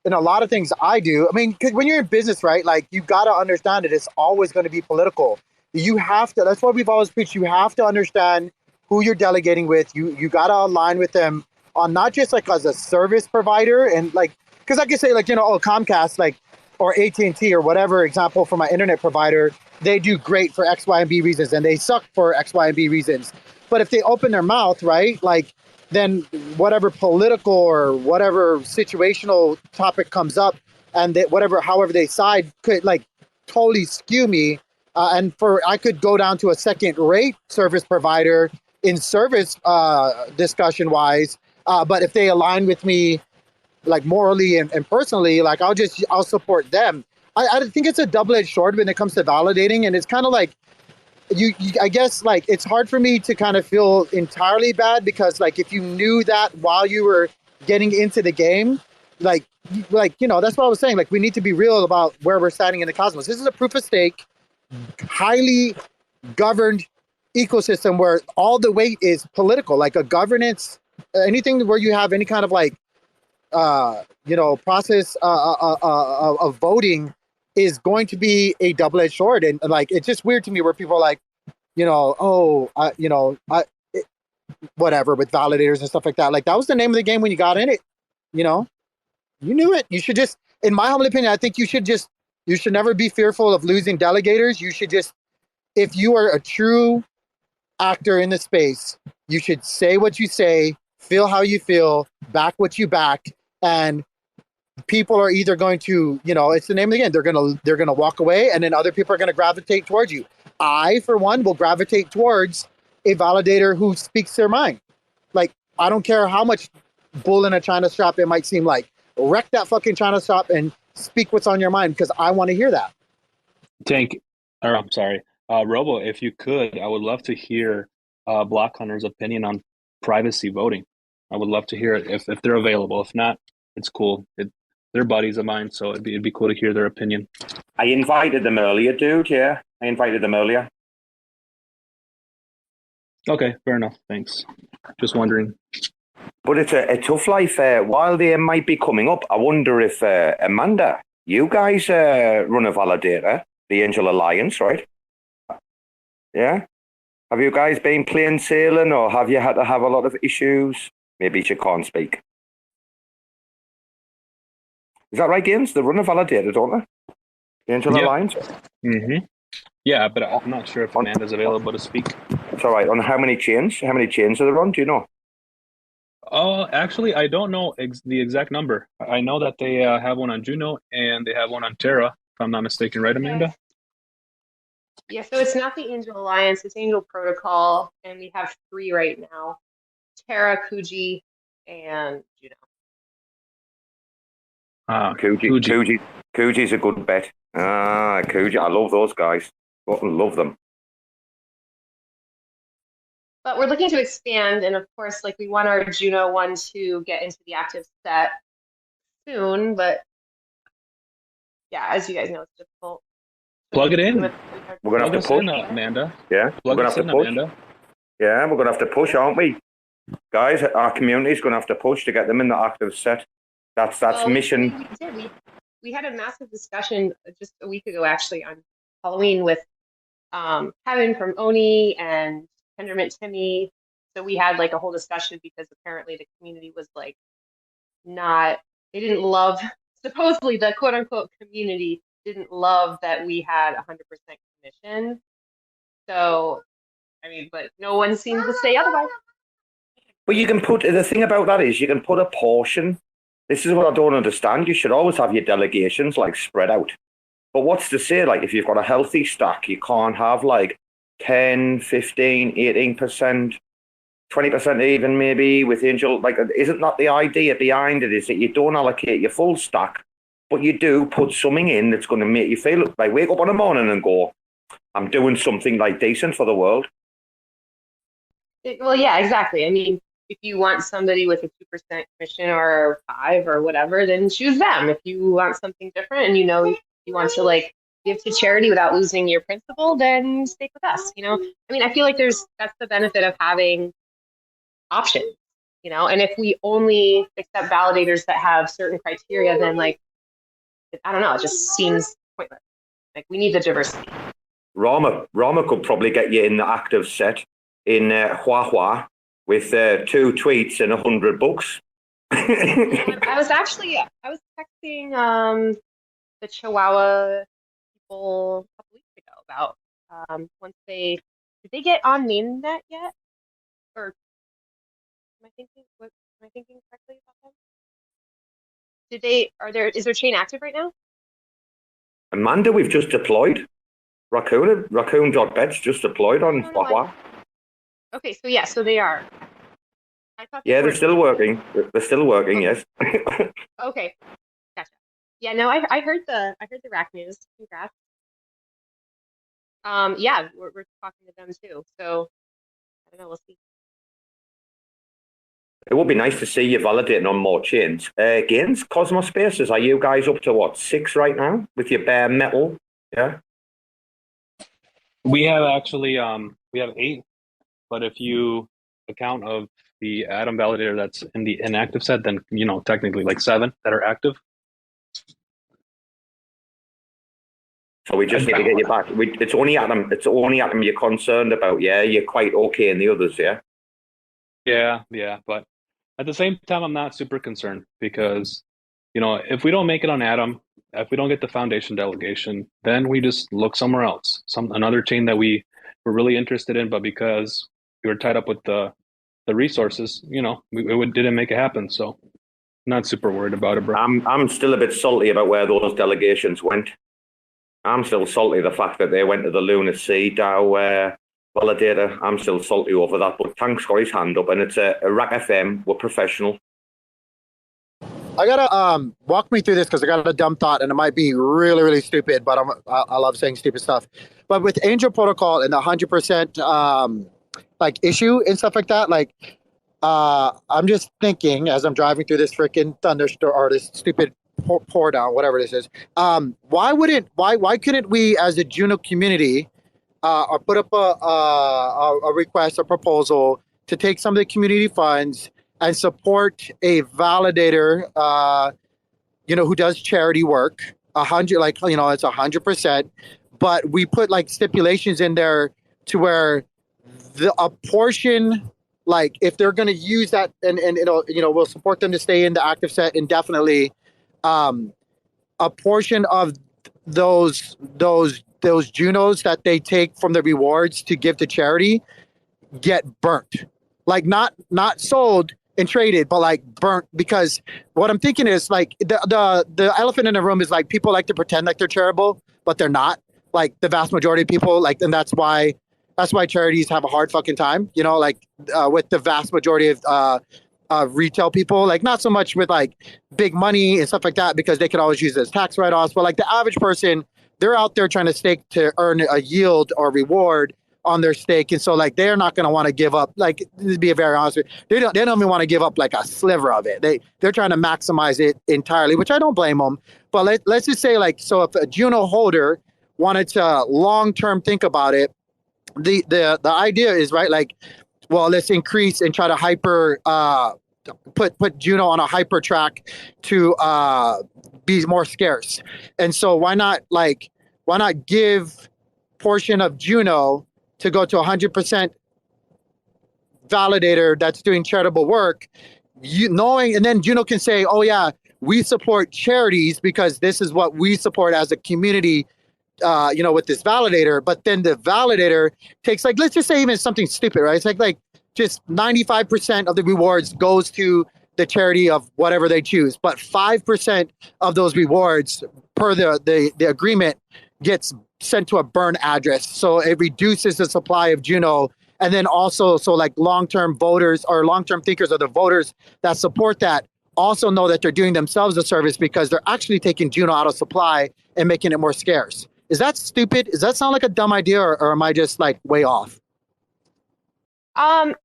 S7: in a lot of things I do. I mean, 'cause when you're in business, right, like you got to understand it. It's always going to be political. You have to, that's what we've always preached. You have to understand who you're delegating with. You got to align with them on not just like as a service provider and like, because I can say like, Comcast, like, or AT&T or whatever example for my internet provider, they do great for X, Y, and B reasons, and they suck for X, Y, and B reasons. But if they open their mouth, right, like then whatever political or whatever situational topic comes up, and however they side could like totally skew me. And I could go down to a second rate service provider in service discussion wise. But if they align with me like morally and personally, like I'll support them. I think it's a double-edged sword when it comes to validating, and it's kind of like I guess like it's hard for me to kind of feel entirely bad because like if you knew that while you were getting into the game, like that's what I was saying. Like we need to be real about where we're standing in the cosmos. This is a proof of stake, highly governed ecosystem where all the weight is political, like a governance, anything where you have any kind of like process of voting is going to be a double-edged sword. And like it's just weird to me where people are like, whatever with validators and stuff like that. Like that was the name of the game when you got in it. You knew it. You should just, in my humble opinion, I think you should never be fearful of losing delegators. You should just, if you are a true actor in the space, you should say what you say, feel how you feel, back what you back, and people are either going to, it's the name of the game. They're gonna walk away, and then other people are gonna gravitate towards you. I, for one, will gravitate towards a validator who speaks their mind. Like I don't care how much bull in a China shop it might seem like. Wreck that fucking China shop and speak what's on your mind because I want to hear that.
S6: Robo, if you could, I would love to hear Block Hunter's opinion on privacy voting. I would love to hear it if they're available. If not, it's cool. They're buddies of mine, so it'd be cool to hear their opinion.
S2: I invited them earlier, dude. Yeah, I invited them earlier.
S6: Okay, fair enough. Thanks. Just wondering.
S2: But it's a tough life. While they might be coming up, I wonder if Amanda, you guys run a validator, the Angel Alliance, right? Yeah. Have you guys been plain sailing, or have you had to have a lot of issues? Maybe she can't speak. Is that right, Games? They run a validator, don't they? The Angel Alliance?
S6: Mm-hmm. Yeah, but I'm not sure if Amanda's available to speak.
S2: It's all right. On how many chains? How many chains are there on? Do you know?
S6: Actually, I don't know the exact number. I know that they have one on Juno and they have one on Terra, if I'm not mistaken, right, Amanda?
S5: Yeah, so it's not the Angel Alliance, it's Angel Protocol, and we have 3 right now. Terra, Kuji, and Juno.
S2: Kuji's a good bet. Kuji, I love those guys. Love them.
S5: But we're looking to expand, and of course, like we want our Juno one to get into the active set soon. But yeah, as you guys know, it's difficult.
S6: Plug it in.
S2: We're gonna have to push,
S6: Amanda.
S2: Yeah, we're gonna have to push. Amanda. Yeah, we're gonna have to push, aren't we, guys? Our community's gonna have to push to get them in the active set. That's mission.
S5: We had a massive discussion just a week ago, actually, on Halloween with Kevin from Oni and Tendermint Timmy. So we had like a whole discussion because apparently the community was like they didn't love, supposedly the quote unquote community didn't love that we had 100% commission. So, I mean, but no one seemed to say otherwise.
S2: But you can put, the thing about that is you can put a portion. This is what I don't understand. You should always have your delegations like spread out. But what's to say, like if you've got a healthy stack, you can't have like 10, 15, 18%, 20% even maybe with Angel. Like, isn't that the idea behind it, is that you don't allocate your full stack, but you do put something in that's going to make you feel like wake up on a morning and go, I'm doing something like decent for the world.
S5: Well, yeah, exactly. I mean, if you want somebody with a 2% commission or 5 or whatever, then choose them. If you want something different and you know you want to like give to charity without losing your principal, then stick with us. You know, I mean, I feel like that's the benefit of having options. You know, and if we only accept validators that have certain criteria, then like I don't know, it just seems pointless. Like we need the diversity.
S2: Rama could probably get you in the active set in Hua with 2 tweets and 100 books.
S5: I was texting the Chihuahua people a couple weeks ago about did they get on mainnet yet? Or am I thinking correctly about them? Is their chain active right now?
S2: Amanda, we've just deployed. Raccoon.bet's just deployed on Hua.
S5: Okay, so they are.
S2: They're still working. They're still working, yes.
S5: Okay, gotcha. Yeah, no, I heard the RAC news. Congrats. Yeah, we're talking to them too. So I don't know. We'll see.
S2: It would be nice to see you validating on more chains. Gains, Cosmos Spaces, are you guys up to what, 6 right now with your bare metal? Yeah.
S6: We have actually we have 8, but if you account of the Atom validator that's in the inactive set, then technically like 7 that are active.
S2: So we just need to get you back. It's only Atom you're concerned about, yeah? You're quite okay in the others, yeah?
S6: Yeah, but at the same time, I'm not super concerned because, if we don't make it on Atom, if we don't get the foundation delegation, then we just look somewhere else, another chain that we were really interested in, but because we were tied up with the resources, it didn't make it happen. So not super worried about it, bro.
S2: I'm still a bit salty about where those delegations went. I'm still salty the fact that they went to the Lunar Sea DAO validator. I'm still salty over that, but Tank's got his hand up, and it's a RAC FM. We're professional.
S7: I gotta walk me through this because I got a dumb thought, and it might be really, really stupid, but I love saying stupid stuff. But with Angel Protocol and the 100% like issue and stuff like that, like I'm just thinking as I'm driving through this freaking thunderstorm or this stupid pour down, whatever this is. Why couldn't we as a Juno community or put up a request, a proposal to take some of the community funds and support a validator, who does charity work, 100, like, it's 100%, but we put like stipulations in there to where a portion, like if they're going to use that and we'll support them to stay in the active set indefinitely. a portion of those Junos that they take from the rewards to give to charity get burnt, like not sold and traded, but like burnt. Because what I'm thinking is like the elephant in the room is like people like to pretend like they're charitable, but they're not. Like the vast majority of people, like, and that's why charities have a hard fucking time, you know, like with the vast majority of retail people, like not so much with like big money and stuff like that, because they could always use it as tax write-offs. But like the average person, they're out there trying to stake to earn a yield or reward on their stake. And so like, they're not going to want to give up, like, to be very honest with you, they don't even want to give up like a sliver of it. They're trying to maximize it entirely, which I don't blame them. But let's just say like, so if a Juno holder wanted to long-term think about it, the idea is, right, like, well, let's increase and try to hyper put Juno on a hyper track to be more scarce. And so why not give portion of Juno to go to 100% validator that's doing charitable work, and then Juno can say, oh yeah, we support charities because this is what we support as a community, with this validator. But then the validator takes, like, let's just say even something stupid, right? It's like just 95% of the rewards goes to the charity of whatever they choose, but 5% of those rewards per the agreement gets sent to a burn address. So it reduces the supply of Juno. And then also, so like long-term voters or long-term thinkers or the voters that support that also know that they're doing themselves a service because they're actually taking Juno out of supply and making it more scarce. Is that stupid? Does that sound like a dumb idea, or am I just like way off?
S10: I'm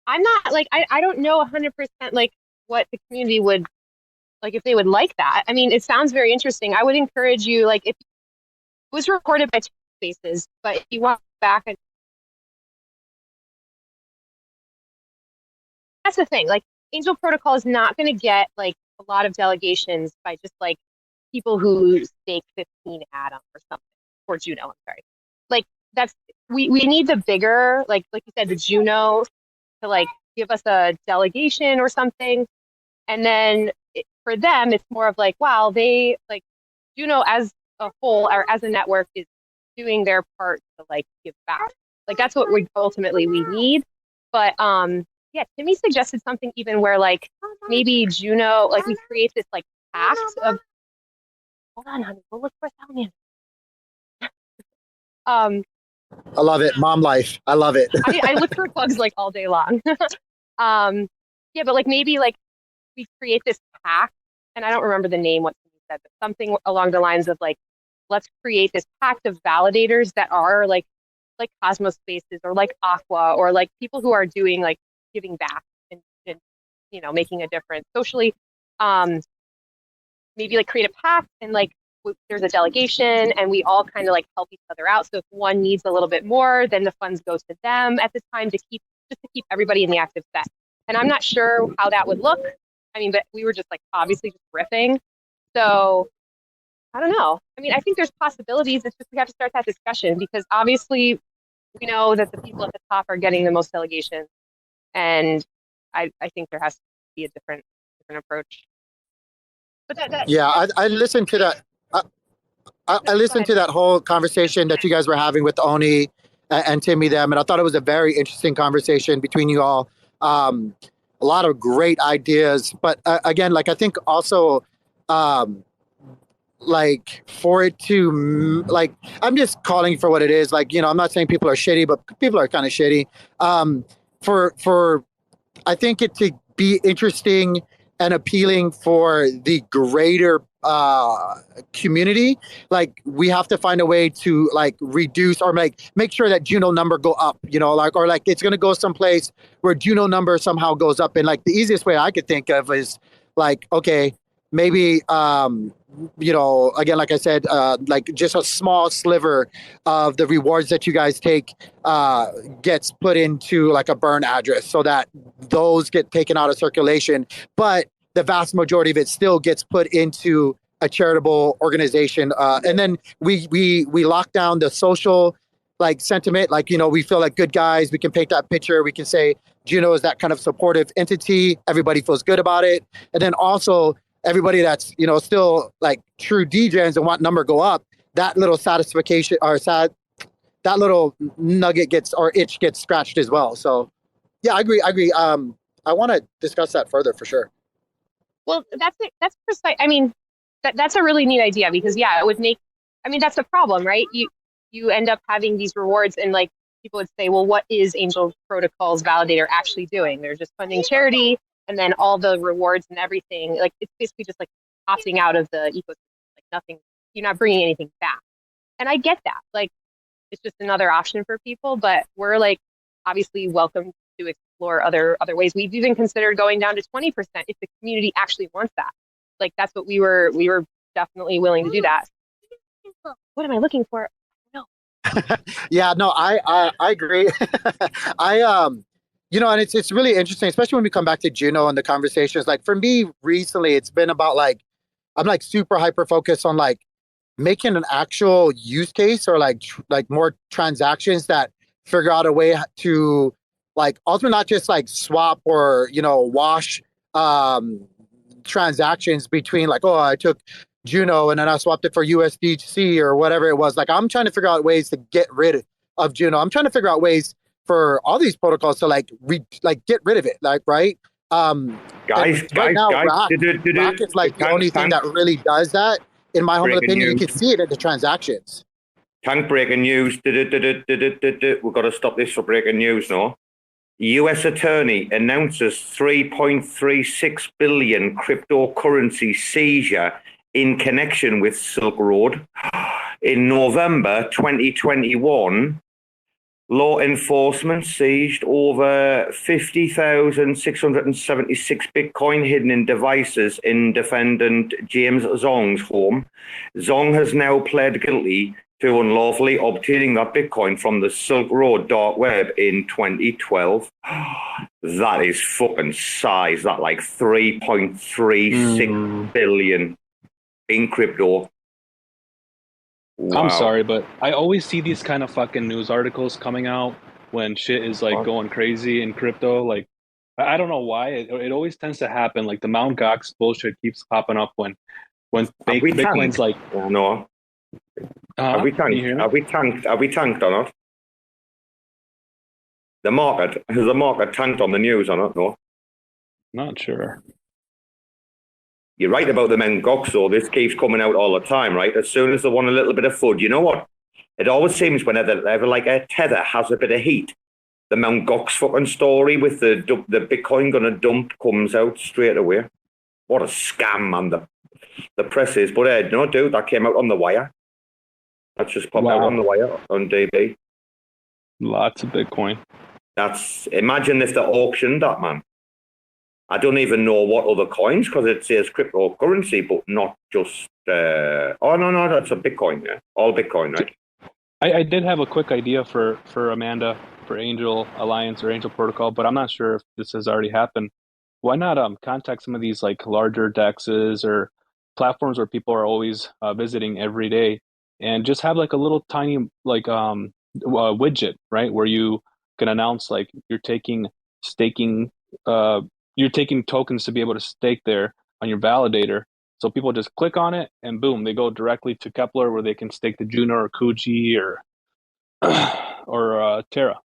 S10: not like, I don't know 100% like what the community would like, if they would like that. I mean, it sounds very interesting. I would encourage you, like, if it was recorded by Spaces, but if you want back, and that's the thing, like, Angel Protocol is not going to get like a lot of delegations by just like people who stake 15 Atom or something, or Juno, I'm sorry. Like, that's, we need the bigger, like you said, the Juno to like give us a delegation or something. And then for them, it's more of like, wow, they like Juno as a whole or as a network is doing their part to like give back. Like, that's what we ultimately we need. But yeah, Timmy suggested something even where like maybe Juno, like we create this like pact of, hold on, honey, we'll look for Salman.
S7: I love it. Mom life. I love it.
S10: I look for bugs like all day long. Yeah, but like maybe like we create this pact, and I don't remember the name, what he said, but something along the lines of like, let's create this pact of validators that are like Cosmos Spaces or like Aqua or like people who are doing like giving back and making a difference socially. Maybe like create a pact and like there's a delegation and we all kind of like help each other out. So if one needs a little bit more, then the funds goes to them at the time to keep everybody in the active set. And I'm not sure how that would look. I mean, but we were just like obviously just riffing. So I don't know. I mean, I think there's possibilities. It's just we have to start that discussion because obviously we know that the people at the top are getting the most delegations. And I think there has to be a different approach. But
S7: I listened to that. I listened to that whole conversation that you guys were having with Oni and Timmy them, and I thought it was a very interesting conversation between you all. A lot of great ideas, but again, like I think also, like for it to like, I'm just calling for what it is. Like, I'm not saying people are shitty, but people are kind of shitty. For I think it to be interesting and appealing for the greater community, like we have to find a way to like reduce or make sure that Juno number go up, or like it's going to go someplace where Juno number somehow goes up. And like the easiest way I could think of is like, okay, maybe, again, like I said, like just a small sliver of the rewards that you guys take gets put into like a burn address so that those get taken out of circulation. But the vast majority of it still gets put into a charitable organization. And then we lock down the social like sentiment, like, we feel like good guys, we can paint that picture. We can say Juno is that kind of supportive entity. Everybody feels good about it. And then also everybody that's, you know, still like true DJs and want number go up, that little satisfaction or that little nugget gets or itch gets scratched as well. So yeah, I agree. I want to discuss that further for sure.
S10: Well, that's it. That's precise. I mean, that's a really neat idea because yeah, it would make. I mean, that's the problem, right? You end up having these rewards, and like people would say, well, what is Angel Protocol's validator actually doing? They're just funding charity, and then all the rewards and everything. Like it's basically just like opting out of the ecosystem. Like nothing. You're not bringing anything back, and I get that. Like it's just another option for people, but we're like obviously welcome to explore other ways. We've even considered going down to 20% if the community actually wants that. Like that's what we were definitely willing to do that. What am I looking for? No.
S7: Yeah, no, I agree. You know, and it's really interesting, especially when we come back to Juno and the conversations. Like for me recently, it's been about like I'm like super hyper focused on like making an actual use case or like more transactions that figure out a way to like ultimately not just like swap or, you know, wash transactions between like, oh, I took Juno and then I swapped it for USDC or whatever it was. Like I'm trying to figure out ways to get rid of Juno. I'm trying to figure out ways for all these protocols to like get rid of it. Like, right.
S2: Guys,
S7: right now,
S2: RAC
S7: is like the only thing that really does that. In my humble opinion, you can see it in the transactions.
S2: Tank breaking news. We've got to stop this for breaking news now. U.S. attorney announces 3.36 billion cryptocurrency seizure in connection with Silk Road. In November 2021, law enforcement seized over 50,676 Bitcoin hidden in devices in defendant James Zong's home. Zong has now pled guilty to unlawfully obtaining that Bitcoin from the Silk Road dark web in 2012. That is fucking size. That like 3.36 billion in crypto. Wow.
S6: I'm sorry, but I always see these kind of fucking news articles coming out when shit is like going crazy in crypto. Like, I don't know why it always tends to happen. Like the Mount Gox bullshit keeps popping up when Bitcoin's like,
S2: no. Are we tanked? Are we tanked or not? The market has the market tanked on the news or not? No.
S6: Not sure.
S2: You're right about the Mount Gox, though. This keeps coming out all the time, right? As soon as they want a little bit of food, you know what? It always seems whenever like a tether has a bit of heat, the Mount Gox fucking story with the Bitcoin gonna dump comes out straight away. What a scam, man! The press is, but no, dude, that came out on the wire. That's just popped out on the wire on DB.
S6: Lots of Bitcoin.
S2: Imagine if they auctioned that, man. I don't even know what other coins because it says cryptocurrency, but not just. No, that's a Bitcoin. Yeah, all Bitcoin, right?
S6: I did have a quick idea for Amanda for Angel Alliance or Angel Protocol, but I'm not sure if this has already happened. Why not contact some of these like larger dexes or platforms where people are always visiting every day, and just have like a little tiny like widget, right, where you can announce like you're taking tokens to be able to stake there on your validator. So people just click on it and boom, they go directly to Kepler where they can stake the Juno or Kuji or Terra.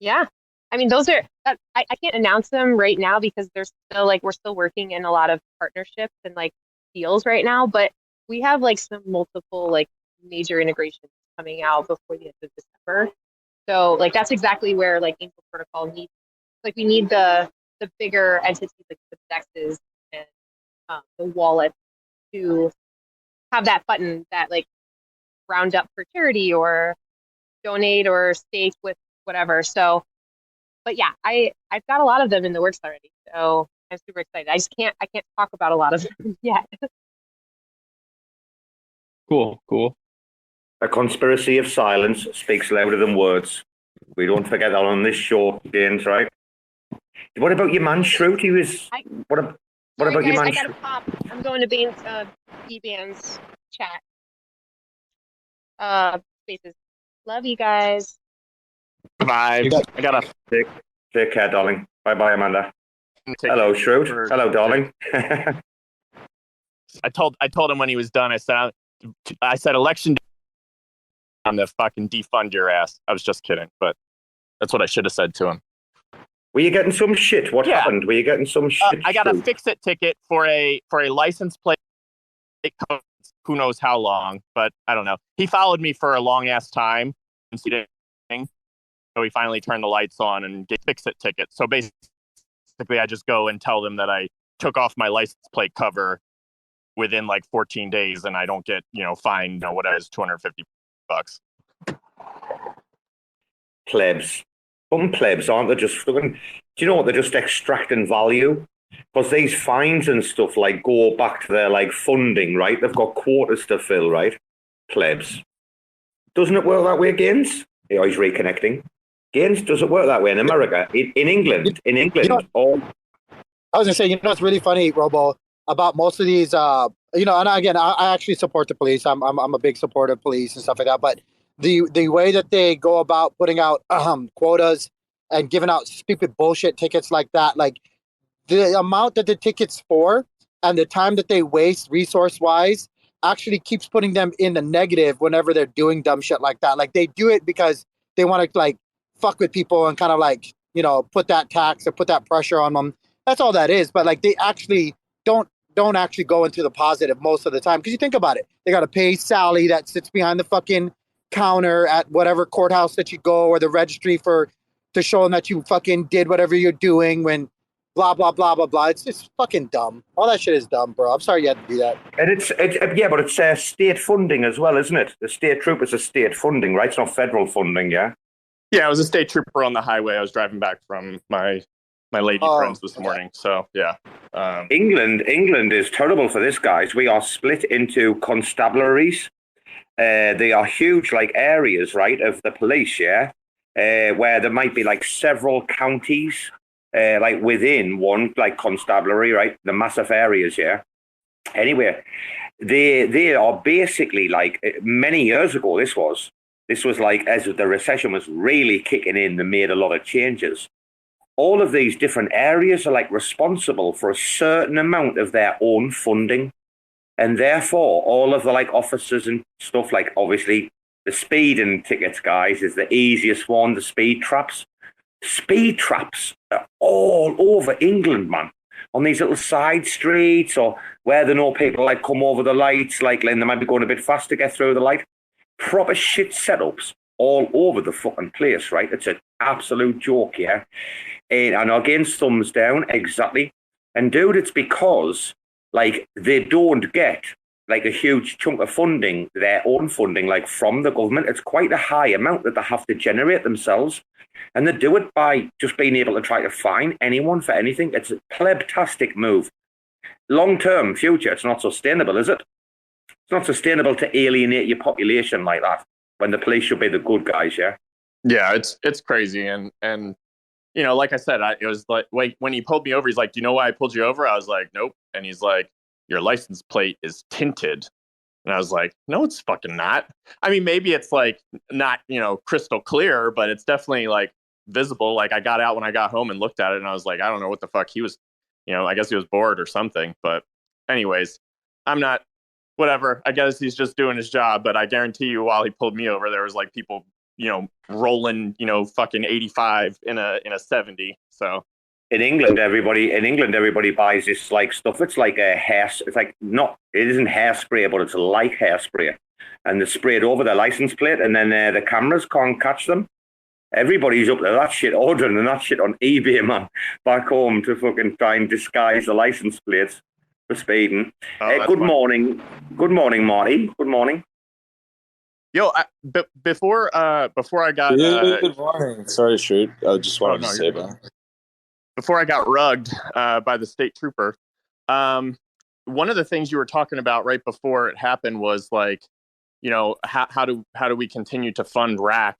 S10: Yeah. I mean, those are, I can't announce them right now because they're still like, we're still working in a lot of partnerships and like deals right now, but we have like some multiple like major integrations coming out before the end of December. So like, that's exactly where like Angel Protocol needs, like we need the bigger entities like the dexes and the wallet to have that button that like round up for charity or donate or stake with whatever. So, but yeah, I've got a lot of them in the works already. So I'm super excited. I can't talk about a lot of them yet.
S6: Cool.
S2: A conspiracy of silence speaks louder than words. We don't forget that on this show, James, right? What about your man, Shroot? What about your man?
S10: I gotta pop. I'm going to B-Band's chat. Spaces. Love you guys.
S9: Bye. I gotta
S2: take care, darling. Bye, Amanda. Hello, Shroot. Hello, darling.
S9: I told him when he was done. I said election day, I'm gonna fucking defund your ass. I was just kidding, but that's what I should have said to him.
S2: Were you getting some shit? What happened? Were you getting some shit?
S9: I got a fix-it ticket for a license plate. Who knows how long, but I don't know. He followed me for a long ass time, so he finally turned the lights on and get fix-it ticket. So basically, I just go and tell them that I took off my license plate cover within like 14 days, and I don't get fined. What is $250?
S2: Plebs. Some plebs, aren't they, just fucking... Do you know what? They're just extracting value. Because these fines and stuff, like, go back to their, like, funding, right? They've got quotas to fill, right? Plebs. Doesn't it work that way, Gaines? Oh, he's reconnecting. Gaines, does it work that way in America? In England? In England?
S7: I was going to say, it's really funny, Robo, about most of these, and again, I actually support the police. I'm a big supporter of police and stuff like that. But the way that they go about putting out quotas and giving out stupid bullshit tickets like that, like the amount that the tickets for and the time that they waste resource wise actually keeps putting them in the negative whenever they're doing dumb shit like that. Like they do it because they want to like fuck with people and kind of like, put that tax or put that pressure on them. That's all that is. But like they actually don't actually go into the positive most of the time. Because you think about it, they got to pay Sally that sits behind the fucking counter at whatever courthouse that you go or the registry to show them that you fucking did whatever you're doing when blah, blah, blah, blah, blah. It's just fucking dumb. All that shit is dumb, bro. I'm sorry you had to do that.
S2: And but it's state funding as well, isn't it? The state troopers are state funding, right? It's not federal funding, yeah?
S9: Yeah, I was a state trooper on the highway. I was driving back from my lady friends this morning. So, yeah.
S2: England is terrible for this, guys. We are split into constabularies. They are huge, like, areas, right, of the police, yeah? Where there might be, like, several counties, like, within one, like, constabulary, right? The massive areas, yeah? Anyway, they are basically, like, many years ago, this was like, as the recession was really kicking in, they made a lot of changes. All of these different areas are, like, responsible for a certain amount of their own funding. And therefore, all of the, like, officers and stuff, like, obviously, the speeding tickets, guys, is the easiest one, the speed traps. Speed traps are all over England, man. On these little side streets or where there are no people, like, come over the lights, like, and they might be going a bit fast to get through the light. Proper shit setups all over the fucking place, right? It's an absolute joke, yeah? And again, thumbs down, exactly. And dude, it's because, like, they don't get, like, a huge chunk of funding, their own funding, like, from the government. It's quite a high amount that they have to generate themselves. And they do it by just being able to try to fine anyone for anything. It's a plebtastic move. Long-term future, it's not sustainable, is it? It's not sustainable to alienate your population like that when the police should be the good guys, yeah?
S9: Yeah, it's crazy. And like I said, it was like when he pulled me over, he's like, "Do you know why I pulled you over?" I was like, "Nope." And he's like, "Your license plate is tinted." And I was like, "No, it's fucking not." I mean, maybe it's like not, crystal clear, but it's definitely like visible. Like I got out when I got home and looked at it and I was like, I don't know what the fuck he was, I guess he was bored or something. But anyways, I'm not, whatever. I guess he's just doing his job, but I guarantee you while he pulled me over, there was like people, rolling, fucking 85 in a 70. So
S2: in England, everybody buys this, like, stuff. It's like it isn't hairspray, but it's like hairspray. And they spray it over their license plate, and then the cameras can't catch them. Everybody's up to that shit, ordering that shit on eBay, man, back home to fucking try and disguise the license plates for speeding. Good morning, Marty. Good morning.
S9: Yo, before I got
S11: good morning. Sorry to shoot. I just wanted to say that.
S9: Before I got rugged by the state trooper, one of the things you were talking about right before it happened was like, how do we continue to fund RAC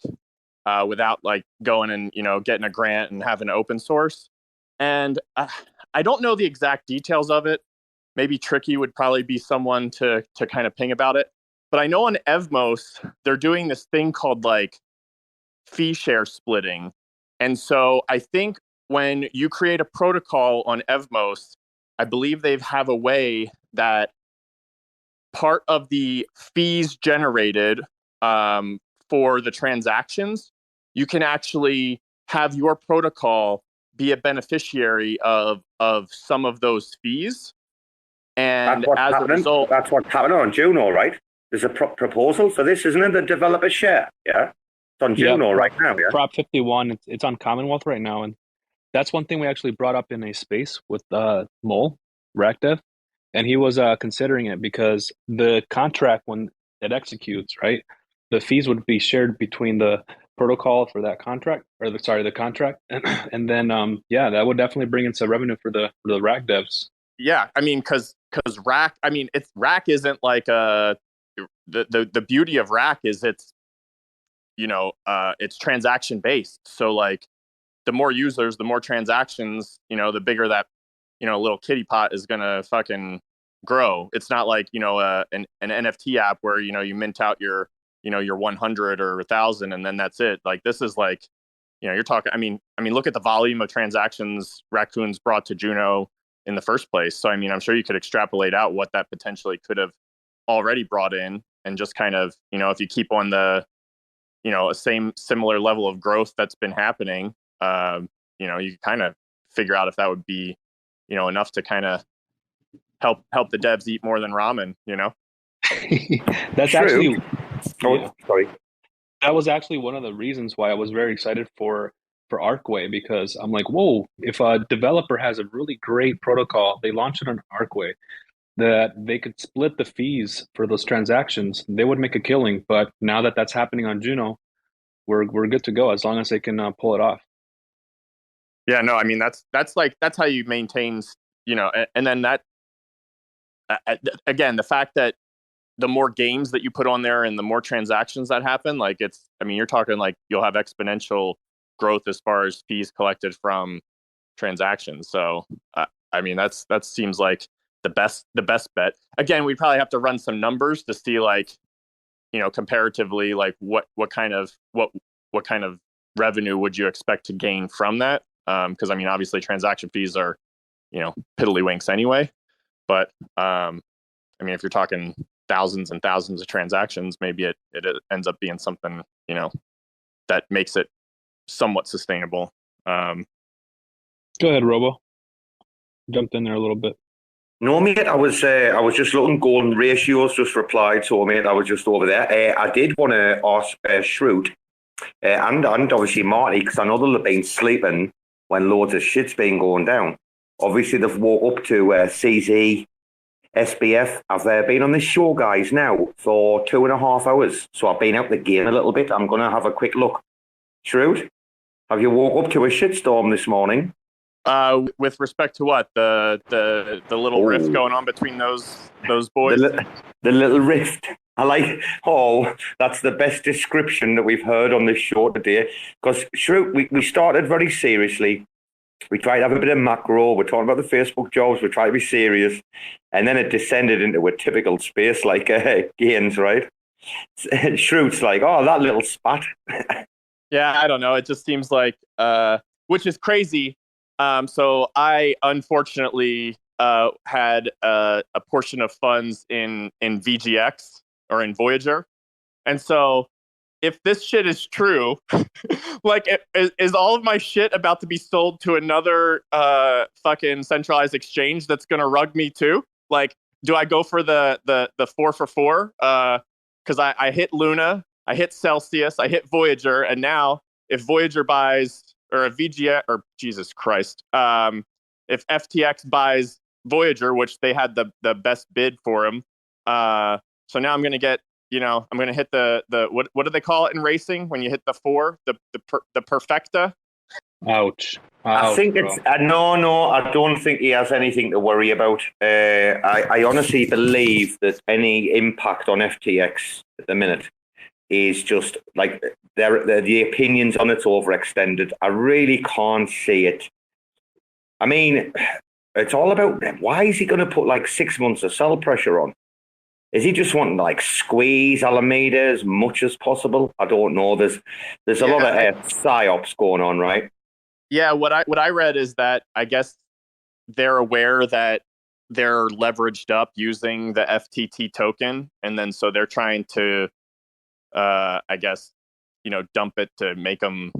S9: without like going and getting a grant and having open source? And I don't know the exact details of it. Maybe Tricky would probably be someone to kind of ping about it. But I know on Evmos, they're doing this thing called like fee share splitting. And so I think when you create a protocol on Evmos, I believe they have a way that part of the fees generated for the transactions, you can actually have your protocol be a beneficiary of some of those fees. And as a result,
S2: that's what's happening on Juno, right? There's a proposal for this, isn't it? The developer share, yeah. It's on Juno right now, yeah.
S6: Prop 51. It's on Commonwealth right now, and that's one thing we actually brought up in a space with Mole RAC Dev, and he was considering it because the contract, when it executes, right, the fees would be shared between the protocol for that contract, or the contract, and then that would definitely bring in some revenue for the RAC devs.
S9: Yeah, I mean, because RAC, I mean, RAC isn't like the beauty of RAC is it's transaction based. So like the more users, the more transactions, the bigger that little kitty pot is gonna fucking grow. It's not like an NFT app where you mint out your 100 or 1,000 and then that's it. Like this is like you're talking. I mean, look at the volume of transactions Raccoons brought to Juno in the first place. So I mean, I'm sure you could extrapolate out what that potentially could have already brought in, and just kind of if you keep on the a similar level of growth that's been happening, you kind of figure out if that would be enough to kind of help the devs eat more than ramen.
S6: That's
S2: True.
S6: actually.
S2: Sorry.
S6: That was actually one of the reasons why I was very excited for Arcway, because I'm like, whoa, if a developer has a really great protocol, they launch it on Arcway, that they could split the fees for those transactions, they would make a killing. But now that that's happening on Juno, we're good to go as long as they can pull it off.
S9: Yeah, no, I mean that's how you maintain, and then that again, the fact that the more games that you put on there and the more transactions that happen, like you're talking like you'll have exponential growth as far as fees collected from transactions. So that seems like the best bet. Again, we'd probably have to run some numbers to see like comparatively like what kind of revenue would you expect to gain from that, because obviously transaction fees are piddlywinks anyway, but if you're talking thousands and thousands of transactions, maybe it ends up being something that makes it somewhat sustainable.
S6: Go ahead, Robo. Jumped in there a little bit.
S2: No, mate, I was just looking. Golden Ratios just replied, so mate, I was just over there. I did want to ask Shroot and obviously Marty, because I know they'll have been sleeping when loads of shit's been going down. Obviously, they've woke up to CZ, SBF. I've been on this show, guys, now for 2.5 hours, so I've been out the game a little bit. I'm going to have a quick look. Shroot, have you woke up to a shitstorm this morning?
S9: With respect to what? The little rift going on between those boys?
S2: The little rift. I like, that's the best description that we've heard on this show today. Because, Shroot, we started very seriously. We tried to have a bit of macro. We're talking about the Facebook jobs. We're trying to be serious. And then it descended into a typical space like gains, right? Shroot's like, that little spat.
S9: Yeah, I don't know. It just seems like, which is crazy. So I unfortunately had a portion of funds in VGX or in Voyager. And so if this shit is true, like, is all of my shit about to be sold to another fucking centralized exchange that's going to rug me too? Like, do I go for the 4 for 4? Because I hit Luna, I hit Celsius, I hit Voyager, and now if Voyager buys, or if VGX, or Jesus Christ, if FTX buys Voyager, which they had the best bid for him, so now I'm going to get, I'm going to hit the what do they call it in racing when you hit the 4, the perfecta?
S6: Ouch.
S2: I think it's no. I don't think he has anything to worry about. I honestly believe that any impact on FTX at the minute is just like the opinions on it's overextended. I really can't see it. I mean, it's all about why is he going to put like 6 months of sell pressure on? Is he just wanting to like squeeze Alameda as much as possible? I don't know. There's a lot of psyops going on, right?
S9: Yeah, what I read is that I guess they're aware that they're leveraged up using the FTT token, and then so they're trying to, I guess, dump it to make them,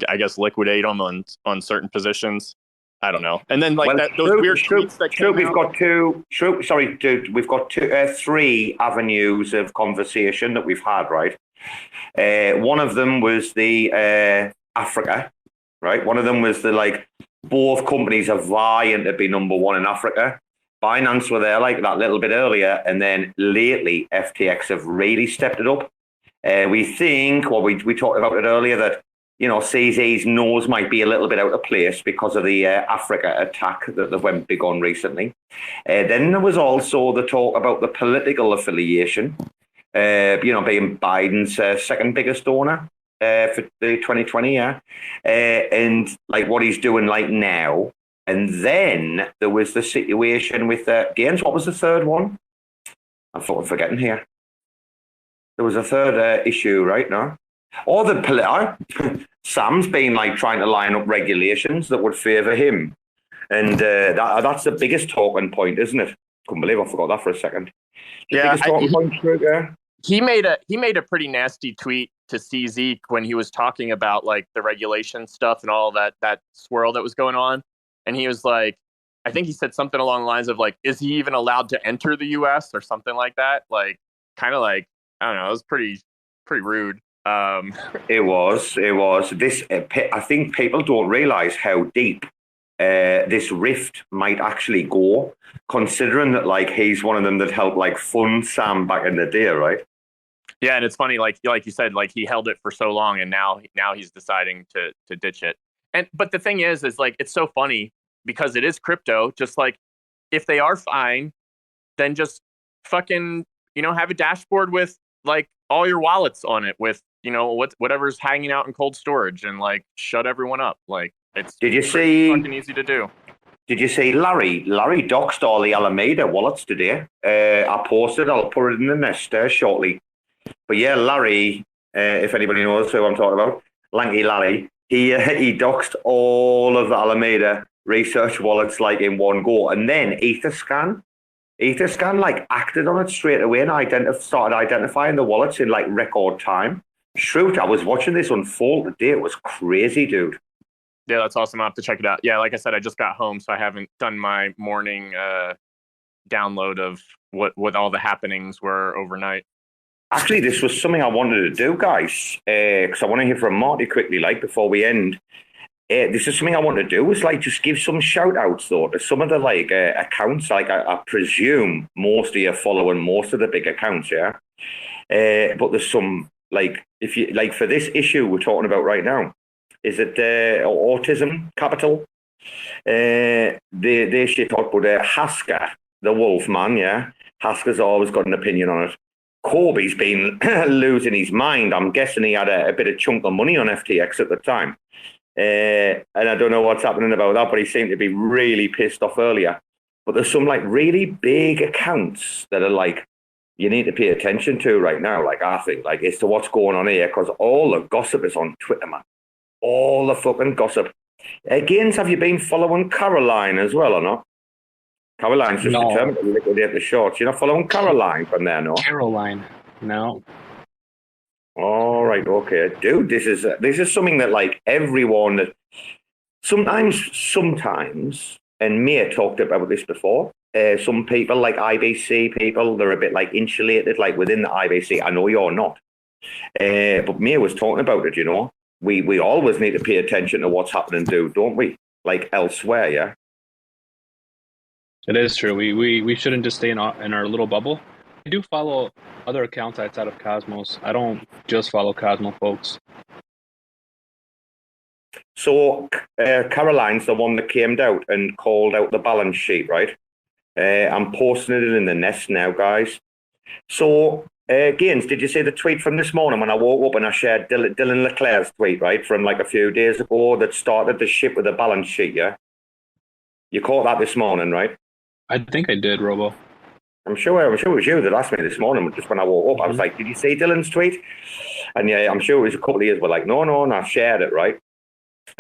S9: I guess, liquidate them on certain positions. I don't know. And then those weird tweets that came
S2: we've
S9: out.
S2: got we've got three avenues of conversation that we've had, right? One of them was the Africa, right? One of them was the both companies are vying to be number one in Africa. Binance were there that little bit earlier, and then lately FTX have really stepped it up. We think, we talked about it earlier, that CZ's nose might be a little bit out of place because of the Africa attack that went big on recently. Then there was also the talk about the political affiliation, being Biden's second biggest donor for the 2020, and what he's doing now. And then there was the situation with Gaines. What was the third one? I'm forgetting here. There was a third issue, right now. Or Sam's been trying to line up regulations that would favour him, and that's the biggest talking point, isn't it? Couldn't believe I forgot that for a second.
S9: He made a pretty nasty tweet to CZ when he was talking about the regulation stuff and all that swirl that was going on, and he was I think he said something along the lines of is he even allowed to enter the U.S. or something like that? I don't know. It was pretty rude.
S2: It was. This. I think people don't realize how deep this rift might actually go, considering that he's one of them that helped fund Sam back in the day, right?
S9: Yeah, and it's funny, like you said, he held it for so long, and now he's deciding to ditch it. But the thing is it's so funny because it is crypto. Just if they are fine, then just fucking have a dashboard with all your wallets on it with whatever's hanging out in cold storage and shut everyone up. It's fucking easy to do.
S2: Did you see Larry doxed all the Alameda wallets today? I posted. I'll put it in the nest shortly. But yeah, Larry, if anybody knows who I'm talking about, Lanky Larry, he doxed all of the Alameda research wallets in one go, and then Etherscan acted on it straight away and started identifying the wallets in record time. Shoot, I was watching this unfold today. It was crazy, dude.
S9: Yeah, that's awesome. I'll have to check it out. Yeah, like I said, I just got home, so I haven't done my morning download of what all the happenings were overnight.
S2: Actually, this was something I wanted to do, guys, because I want to hear from Marty quickly, before we end. This is something I want to do, is just give some shout outs though to some of the accounts. I presume most of you are following most of the big accounts, yeah. But there's some if you for this issue we're talking about right now, is it Autism Capital? They shit out, but Hasker, the wolf man, yeah. Hasker's always got an opinion on it. Kobe's been losing his mind. I'm guessing he had a bit of chunk of money on FTX at the time. And I don't know what's happening about that, but he seemed to be really pissed off earlier. But there's some really big accounts that are you need to pay attention to right now. I think as to what's going on here, because all the gossip is on Twitter, man. All the fucking gossip. Gaines, have you been following Caroline as well or not? Caroline's just determined to liquidate the shorts. You're not following Caroline from there, no?
S6: Caroline, no.
S2: All right, okay, dude. This is something that everyone that sometimes, and Mia talked about this before. Some people IBC people, they're a bit insulated within the IBC. I know you're not, but Mia was talking about it. We always need to pay attention to what's happening, dude, don't we? Elsewhere, yeah.
S6: It is true. We shouldn't just stay in our little bubble. I do follow other accounts outside of Cosmos. I don't just follow Cosmo folks.
S2: So Caroline's the one that came out and called out the balance sheet, right? I'm posting it in the nest now, guys. So, Gaines, did you see the tweet from this morning when I woke up and I shared Dylan Leclerc's tweet, right, from a few days ago that started the ship with a balance sheet, yeah? You caught that this morning, right?
S6: I think I did, Robo.
S2: I'm sure it was you that asked me this morning, just when I woke up. I was like, did you see Dylan's tweet? And yeah, I'm sure it was a couple of years, but no, and I shared it, right?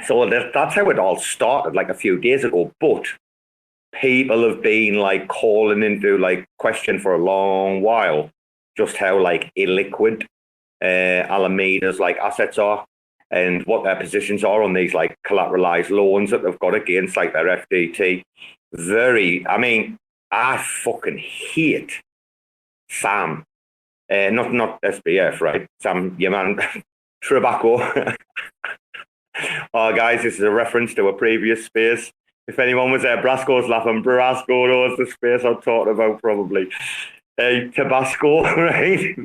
S2: So that's how it all started, a few days ago. But people have been like calling into like question for a long while just how like illiquid Alameda's like assets are and what their positions are on these like collateralized loans that they've got against like their FDT. I fucking hate Sam, not SBF, right? Sam, your man, Trabaco. Oh, guys, this is a reference to a previous space. If anyone was there, Brasco's laughing. Brasco knows the space I'm talking about, probably. Tabasco, right?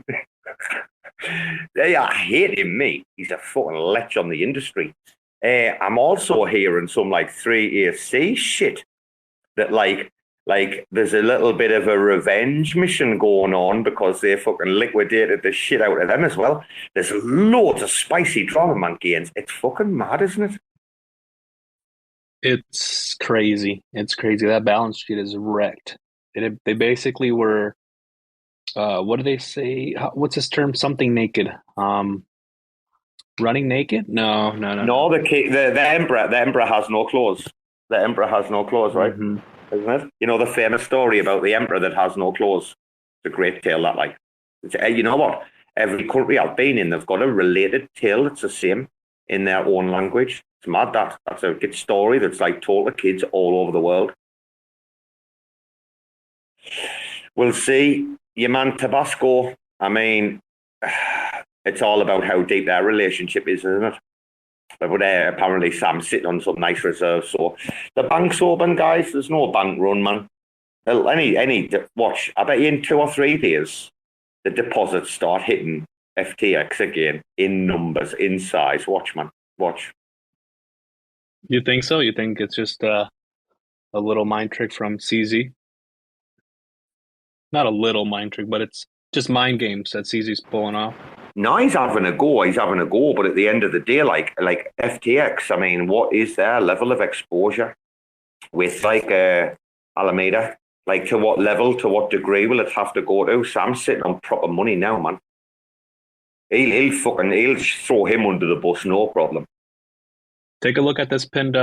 S2: I hate him, mate. He's a fucking lech on the industry. I'm also hearing some like 3AC shit that like there's a little bit of a revenge mission going on because they fucking liquidated the shit out of them as well. There's loads of spicy drama, man, gains. It's fucking mad, isn't it?
S6: It's crazy. It's crazy. That balance sheet is wrecked. They basically were, what do they say? What's this term? Something naked. Running naked? No.
S2: No, the emperor has no clothes. The emperor has no clothes, right?
S6: Mm-hmm.
S2: Isn't it? You know the famous story about the emperor that has no clothes. It's a great tale, that like. You know what? Every country I've been in, they've got a related tale that's the same in their own language. It's mad. That's a good story that's like told to kids all over the world. We'll see. Your man Tabasco, I mean, it's all about how deep their relationship is, isn't it? But apparently Sam's sitting on some nice reserves. So the bank's open, guys. There's no bank run, man. Watch. I bet you in 2 or 3 days, the deposits start hitting FTX again in numbers, in size. Watch, man. Watch.
S6: You think so? You think it's just a little mind trick from CZ? Not a little mind trick, but it's just mind games that CZ's pulling off.
S2: No, he's having a go. But at the end of the day, like FTX, I mean, what is their level of exposure with like Alameda? Like to what level, to what degree will it have to go to? Sam's sitting on proper money now, man. He'll throw him under the bus, no problem.
S6: Take a look at this pinned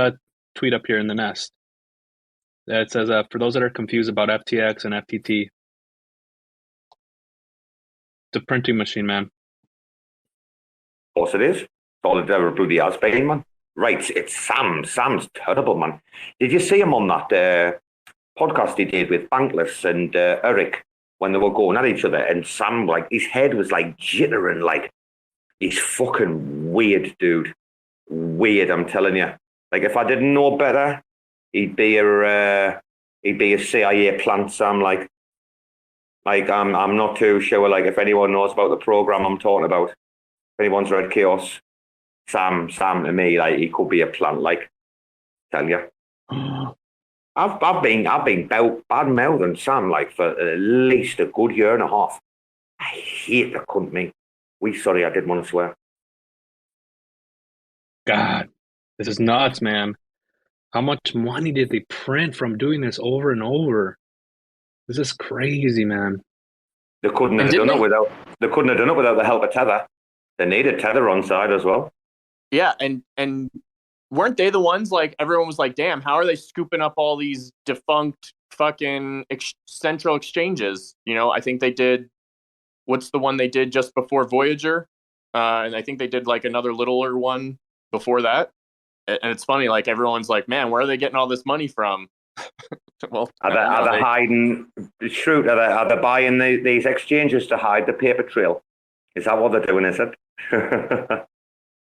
S6: tweet up here in the nest. It says, for those that are confused about FTX and FTT, it's a printing machine, man.
S2: Of course it is. It's all it ever bloody has been, man. Right, it's Sam. Sam's terrible, man. Did you see him on that podcast he did with Bankless and Eric when they were going at each other? And Sam, like, his head was like jittering, like, he's fucking weird, dude. Weird, I'm telling you. Like, if I didn't know better, he'd be a CIA plant, Sam. Like I'm not too sure. Like, if anyone knows about the program I'm talking about, if anyone's read Chaos, Sam to me, like, he could be a plant. Like, tell you, I've been bad mouthing Sam like for at least a good year and a half. I hate the cunt, me. Sorry, I didn't want to swear.
S6: God, this is nuts, man. How much money did they print from doing this over and over? This is crazy, man.
S2: They couldn't have done it without the help of Tether. They needed Tether on side as well.
S9: Yeah, and weren't they the ones, like, everyone was like, damn, how are they scooping up all these defunct fucking central exchanges? You know, I think they did, what's the one they did just before Voyager? And I think they did like another littler one before that. And it's funny, like, everyone's like, man, where are they getting all this money from? Well,
S2: are they hiding? Shoot, are they buying these exchanges to hide the paper trail? Is that what they're doing? Is it?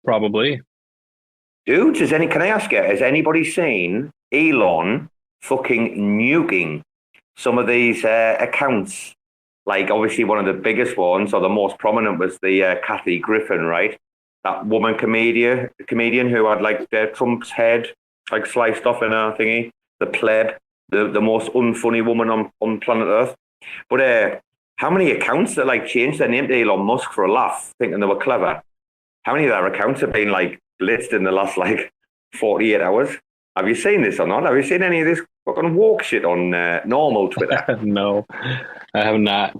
S6: Probably.
S2: Dudes, can I ask you? Has anybody seen Elon fucking nuking some of these accounts? Like, obviously, one of the biggest ones, or the most prominent, was the Kathy Griffin, right? That woman comedian who had like Trump's head like sliced off in a thingy. The pleb, the most unfunny woman on planet Earth. But how many accounts that like changed their name to Elon Musk for a laugh, thinking they were clever? How many of their accounts have been like blitzed in the last like 48 hours? Have you seen this or not? Have you seen any of this fucking woke shit on normal Twitter?
S6: No, I have not.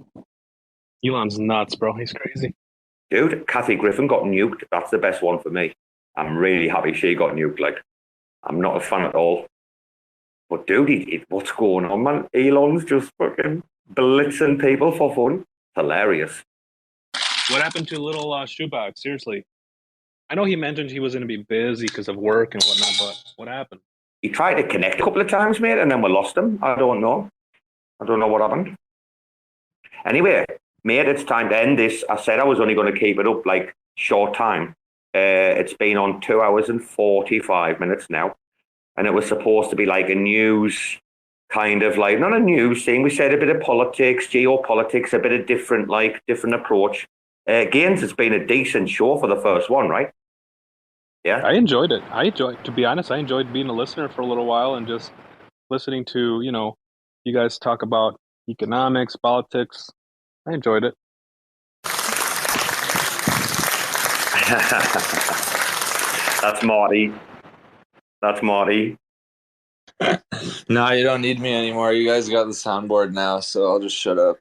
S6: Elon's nuts, bro. He's crazy.
S2: Dude, Kathy Griffin got nuked. That's the best one for me. I'm really happy she got nuked. Like, I'm not a fan at all. But dude, what's going on, man? Elon's just fucking blitzing people for fun. Hilarious.
S6: What happened to little Shoebox? Seriously. I know he mentioned he was going to be busy because of work and whatnot, but what happened?
S2: He tried to connect a couple of times, mate, and then we lost him. I don't know what happened. Anyway, mate, it's time to end this. I said I was only going to keep it up like short time. It's been on 2 hours and 45 minutes now. And it was supposed to be like a news kind of like, not a news thing. We said a bit of politics, geopolitics, a bit of different approach. Gaines, it's been a decent show for the first one, right? Yeah.
S6: I enjoyed it. To be honest, I enjoyed being a listener for a little while and just listening to, you guys talk about economics, politics. I enjoyed it.
S2: That's Marty.
S11: No, you don't need me anymore. You guys got the soundboard now, so I'll just shut up.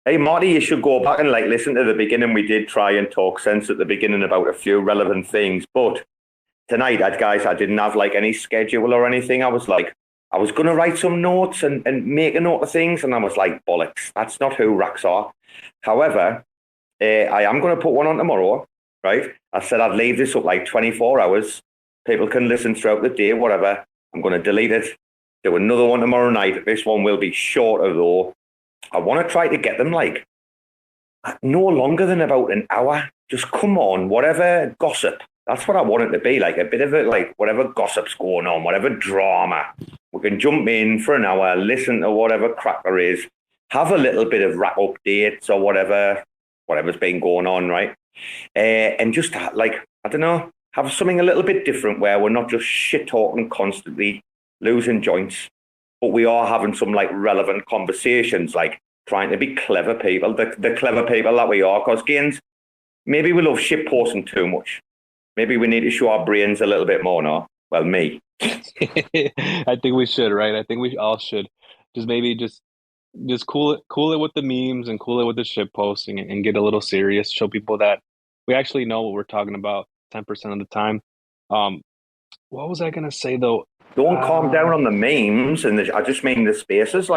S2: Hey, Marty, you should go back and listen to the beginning. We did try and talk sense at the beginning about a few relevant things, but tonight, I didn't have any schedule or anything. I was going to write some notes and make a note of things, and I was like, bollocks, that's not who RACs are. However, I am going to put one on tomorrow, right? I said I'd leave this up 24 hours. People can listen throughout the day, whatever. I'm going to delete it, do another one tomorrow night. This one will be shorter, though. I want to try to get them no longer than about an hour. Just come on, whatever gossip. That's what I want it to be, a bit of it, whatever gossip's going on, whatever drama. We can jump in for an hour, listen to whatever crack there is, have a little bit of RAC updates or whatever's been going on, right? And just I don't know, have something a little bit different where we're not just shit talking constantly, losing joints, but we are having some relevant conversations, trying to be clever people, the clever people that we are. Because Gaines, maybe we love shit posting too much. Maybe we need to show our brains a little bit more now. Well, me.
S6: I think we should, right? I think we all should. Just cool it with the memes and cool it with the shit posting and get a little serious. Show people that we actually know what we're talking about 10% of the time. What was I gonna say though?
S2: Don't calm down on the memes, and I just mean the spaces.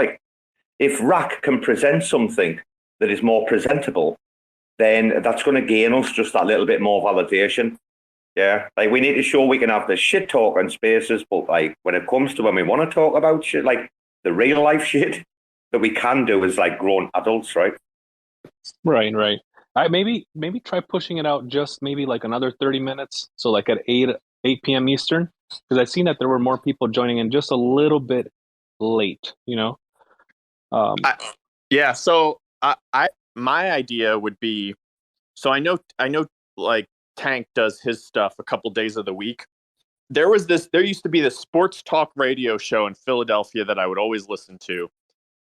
S2: If RAC can present something that is more presentable, then that's going to gain us just that little bit more validation. Yeah, we need to show we can have the shit talk and spaces, but when it comes to when we want to talk about shit, the real life shit that we can do as grown adults, right?
S6: Right. I maybe try pushing it out just maybe another 30 minutes. So at 8 p.m. Eastern, because I've seen that there were more people joining in just a little bit late,
S9: So my idea would be, so I know Tank does his stuff a couple days of the week. There used to be this sports talk radio show in Philadelphia that I would always listen to.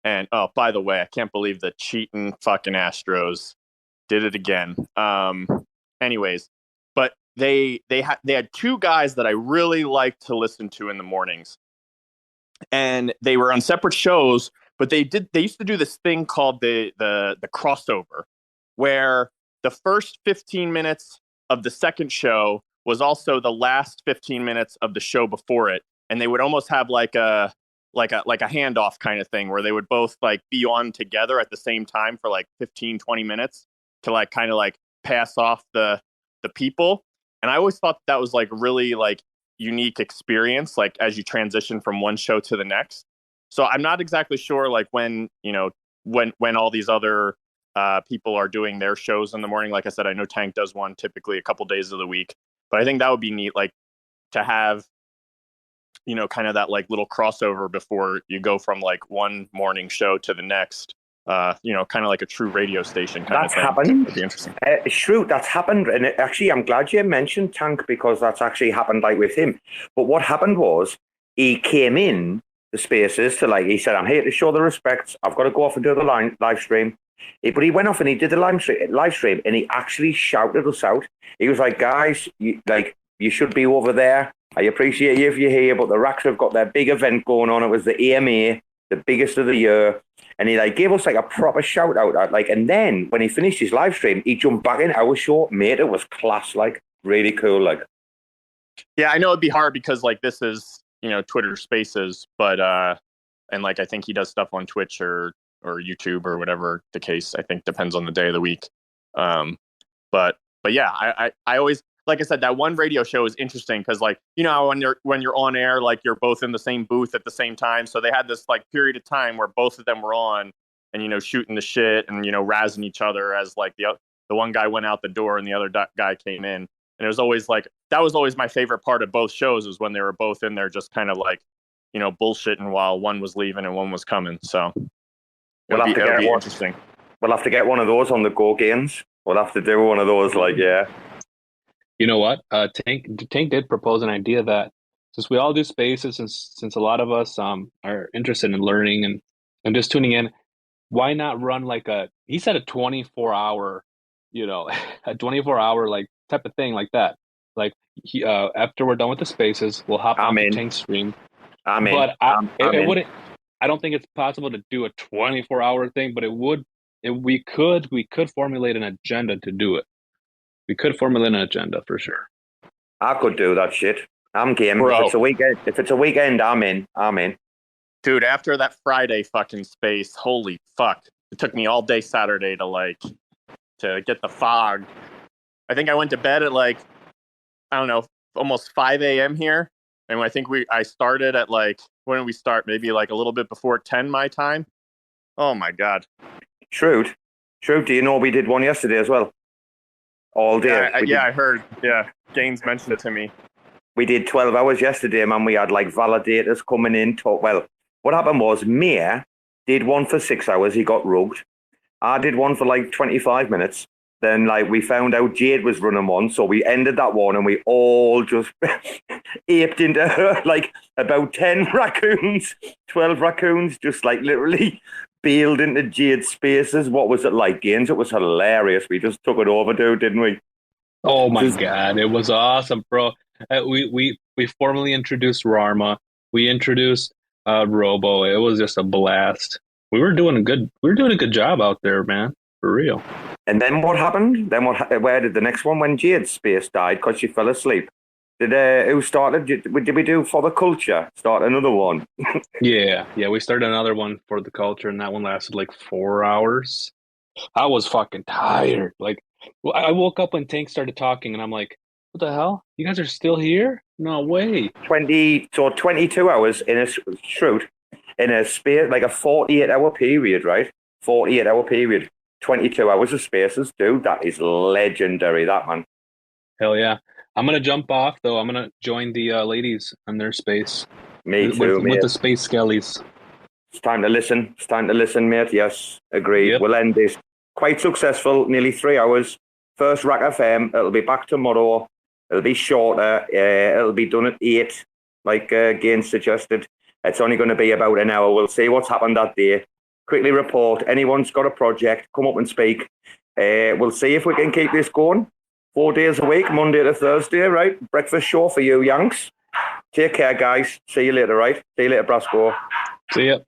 S9: And oh, by the way, I can't believe the cheating fucking Astros did it again. Anyways, but they had two guys that I really liked to listen to in the mornings. And they were on separate shows, but they used to do this thing called the crossover, where the first 15 minutes of the second show was also the last 15 minutes of the show before it, and they would almost have like a handoff kind of thing where they would both be on together at the same time for 15, 20 minutes to kind of pass off the people. And I always thought that was really unique experience, as you transition from one show to the next. So I'm not exactly sure when all these other people are doing their shows in the morning. Like I said, I know Tank does one typically a couple days of the week, but I think that would be neat, to have, kind of that little crossover before you go from one morning show to the next, kind of like a true radio station kind
S2: that's
S9: of thing.
S2: Happened.
S9: That'd be interesting.
S2: Shrew, that's happened. And actually, I'm glad you mentioned Tank, because that's actually happened with him. But what happened was he came in the spaces to he said, I'm here to show the respects. I've got to go off and do the live stream. But he went off and he did the live stream, and he actually shouted us out. He was like, guys, you should be over there. I appreciate you if you're here, but the RACs have got their big event going on. It was the AMA, the biggest of the year. And he gave us a proper shout out. And then when he finished his live stream, he jumped back in our show. Mate, it was class, really cool.
S9: Yeah, I know it'd be hard because this is, Twitter Spaces, but and like I think he does stuff on Twitch or YouTube or whatever the case. I think depends on the day of the week. But yeah, I always, like I said, that one radio show is interesting because, like, when you're on air, like you're both in the same booth at the same time. So they had this like period of time where both of them were on and shooting the shit and razzing each other as like the one guy went out the door and the other guy came in. And it was always like, that was always my favorite part of both shows, was when they were both in there just kind of like, bullshitting while one was leaving and one was coming. So it'll be interesting.
S2: We'll have to get one of those on the Go Games. We'll have to do one of those, like, yeah.
S6: You know what? Tank did propose an idea that since we all do spaces, and since a lot of us are interested in learning and just tuning in, why not run like he said a 24-hour, a 24-hour like type of thing like that. Like after we're done with the spaces, we'll hop on the Tank stream. But it wouldn't. I don't think it's possible to do a 24-hour thing, but we could formulate an agenda to do it. We could formulate an agenda for sure.
S2: I could do that shit. I'm game.
S9: Bro.
S2: If it's a weekend, I'm in.
S9: Dude, after that Friday fucking space, holy fuck. It took me all day Saturday to get the fog. I think I went to bed at like, I don't know, almost 5 a.m. here. And I think I started at like, when did we start? Maybe like a little bit before 10 my time. Oh my God.
S2: Shrewd, do you know we did one yesterday as well? All day.
S9: I heard. Yeah, Gaines mentioned it to me.
S2: We did 12 hours yesterday, man. We had like validators coming in. Well, what happened was Mia did one for 6 hours. He got rugged. I did one for like 25 minutes. Then like we found out Jade was running one. So we ended that one and we all just aped into her, like about 10 raccoons, 12 raccoons, just like literally bailed into Jade's spaces. What was it like, Gaines? It was hilarious. We just took it over, dude, didn't we?
S6: Oh my God, it was awesome, bro. We formally introduced Rarma. We introduced Robo. It was just a blast. We were doing a good job out there, man, for real.
S2: And then what happened? Where did the next one? When Jade's space died because she fell asleep. Who started? Did we do For the Culture? Start another one?
S6: Yeah, we started another one for the culture, and that one lasted like 4 hours. I was fucking tired. Like, I woke up when Tank started talking, and I'm like, "What the hell? You guys are still here? No way!"
S2: 22 hours in a space, like a 48-hour period, right? 48-hour period, 22 hours of spaces, dude. That is legendary, that, man.
S6: Hell yeah. I'm going to jump off, though. I'm going to join the ladies on their space.
S2: Me too, mate.
S6: With the space skellies.
S2: It's time to listen, mate. Yes, agreed. Yep. We'll end this. Quite successful, nearly 3 hours. First RAC FM. It'll be back tomorrow. It'll be shorter. It'll be done at 8, like Gaines suggested. It's only going to be about an hour. We'll see what's happened that day. Quickly report. Anyone's got a project, come up and speak. We'll see if we can keep this going. 4 days a week, Monday to Thursday, right? Breakfast show for you, Yanks. Take care, guys. See you later, right? See you later, Brasco.
S6: See ya.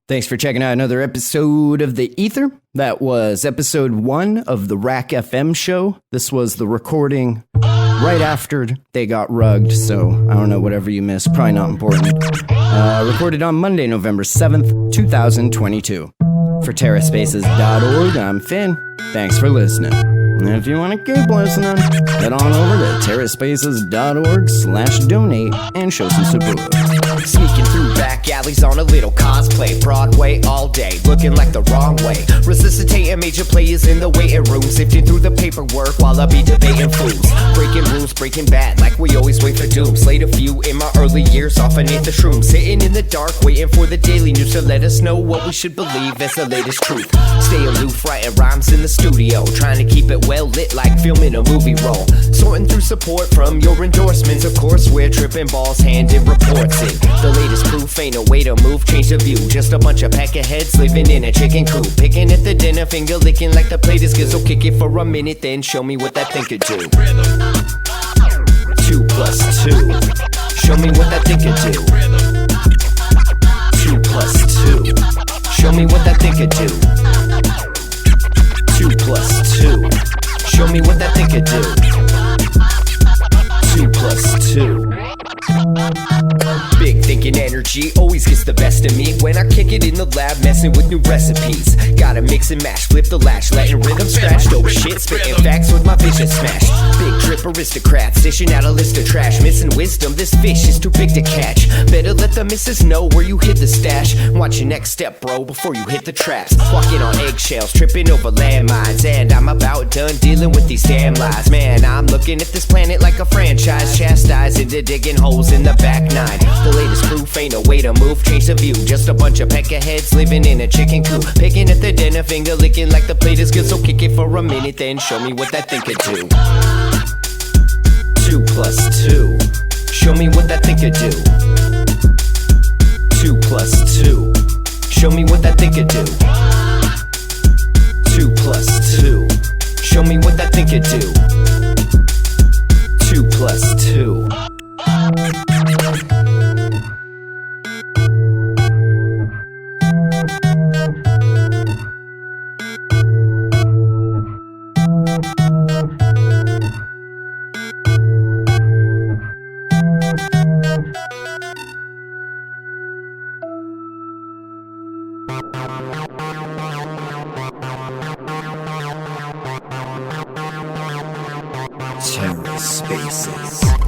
S1: Thanks for checking out another episode of The Ether. That was episode 1 of the RAC FM show. This was the recording right after they got rugged, so I don't know, whatever you missed, probably not important. Recorded on Monday, November 7th, 2022. For TerraSpaces.org, I'm Finn. Thanks for listening. And if you want to keep listening, head on over to TerraSpaces.org/donate and show some support.
S12: Sneaking through back alleys on a little cosplay. Broadway all day, looking like the wrong way. Resuscitating major players in the waiting room. Sifting through the paperwork while I be debating fools. Breaking rules, breaking bad, like we always wait for doom. Slayed a few in my early years, off beneath the shrooms. Sitting in the dark, waiting for the daily news to let us know what we should believe as the latest truth. Stay aloof, writing rhymes in the studio. Trying to keep it well lit like filming a movie roll. Sorting through support from your endorsements. Of course, we're tripping balls, handing reports in. The latest proof ain't a way to move, change the view. Just a bunch of peckerheads living in a chicken coop. Picking at the dinner, finger licking like the plate is good. So kick it for a minute, then show me what that thing could do. 2 + 2. Show me what that thing could do. 2 + 2. Show me what that thing could do. 2 + 2. Show me what that thing could do. 2 + 2. Big She always gets the best of me when I kick it in the lab, messing with new recipes. Gotta mix and match, flip the latch, letting rhythm scratch. Dope shit, spitting facts with my vision smashed. Big drip aristocrats, dishing out a list of trash. Missing wisdom, this fish is too big to catch. Better let the missus know where you hid the stash. Watch your next step, bro, before you hit the traps. Walking on eggshells, tripping over landmines. And I'm about done dealing with these damn lies. Man, I'm looking at this planet like a franchise. Chastised into digging holes in the back nine. The latest proof ain't a way to move, change the view. Just a bunch of peckerheads living in a chicken coop. Picking at the dinner, finger licking like the plate is good. So kick it for a minute, then show me what that thing could do. 2 plus 2. Show me what that thing could do. 2 plus 2. Show me what that thing could do. 2 plus 2. Show me what that thing could do. 2 plus 2. TerraSpaces.